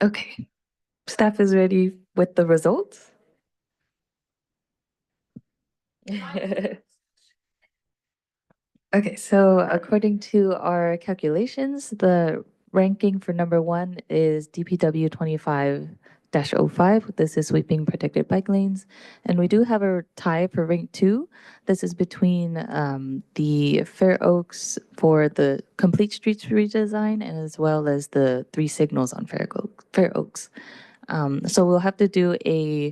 Okay, staff is ready with the results. Okay, so according to our calculations, the ranking for number one is DPW 25-05. This is sweeping protected bike lanes. And we do have a tie for rank two. This is between the Fair Oaks for the complete streets redesign and as well as the 3 signals on Fair Oaks. So we'll have to do a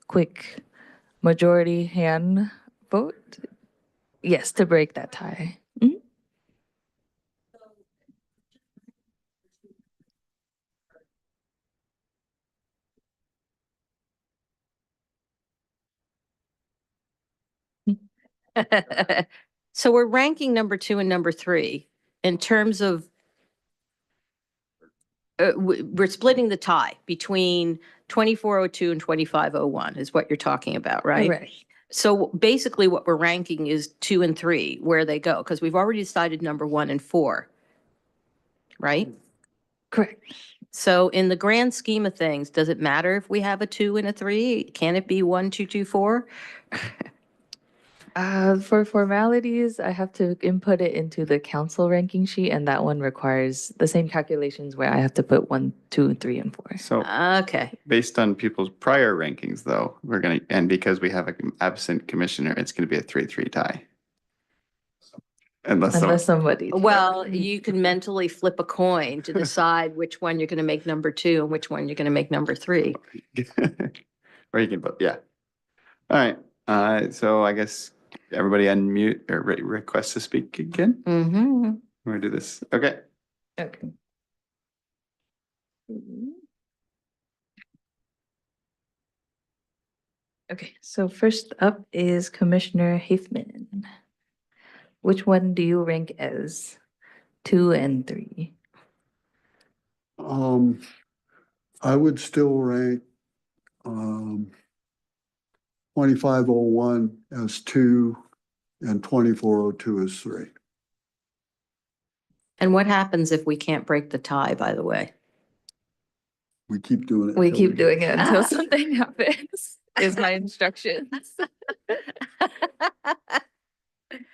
quick majority hand vote. Yes, to break that tie. Mhm. So we're ranking number 2 and number 3 in terms of, we're splitting the tie between 2402 and 2501 is what you're talking about, right? Correct. So basically what we're ranking is 2 and 3, where they go, because we've already decided number 1 and 4, right? Correct. So in the grand scheme of things, does it matter if we have a 2 and a 3? Can it be 1, 2, 2, 4? For formalities, I have to input it into the council ranking sheet, and that one requires the same calculations where I have to put 1, 2, 3, and 4. So Okay. based on people's prior rankings, though, we're gonna, and because we have an absent commissioner, it's gonna be a 3-3 tie. Unless somebody. Well, you can mentally flip a coin to decide which one you're going to make number 2 and which one you're going to make number 3. Or you can vote, yeah. All right, so I guess everybody unmute or request to speak again. Mm-hmm. We're gonna do this, okay. Okay. Okay, so first up is Commissioner Hafman. Which one do you rank as 2 and 3? I would still rank, 2501 as 2 and 2402 as 3. And what happens if we can't break the tie, by the way? We keep doing it. We till keep get doing it until something happens, is my instructions.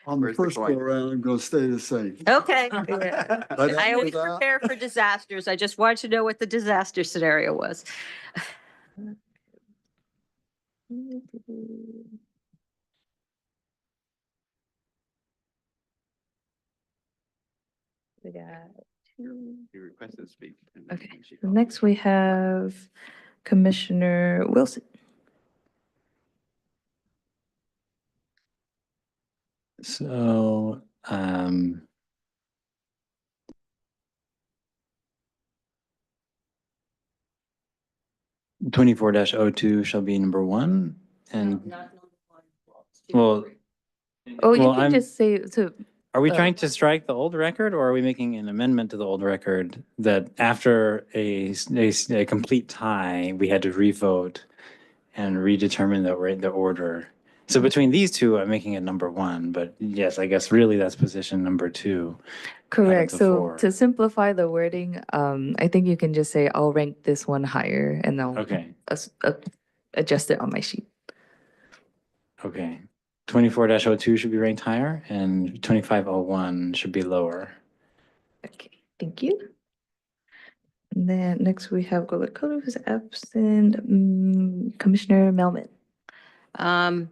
On the Where's the first go coin? around, I'm gonna stay the same. Okay. But I always after that- prepare for disasters. I just wanted to know what the disaster scenario was. We got 2. You requested to speak. Okay, so next we have Commissioner Wilson. So, 24-02 shall be number 1 and, well, Oh, you Well, can I'm- just say, so, are we Oh. trying to strike the old record or are we making an amendment to the old record that after a complete tie, we had to revote and redetermine the order? So between these two, I'm making it number 1, but yes, I guess really that's position number 2. correct. the So 4. to simplify the wording, I think you can just say, I'll rank this one higher and I'll Okay, adjust it on my sheet. okay. 24-02 should be ranked higher and 2501 should be lower. Okay, thank you. And then next we have Golakoto who's absent, Commissioner Melman. I'm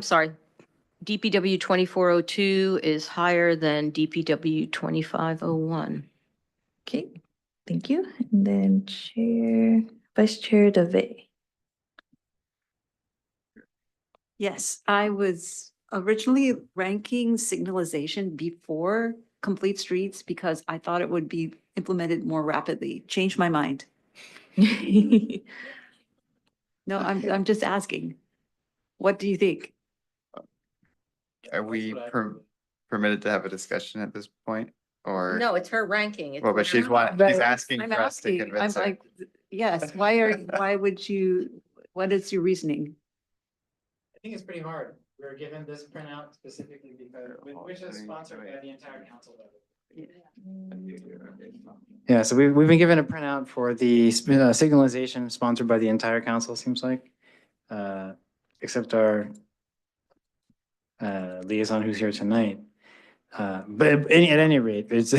sorry, DPW 2402 is higher than DPW 2501. Okay, thank you. And then Vice Chair Dave. Yes, I was originally ranking signalization before complete streets because I thought it would be implemented more rapidly. Changed my mind. No, I'm just asking. What do you think? Are we permitted to have a discussion at this point, or? No, it's her ranking. It's Well, but what she's her- she's asking I'm for us to asking, I'm convince her. like, yes, why would you, what is your reasoning? I think it's pretty hard. We were given this printout specifically because, which is sponsored by the entire council. Yeah, so we've been given a printout for the signalization sponsored by the entire council, seems like. Except our liaison who's here tonight. But at any rate, it's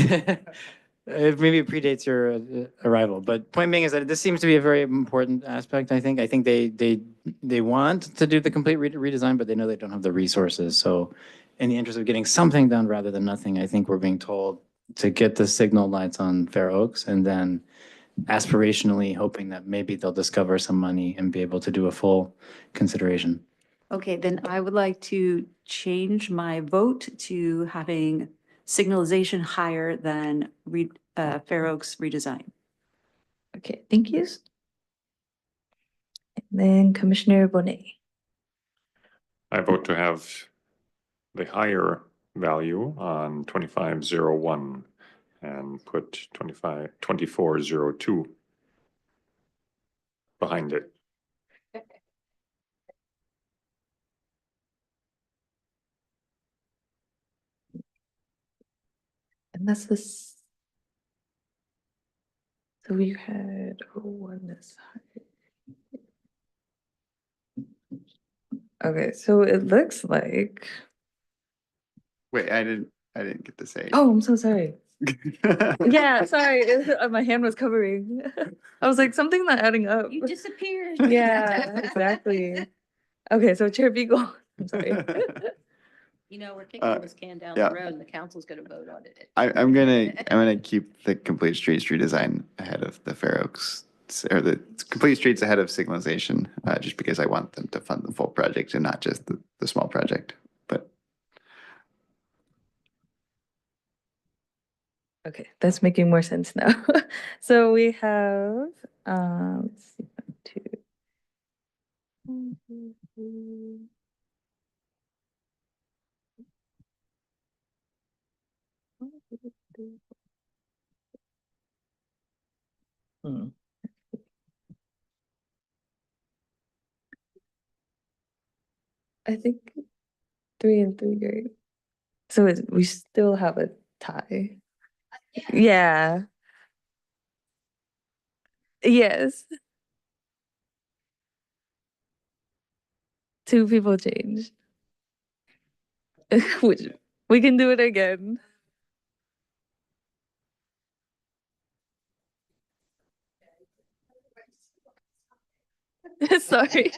it maybe predates your arrival. But point being is that this seems to be a very important aspect, I think. I think they want to do the complete redesign, but they know they don't have the resources. So in the interest of getting something done rather than nothing, I think we're being told to get the signal lights on Fair Oaks and then aspirationally hoping that maybe they'll discover some money and be able to do a full consideration. Okay, then I would like to change my vote to having signalization higher than Fair Oaks redesign. Okay, thank you. And then Commissioner Bonet. I vote to have the higher value on 2501 and put 2402 behind it. And that's this. So we had one this side. Okay, so it looks like. Wait, I didn't get to say. Oh, I'm so sorry. Yeah, sorry. My hand was covering. I was like, something's not adding up. You disappeared. Yeah, exactly. Okay, so Chair Beagle, I'm sorry. You know, we're kicking this can down yeah. the road and the council's gonna vote on it. I'm gonna keep the complete streets redesign ahead of the Fair Oaks, or the complete streets ahead of signalization, just because I want them to fund the full project and not just the small project. But Okay, that's making more sense now. So we have, let's see, 1, 2, 3. Hmm. I think 3 and 3, right? So we still have a tie. Yeah. Yes. 2 people changed. Which we can do it again. Sorry.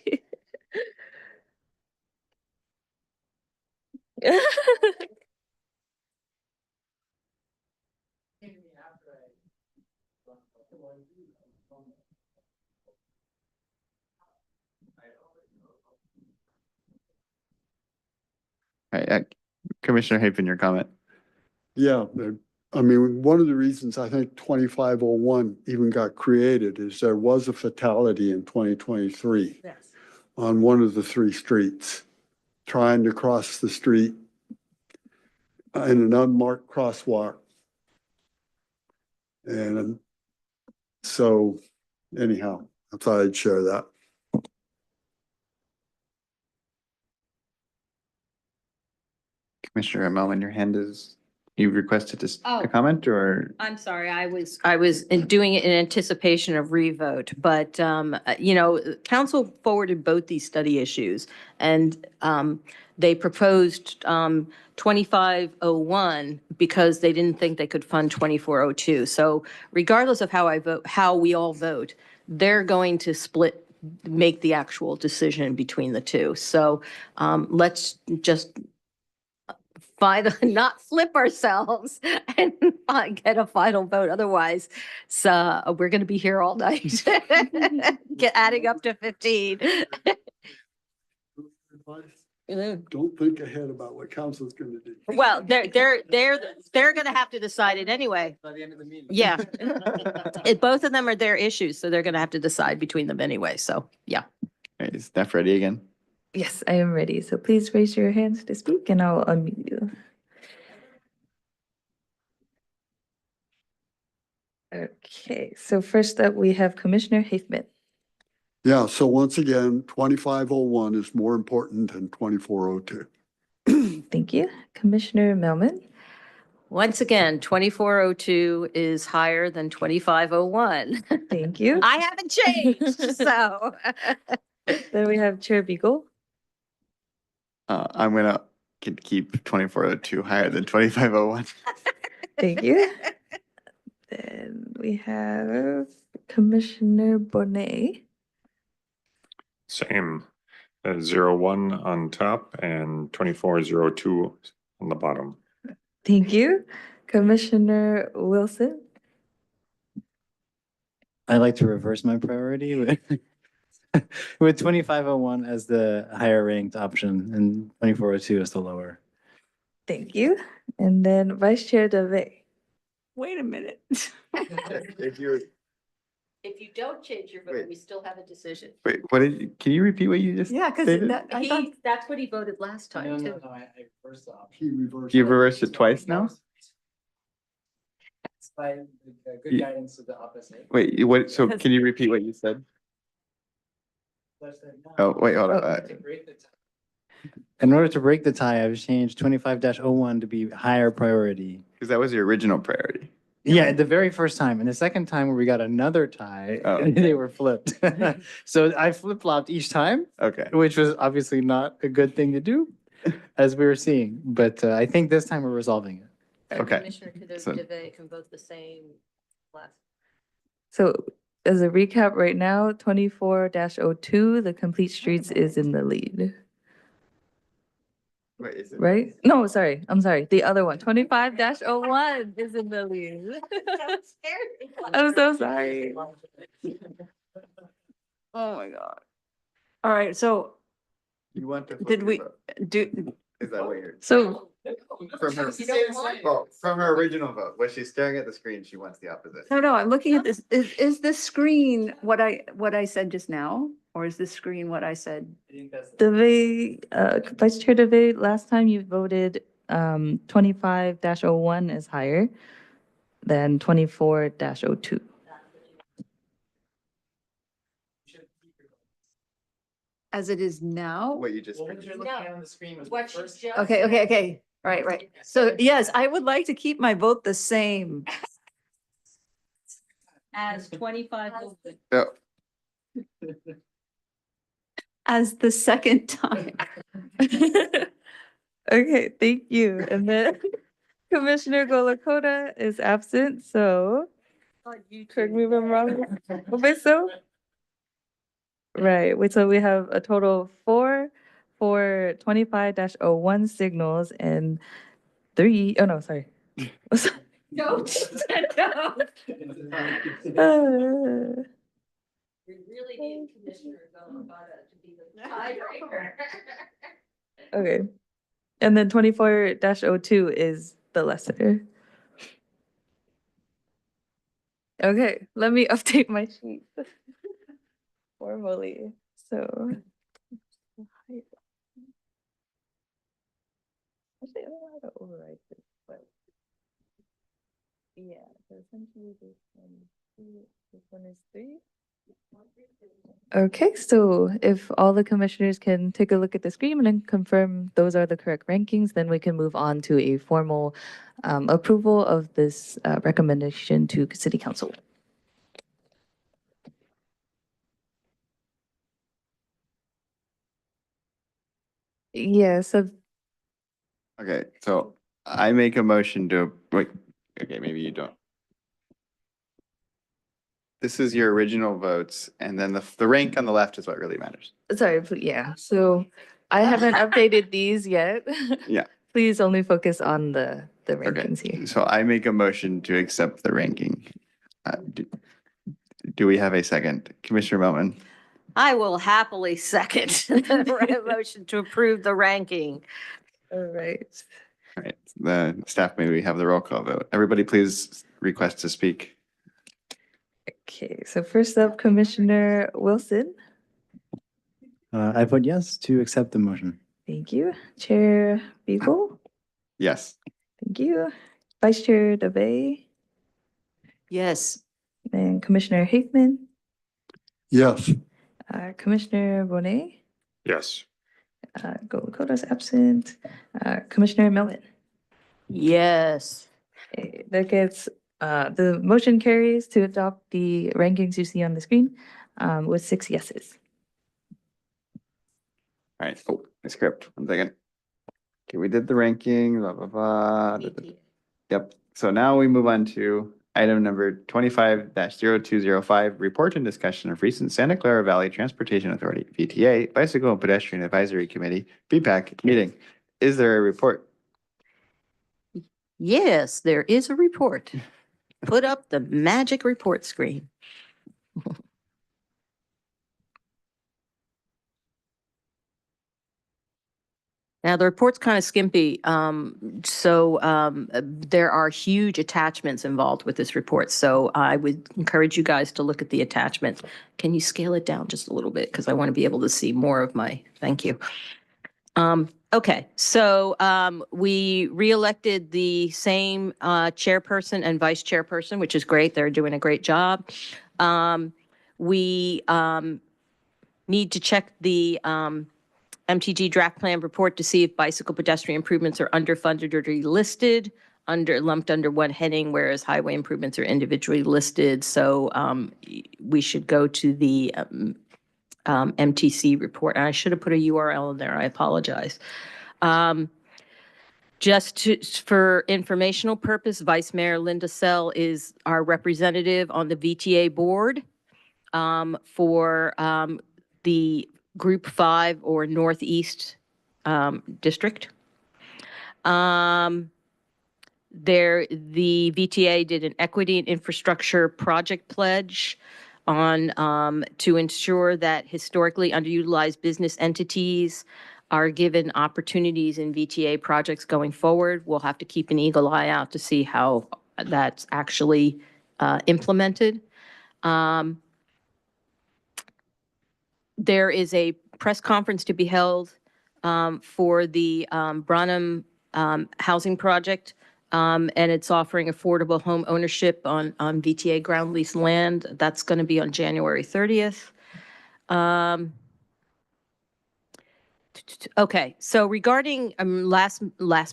all right, Commissioner Hafen, your comment. Yeah, I mean, one of the reasons I think 2501 even got created is there was a fatality in 2023 Yes. on one of the 3 streets, trying to cross the street in an unmarked crosswalk. And so anyhow, I thought I'd share that. Commissioner Melman, your hand is, you requested to Oh. a comment, or? I'm sorry, I was doing it in anticipation of revote, but, you know, council forwarded both these study issues. And they proposed 2501 because they didn't think they could fund 2402. So regardless of how I vote, how we all vote, they're going to make the actual decision between the two. So let's just not flip ourselves and get a final vote. Otherwise, so we're going to be here all night, adding up to 15. Don't think ahead about what council's gonna do. Well, they're going to have to decide it anyway. By the end of the meeting. Yeah. Both of them are their issues, so they're going to have to decide between them anyway. So, yeah. All right, is Steph ready again? Yes, I am ready. So please raise your hands to speak and I'll unmute you. Okay, so first up, we have Commissioner Haifman. Yeah, so once again, 2501 is more important than 2402. Thank you. Commissioner Melman. Once again, 2402 is higher than 2501. Thank you. I haven't changed, so. Then we have Chair Beagle. I'm gonna keep 2402 higher than 2501. Thank you. Then we have Commissioner Bonet. Same. 01 on top and 2402 on the bottom. Thank you. Commissioner Wilson. I'd like to reverse my priority with, with 2501 as the higher ranked option and 2402 as the lower. Thank you. And then Vice Chair Dave. Wait a minute. If you If you don't change your Wait. vote, we still have a decision. wait, can you repeat what you just Yeah, because stated? I thought, That's what he voted last time, too. I reversed the option. He reversed. You reversed it twice now? It's by good You- guidance of the opposite. Wait, what? So can you repeat what you said? Oh, wait, hold on. In order to break the tie, I've changed 25-01 to be higher priority. Because that was your original priority. Yeah, the very first time. And the second time where we got another tie, Oh. they were flipped. So I flip-flopped each time, Okay. which was obviously not a good thing to do, as we were seeing. But I think this time we're resolving it. Okay. Commissioner So- Deve can vote the same last. So as a recap right now, 24-02, the complete streets is in the lead, Wait, is it? right? No, sorry. I'm sorry. The other one, 25-01 is in the lead. I'm so sorry. Oh my God. all right, so You want to? flip did your we vote? do, Is that what you're? So From her, well, from her original vote, when she's staring at the screen, she wants the opposite. no, I'm looking at this. Is this screen what I said just now? Or is this screen what I said? Dave, Vice Chair Dave, last time you voted 25-01 is higher than 24-02. As it is now? What you just. What you're looking at on the screen was What the first. she's just- Okay. Right. So yes, I would like to keep my vote the same. As 25. Oh, As the second time. Okay, thank you. And then Commissioner Golakota is absent, so correct me if I'm wrong. Wait, so? Right, wait, so we have a total of 4 for 25-01 signals and 3, oh no, sorry. No. We really need Commissioner Golakota to be the tiebreaker. Okay. And then 24-02 is the lesser. Okay, let me update my sheet formally. So. Actually, I don't know how to override this, but. Yeah, so essentially this one is 3. Okay, so if all the commissioners can take a look at the screen and confirm those are the correct rankings, then we can move on to a formal approval of this recommendation to City Council. Yeah, so okay, so I make a motion to, wait, okay, maybe you don't. This is your original votes, and then the rank on the left is what really matters. sorry, but yeah, so I haven't updated these yet. Yeah. Please only focus on the Okay, rankings here. so I make a motion to accept the ranking. Do we have a second? Commissioner Melman? I will happily second the motion to approve the ranking. All right. All right, the staff, may we have the roll call vote? Everybody please request to speak. Okay, so first up, Commissioner Wilson. I vote yes to accept the motion. Thank you. Chair Beagle. Yes. Thank you. Vice Chair Dave Yes. and Commissioner Hickman, Yes, Commissioner Bonet, Yes. Golakota's absent, Commissioner Melvin. Yes. That gets, the motion carries to adopt the rankings you see on the screen with 6 yeses. All right, oh, I skipped, 1 second. Okay, we did the ranking, blah, blah, blah. Yep, so now we move on to item number 25-0205, report and discussion of recent Santa Clara Valley Transportation Authority, VTA, Bicycle and Pedestrian Advisory Committee, BPAC meeting. Is there a report? Yes, there is a report. Put up the magic report screen. Now, the report's kind of skimpy, there are huge attachments involved with this report, so I would encourage you guys to look at the attachments. Can you scale it down just a little bit? Because I want to be able to see more of my, thank you. Okay, so we reelected the same chairperson and vice chairperson, which is great. They're doing a great job. We need to check the MTG draft plan report to see if bicycle pedestrian improvements are underfunded or delisted, lumped under one heading, whereas highway improvements are individually listed. So we should go to the MTC report. And I should have put a URL in there. I apologize. For informational purpose, Vice Mayor Linda Sell is our representative on the VTA board for the Group 5 or Northeast District. The VTA did an equity and infrastructure project pledge on to ensure that historically underutilized business entities are given opportunities in VTA projects going forward. We'll have to keep an eagle eye out to see how that's actually implemented. There is a press conference to be held for the Branham housing project, and it's offering affordable home ownership on VTA ground lease land. That's going to be on January 30th. Okay, so regarding last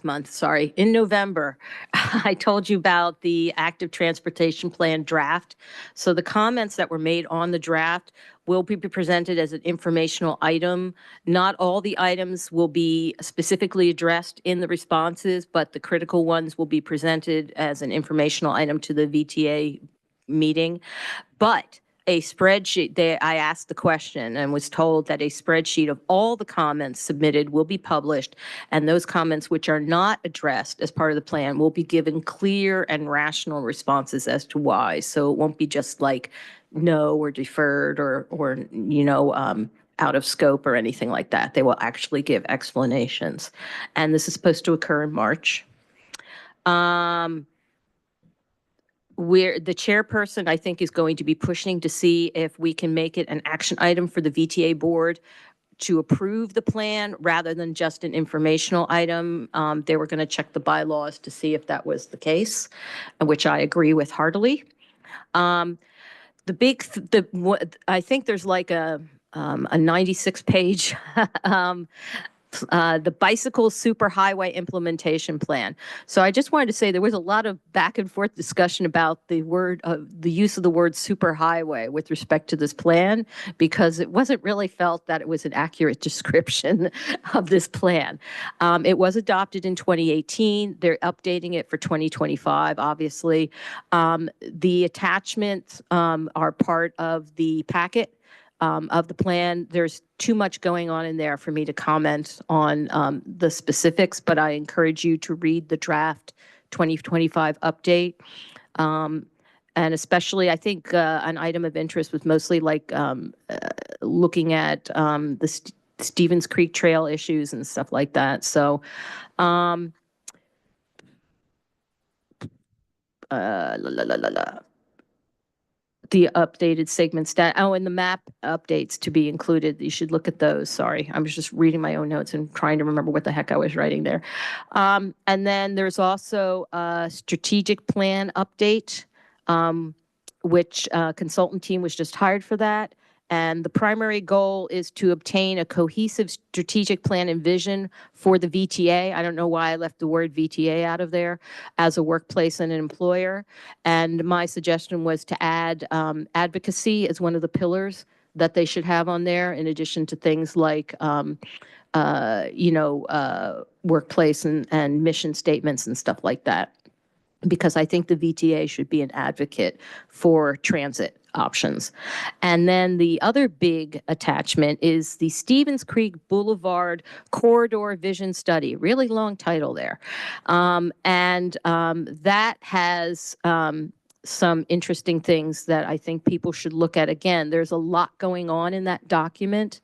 month, sorry, in November, I told you about the active transportation plan draft. So the comments that were made on the draft will be presented as an informational item. Not all the items will be specifically addressed in the responses, but the critical ones will be presented as an informational item to the VTA meeting. But a spreadsheet, I asked the question and was told that a spreadsheet of all the comments submitted will be published, and those comments which are not addressed as part of the plan will be given clear and rational responses as to why. So it won't be just like no or deferred or out of scope or anything like that. They will actually give explanations. And this is supposed to occur in March. Where the chairperson, I think, is going to be pushing to see if we can make it an action item for the VTA board to approve the plan rather than just an informational item. They were going to check the bylaws to see if that was the case, which I agree with heartily. I think there's like a 96-page the bicycle superhighway implementation plan. So I just wanted to say there was a lot of back and forth discussion about the use of the word superhighway with respect to this plan, because it wasn't really felt that it was an accurate description of this plan. It was adopted in 2018. They're updating it for 2025, obviously. The attachments are part of the packet of the plan. There's too much going on in there for me to comment on the specifics, but I encourage you to read the draft 2025 update. And especially, I think an item of interest was mostly like looking at the Stevens Creek Trail issues and stuff like that. So the updated segment stat. Oh, and the map updates to be included. You should look at those. Sorry, I was just reading my own notes and trying to remember what the heck I was writing there. And then there's also a strategic plan update, which consultant team was just hired for that. And the primary goal is to obtain a cohesive strategic plan and vision for the VTA. I don't know why I left the word VTA out of there, as a workplace and an employer. And my suggestion was to add advocacy as one of the pillars that they should have on there, in addition to things like workplace and mission statements and stuff like that. Because I think the VTA should be an advocate for transit options. And then the other big attachment is the Stevens Creek Boulevard Corridor Vision Study. Really long title there. That has some interesting things that I think people should look at. Again, there's a lot going on in that document.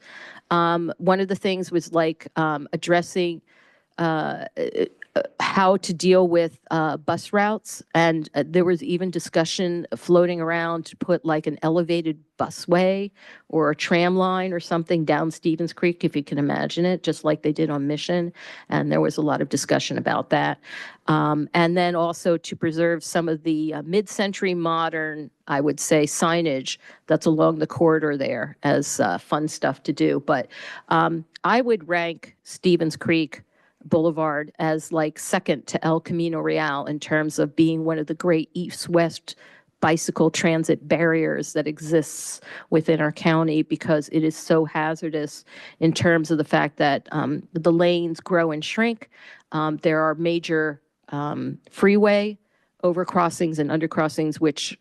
One of the things was like addressing how to deal with bus routes. And there was even discussion floating around to put like an elevated busway or a tram line or something down Stevens Creek, if you can imagine it, just like they did on Mission. And there was a lot of discussion about that. And then also to preserve some of the mid-century modern, I would say, signage that's along the corridor there as fun stuff to do. But I would rank Stevens Creek Boulevard as like second to El Camino Real in terms of being one of the great east-west bicycle transit barriers that exists within our county, because it is so hazardous in terms of the fact that the lanes grow and shrink. There are major freeway overcrossings and undercrossings, which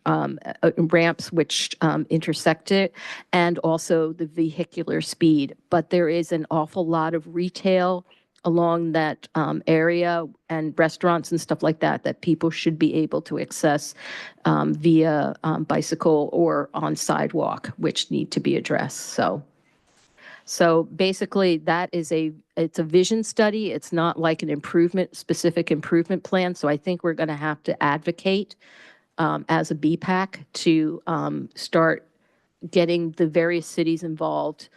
ramps which intersect it, and also the vehicular speed. But there is an awful lot of retail along that area and restaurants and stuff like that that people should be able to access via bicycle or on sidewalk, which need to be addressed. So basically that is it's a vision study. It's not like an specific improvement plan. So I think we're going to have to advocate as a BPAC to start getting the various cities involved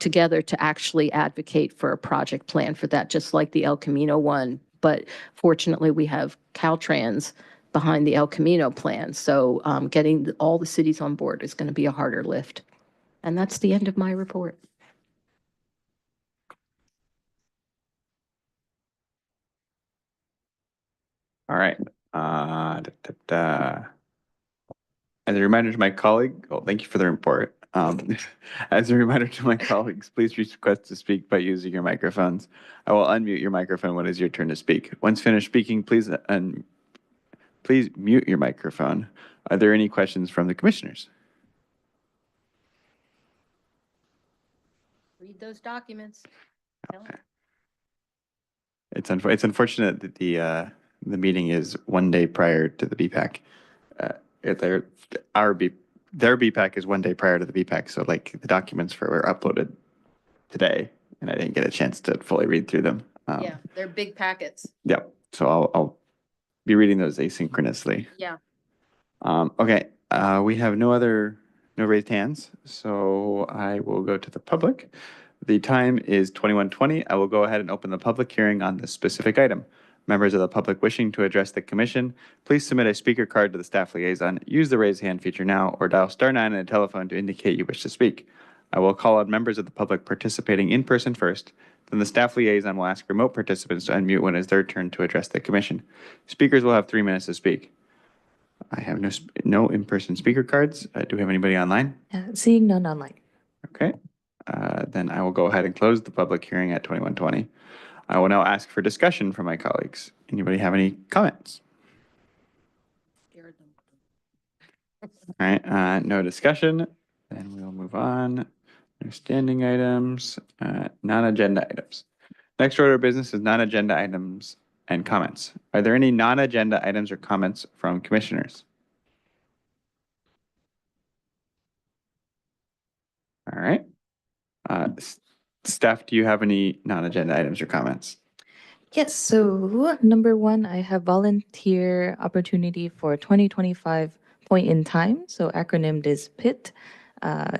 together to actually advocate for a project plan for that, just like the El Camino one. But fortunately, we have Caltrans behind the El Camino plan. So getting all the cities on board is going to be a harder lift. And that's the end of my report. All right. As a reminder to my colleague, well, thank you for the report. As a reminder to my colleagues, please request to speak by using your microphones. I will unmute your microphone when it is your turn to speak. Once finished speaking, please mute your microphone. Are there any questions from the commissioners? Read those documents. Okay. It's unfortunate that the meeting is one day prior to the BPAC. Their BPAC is one day prior to the BPAC, so like the documents were uploaded today, and I didn't get a chance to fully read through them. Yeah, they're big packets. Yep. So I'll be reading those asynchronously. Yeah. Okay. We have no raised hands, so I will go to the public. The time is 21:20. I will go ahead and open the public hearing on this specific item. Members of the public wishing to address the commission, please submit a speaker card to the staff liaison. Use the raise hand feature now or dial *9 on a telephone to indicate you wish to speak. I will call on members of the public participating in person first. Then the staff liaison will ask remote participants to unmute when it is their turn to address the commission. Speakers will have 3 minutes to speak. I have no in-person speaker cards. Do we have anybody online? Seeing none online. Okay. Then I will go ahead and close the public hearing at 21:20. I will now ask for discussion from my colleagues. Anybody have any comments? All right, no discussion. Then we'll move on. No standing items, non-agenda items. Next order of business is non-agenda items and comments. Are there any non-agenda items or comments from commissioners? All right. Staff, do you have any non-agenda items or comments? Yes, so number one, I have volunteer opportunity for 2025 point in time. So acronymed is PIT,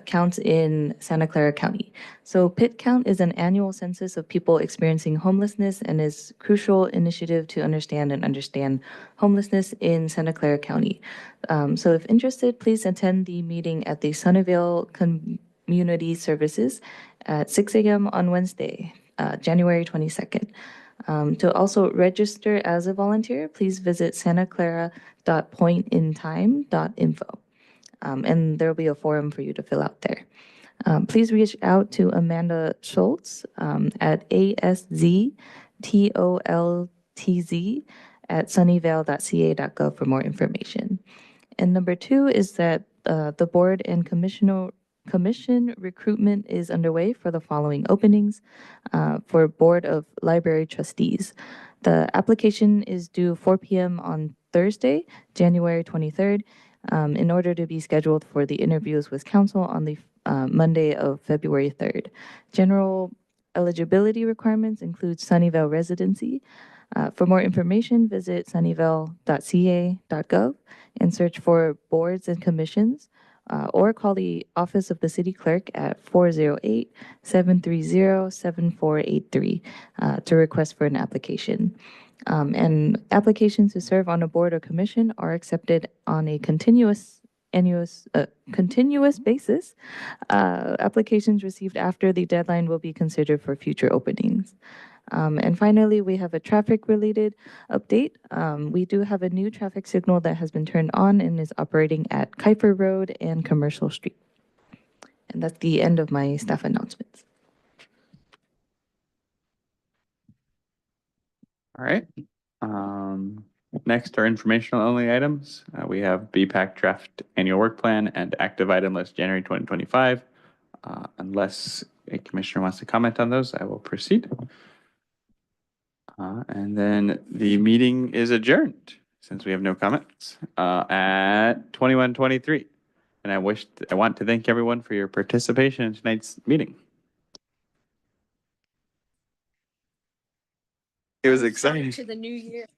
counts in Santa Clara County. So PIT count is an annual census of people experiencing homelessness and is crucial initiative to understand homelessness in Santa Clara County. So if interested, please attend the meeting at the Sunnyvale Community Services at 6 a.m. on Wednesday, January 22nd. To also register as a volunteer, please visit santaclara.pointintime.info. And there'll be a form for you to fill out there. Please reach out to Amanda Schultz at ASZTOLTZ@sunnyvale.ca.gov for more information. And number 2 is that the board and commission recruitment is underway for the following openings for Board of Library Trustees. The application is due 4 p.m. on Thursday, January 23rd, in order to be scheduled for the interviews with council on the Monday of February 3rd. General eligibility requirements include Sunnyvale residency. For more information, visit sunnyvale.ca.gov and search for boards and commissions, or call the office of the city clerk at 408-730-7483 to request for an application. And applications to serve on a board or commission are accepted on a continuous basis. Applications received after the deadline will be considered for future openings. And finally, we have a traffic-related update. We do have a new traffic signal that has been turned on and is operating at Kuiper Road and Commercial Street. And that's the end of my staff announcements. All right. Next are informational only items. We have BPAC draft annual work plan and active item list January 2025. Unless a commissioner wants to comment on those, I will proceed. And then the meeting is adjourned since we have no comments at 21:23. And I want to thank everyone for your participation in tonight's meeting. It was exciting. To the new year.